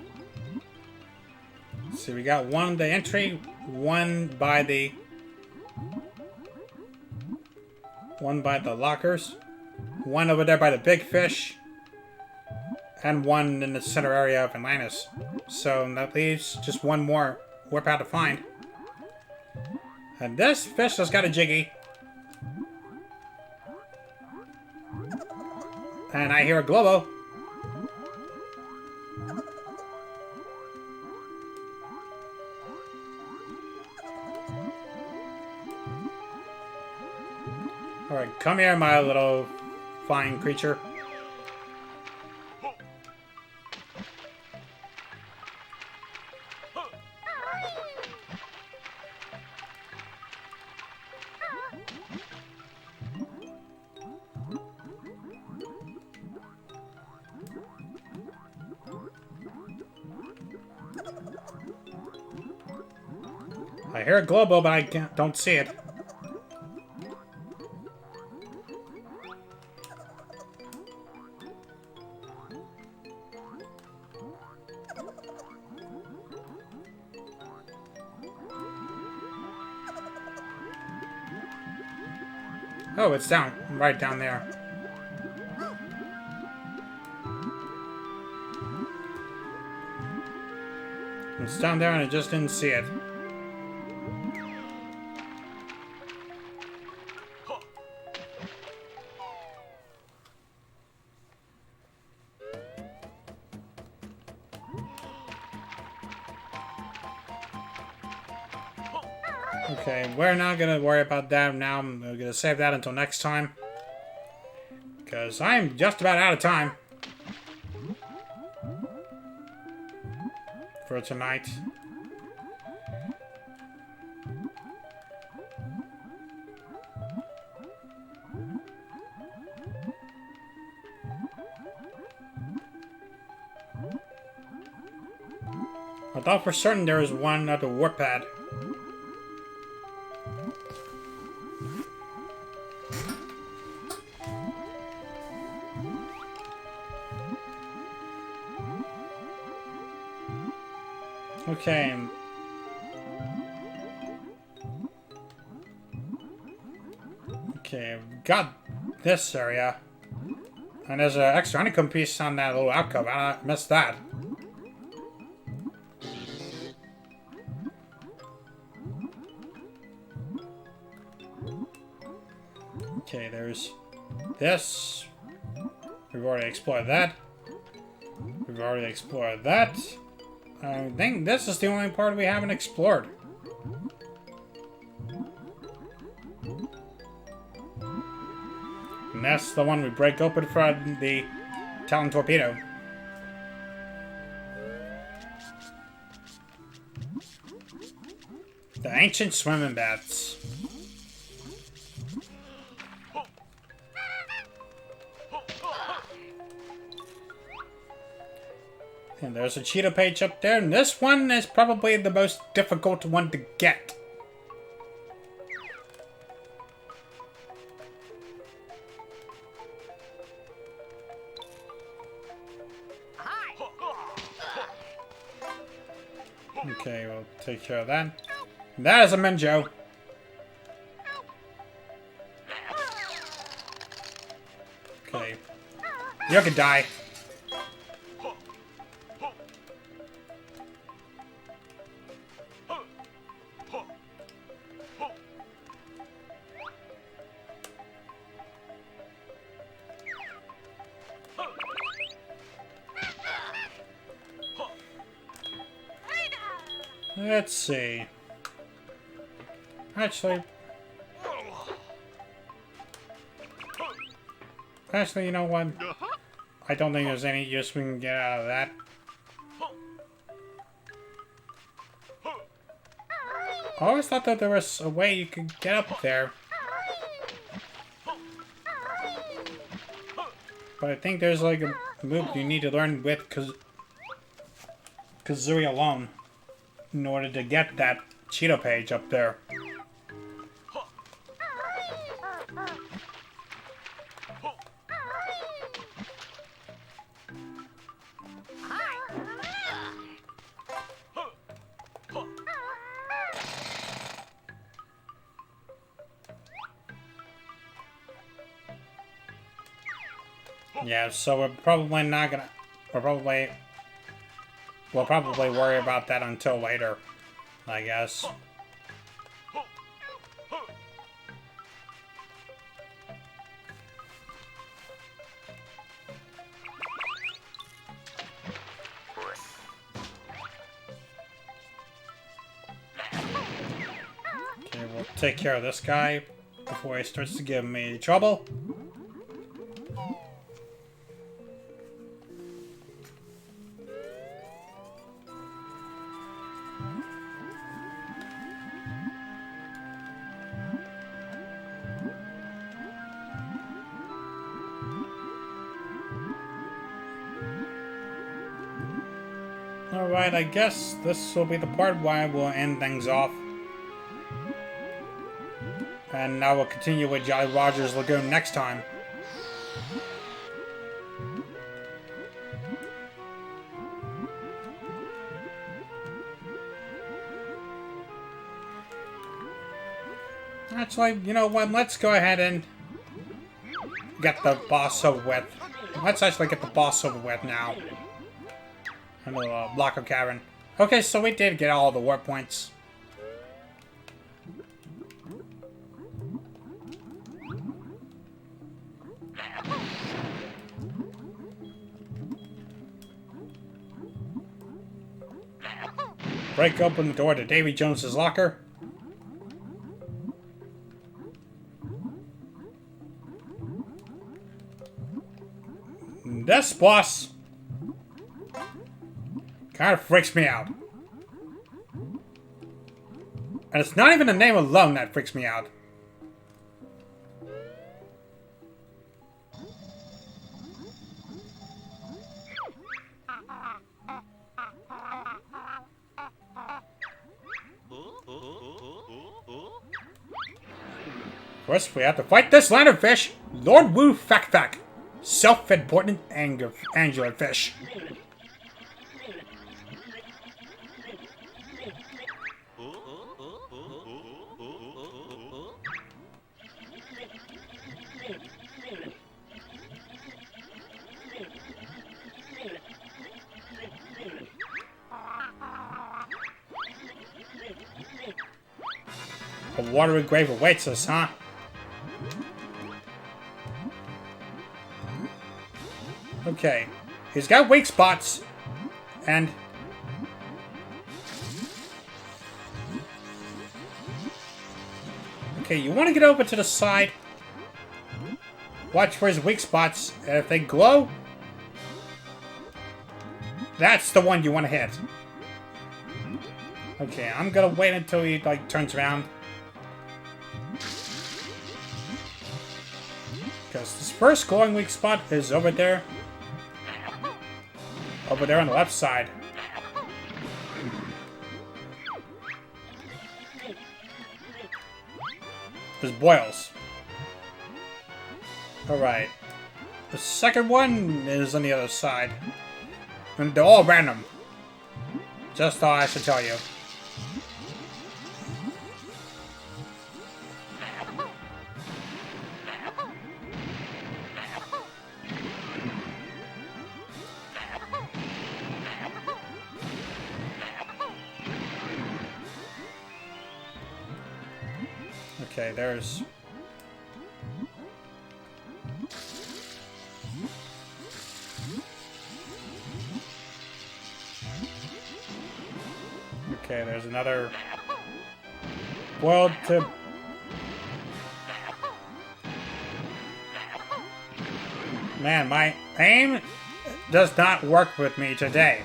So we got one at the entry, one by the lockers. One over there by the big fish, and one in the center area of Atlantis. So that leaves just one more warp pad to find. And this fish has got a Jiggy. And I hear a Globo. Alright, come here, my little fine creature. I hear a Globo, but I don't see it. Oh, it's down, right down there. It's down there and I just didn't see it. Okay, we're not gonna worry about that now. I'm gonna save that until next time. Because I'm just about out of time for tonight. I thought for certain there was one at the warp pad. Okay. Okay, got this area. And there's an extra honeycomb piece on that little alcove. I missed that. Okay, there's this. We've already explored that. We've already explored that. I think this is the only part we haven't explored. And that's the one we break open from the Talon torpedo. The ancient swimming baths. And there's a cheetah page up there, and this one is probably the most difficult one to get. Okay, we'll take care of that. That is a Banjo. Okay. You can die. Let's see. Actually, you know what? I don't think there's any use we can get out of that. I always thought that there was a way you could get up there. But I think there's like a move you need to learn with Kazooie alone in order to get that cheetah page up there. Yeah, so we're probably not gonna... We'll probably worry about that until later, I guess. Okay, we'll take care of this guy before he starts to give me trouble. Alright, I guess this will be the part where we'll end things off. And now we'll continue with Jolly Roger's Lagoon next time. Actually, you know what? Let's go ahead and get the boss over with. Let's actually get the boss over with now. And the block of cavern. Okay, so we did get all the warp points. Break open the door to Davy Jones's locker. This boss kind of freaks me out. And it's not even the name alone that freaks me out. First, we have to fight this lanternfish, Lord Wu Fak Fak, self-important anglerfish. A watery grave awaits us, huh? Okay. He's got weak spots. And... okay, you want to get over to the side. Watch for his weak spots. And if they glow... that's the one you want to hit. Okay, I'm gonna wait until he, like, turns around. Because this first glowing weak spot is over there. Over there on the left side. There's boils. Alright. The second one is on the other side. And they're all random. Just thought I should tell you. Okay, there's... okay, there's another... well, to... man, my aim does not work with me today.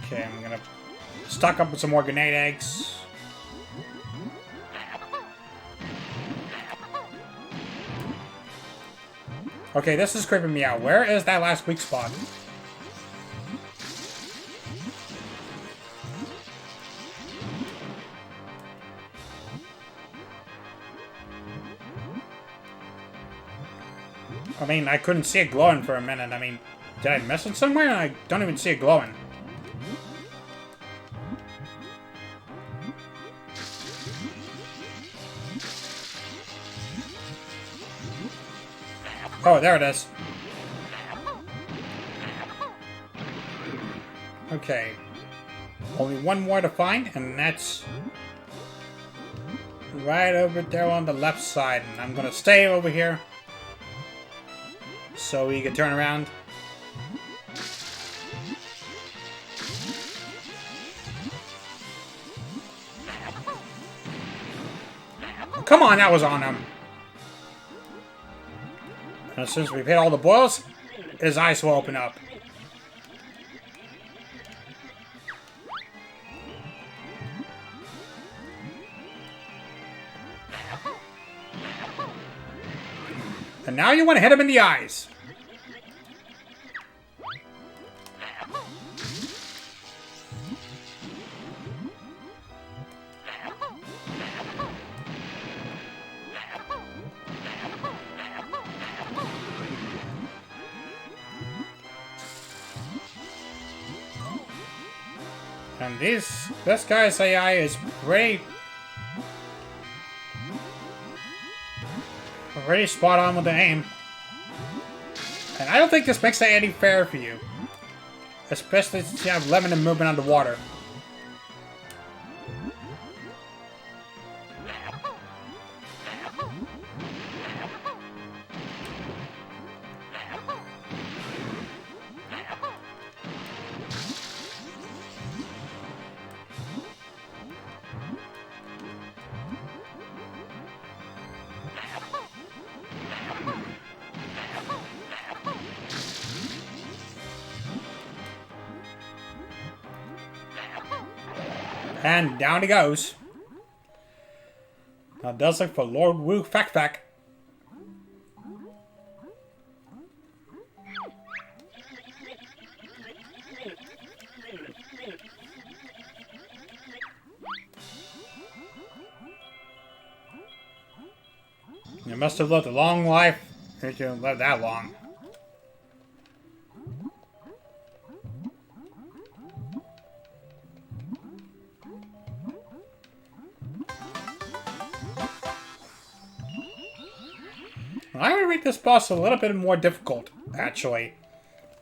Okay, I'm gonna stock up with some more grenade eggs. Okay, this is creeping me out. Where is that last weak spot? I mean, I couldn't see it glowing for a minute. I mean, did I miss it somewhere? I don't even see it glowing. Oh, there it is. Okay. Only one more to find, and that's right over there on the left side. And I'm gonna stay over here so we can turn around. Come on, that was on him. And as soon as we've hit all the boils, his eyes will open up. And now you want to hit him in the eyes. And this guy's AI is pretty spot on with the aim. And I don't think this makes it any fair for you. Especially since you have limited movement underwater. And down he goes. Now does look for Lord Wu Fack Fack. You must have lived a long life if you lived that long. I would make this boss a little bit more difficult, actually.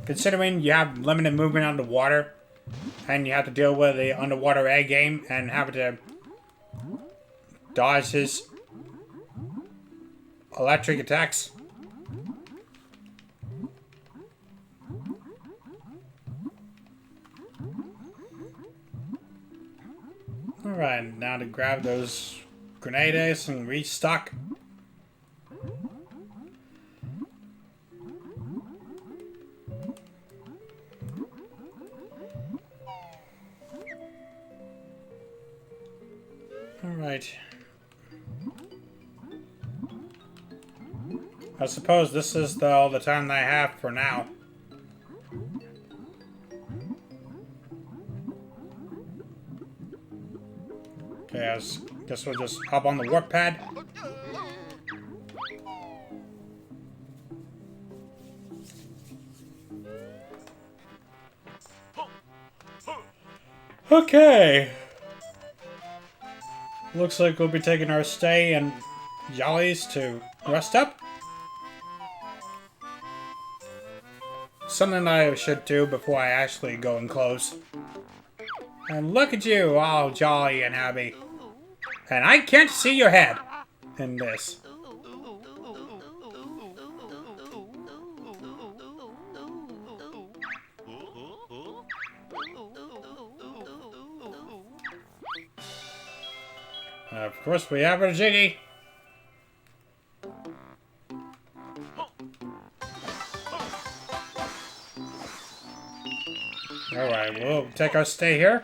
Considering you have limited movement underwater, and you have to deal with the underwater air game, and having to dodge his electric attacks. Alright, now to grab those grenades and restock. Alright. I suppose this is all the time that I have for now. Okay, I guess we'll just hop on the warp pad. Okay. Looks like we'll be taking our stay in Jolly's to rest up. Something I should do before I actually go and close. And look at you, all jolly and happy. And I can't see your head in this. Of course we have our Jiggy. Alright, we'll take our stay here.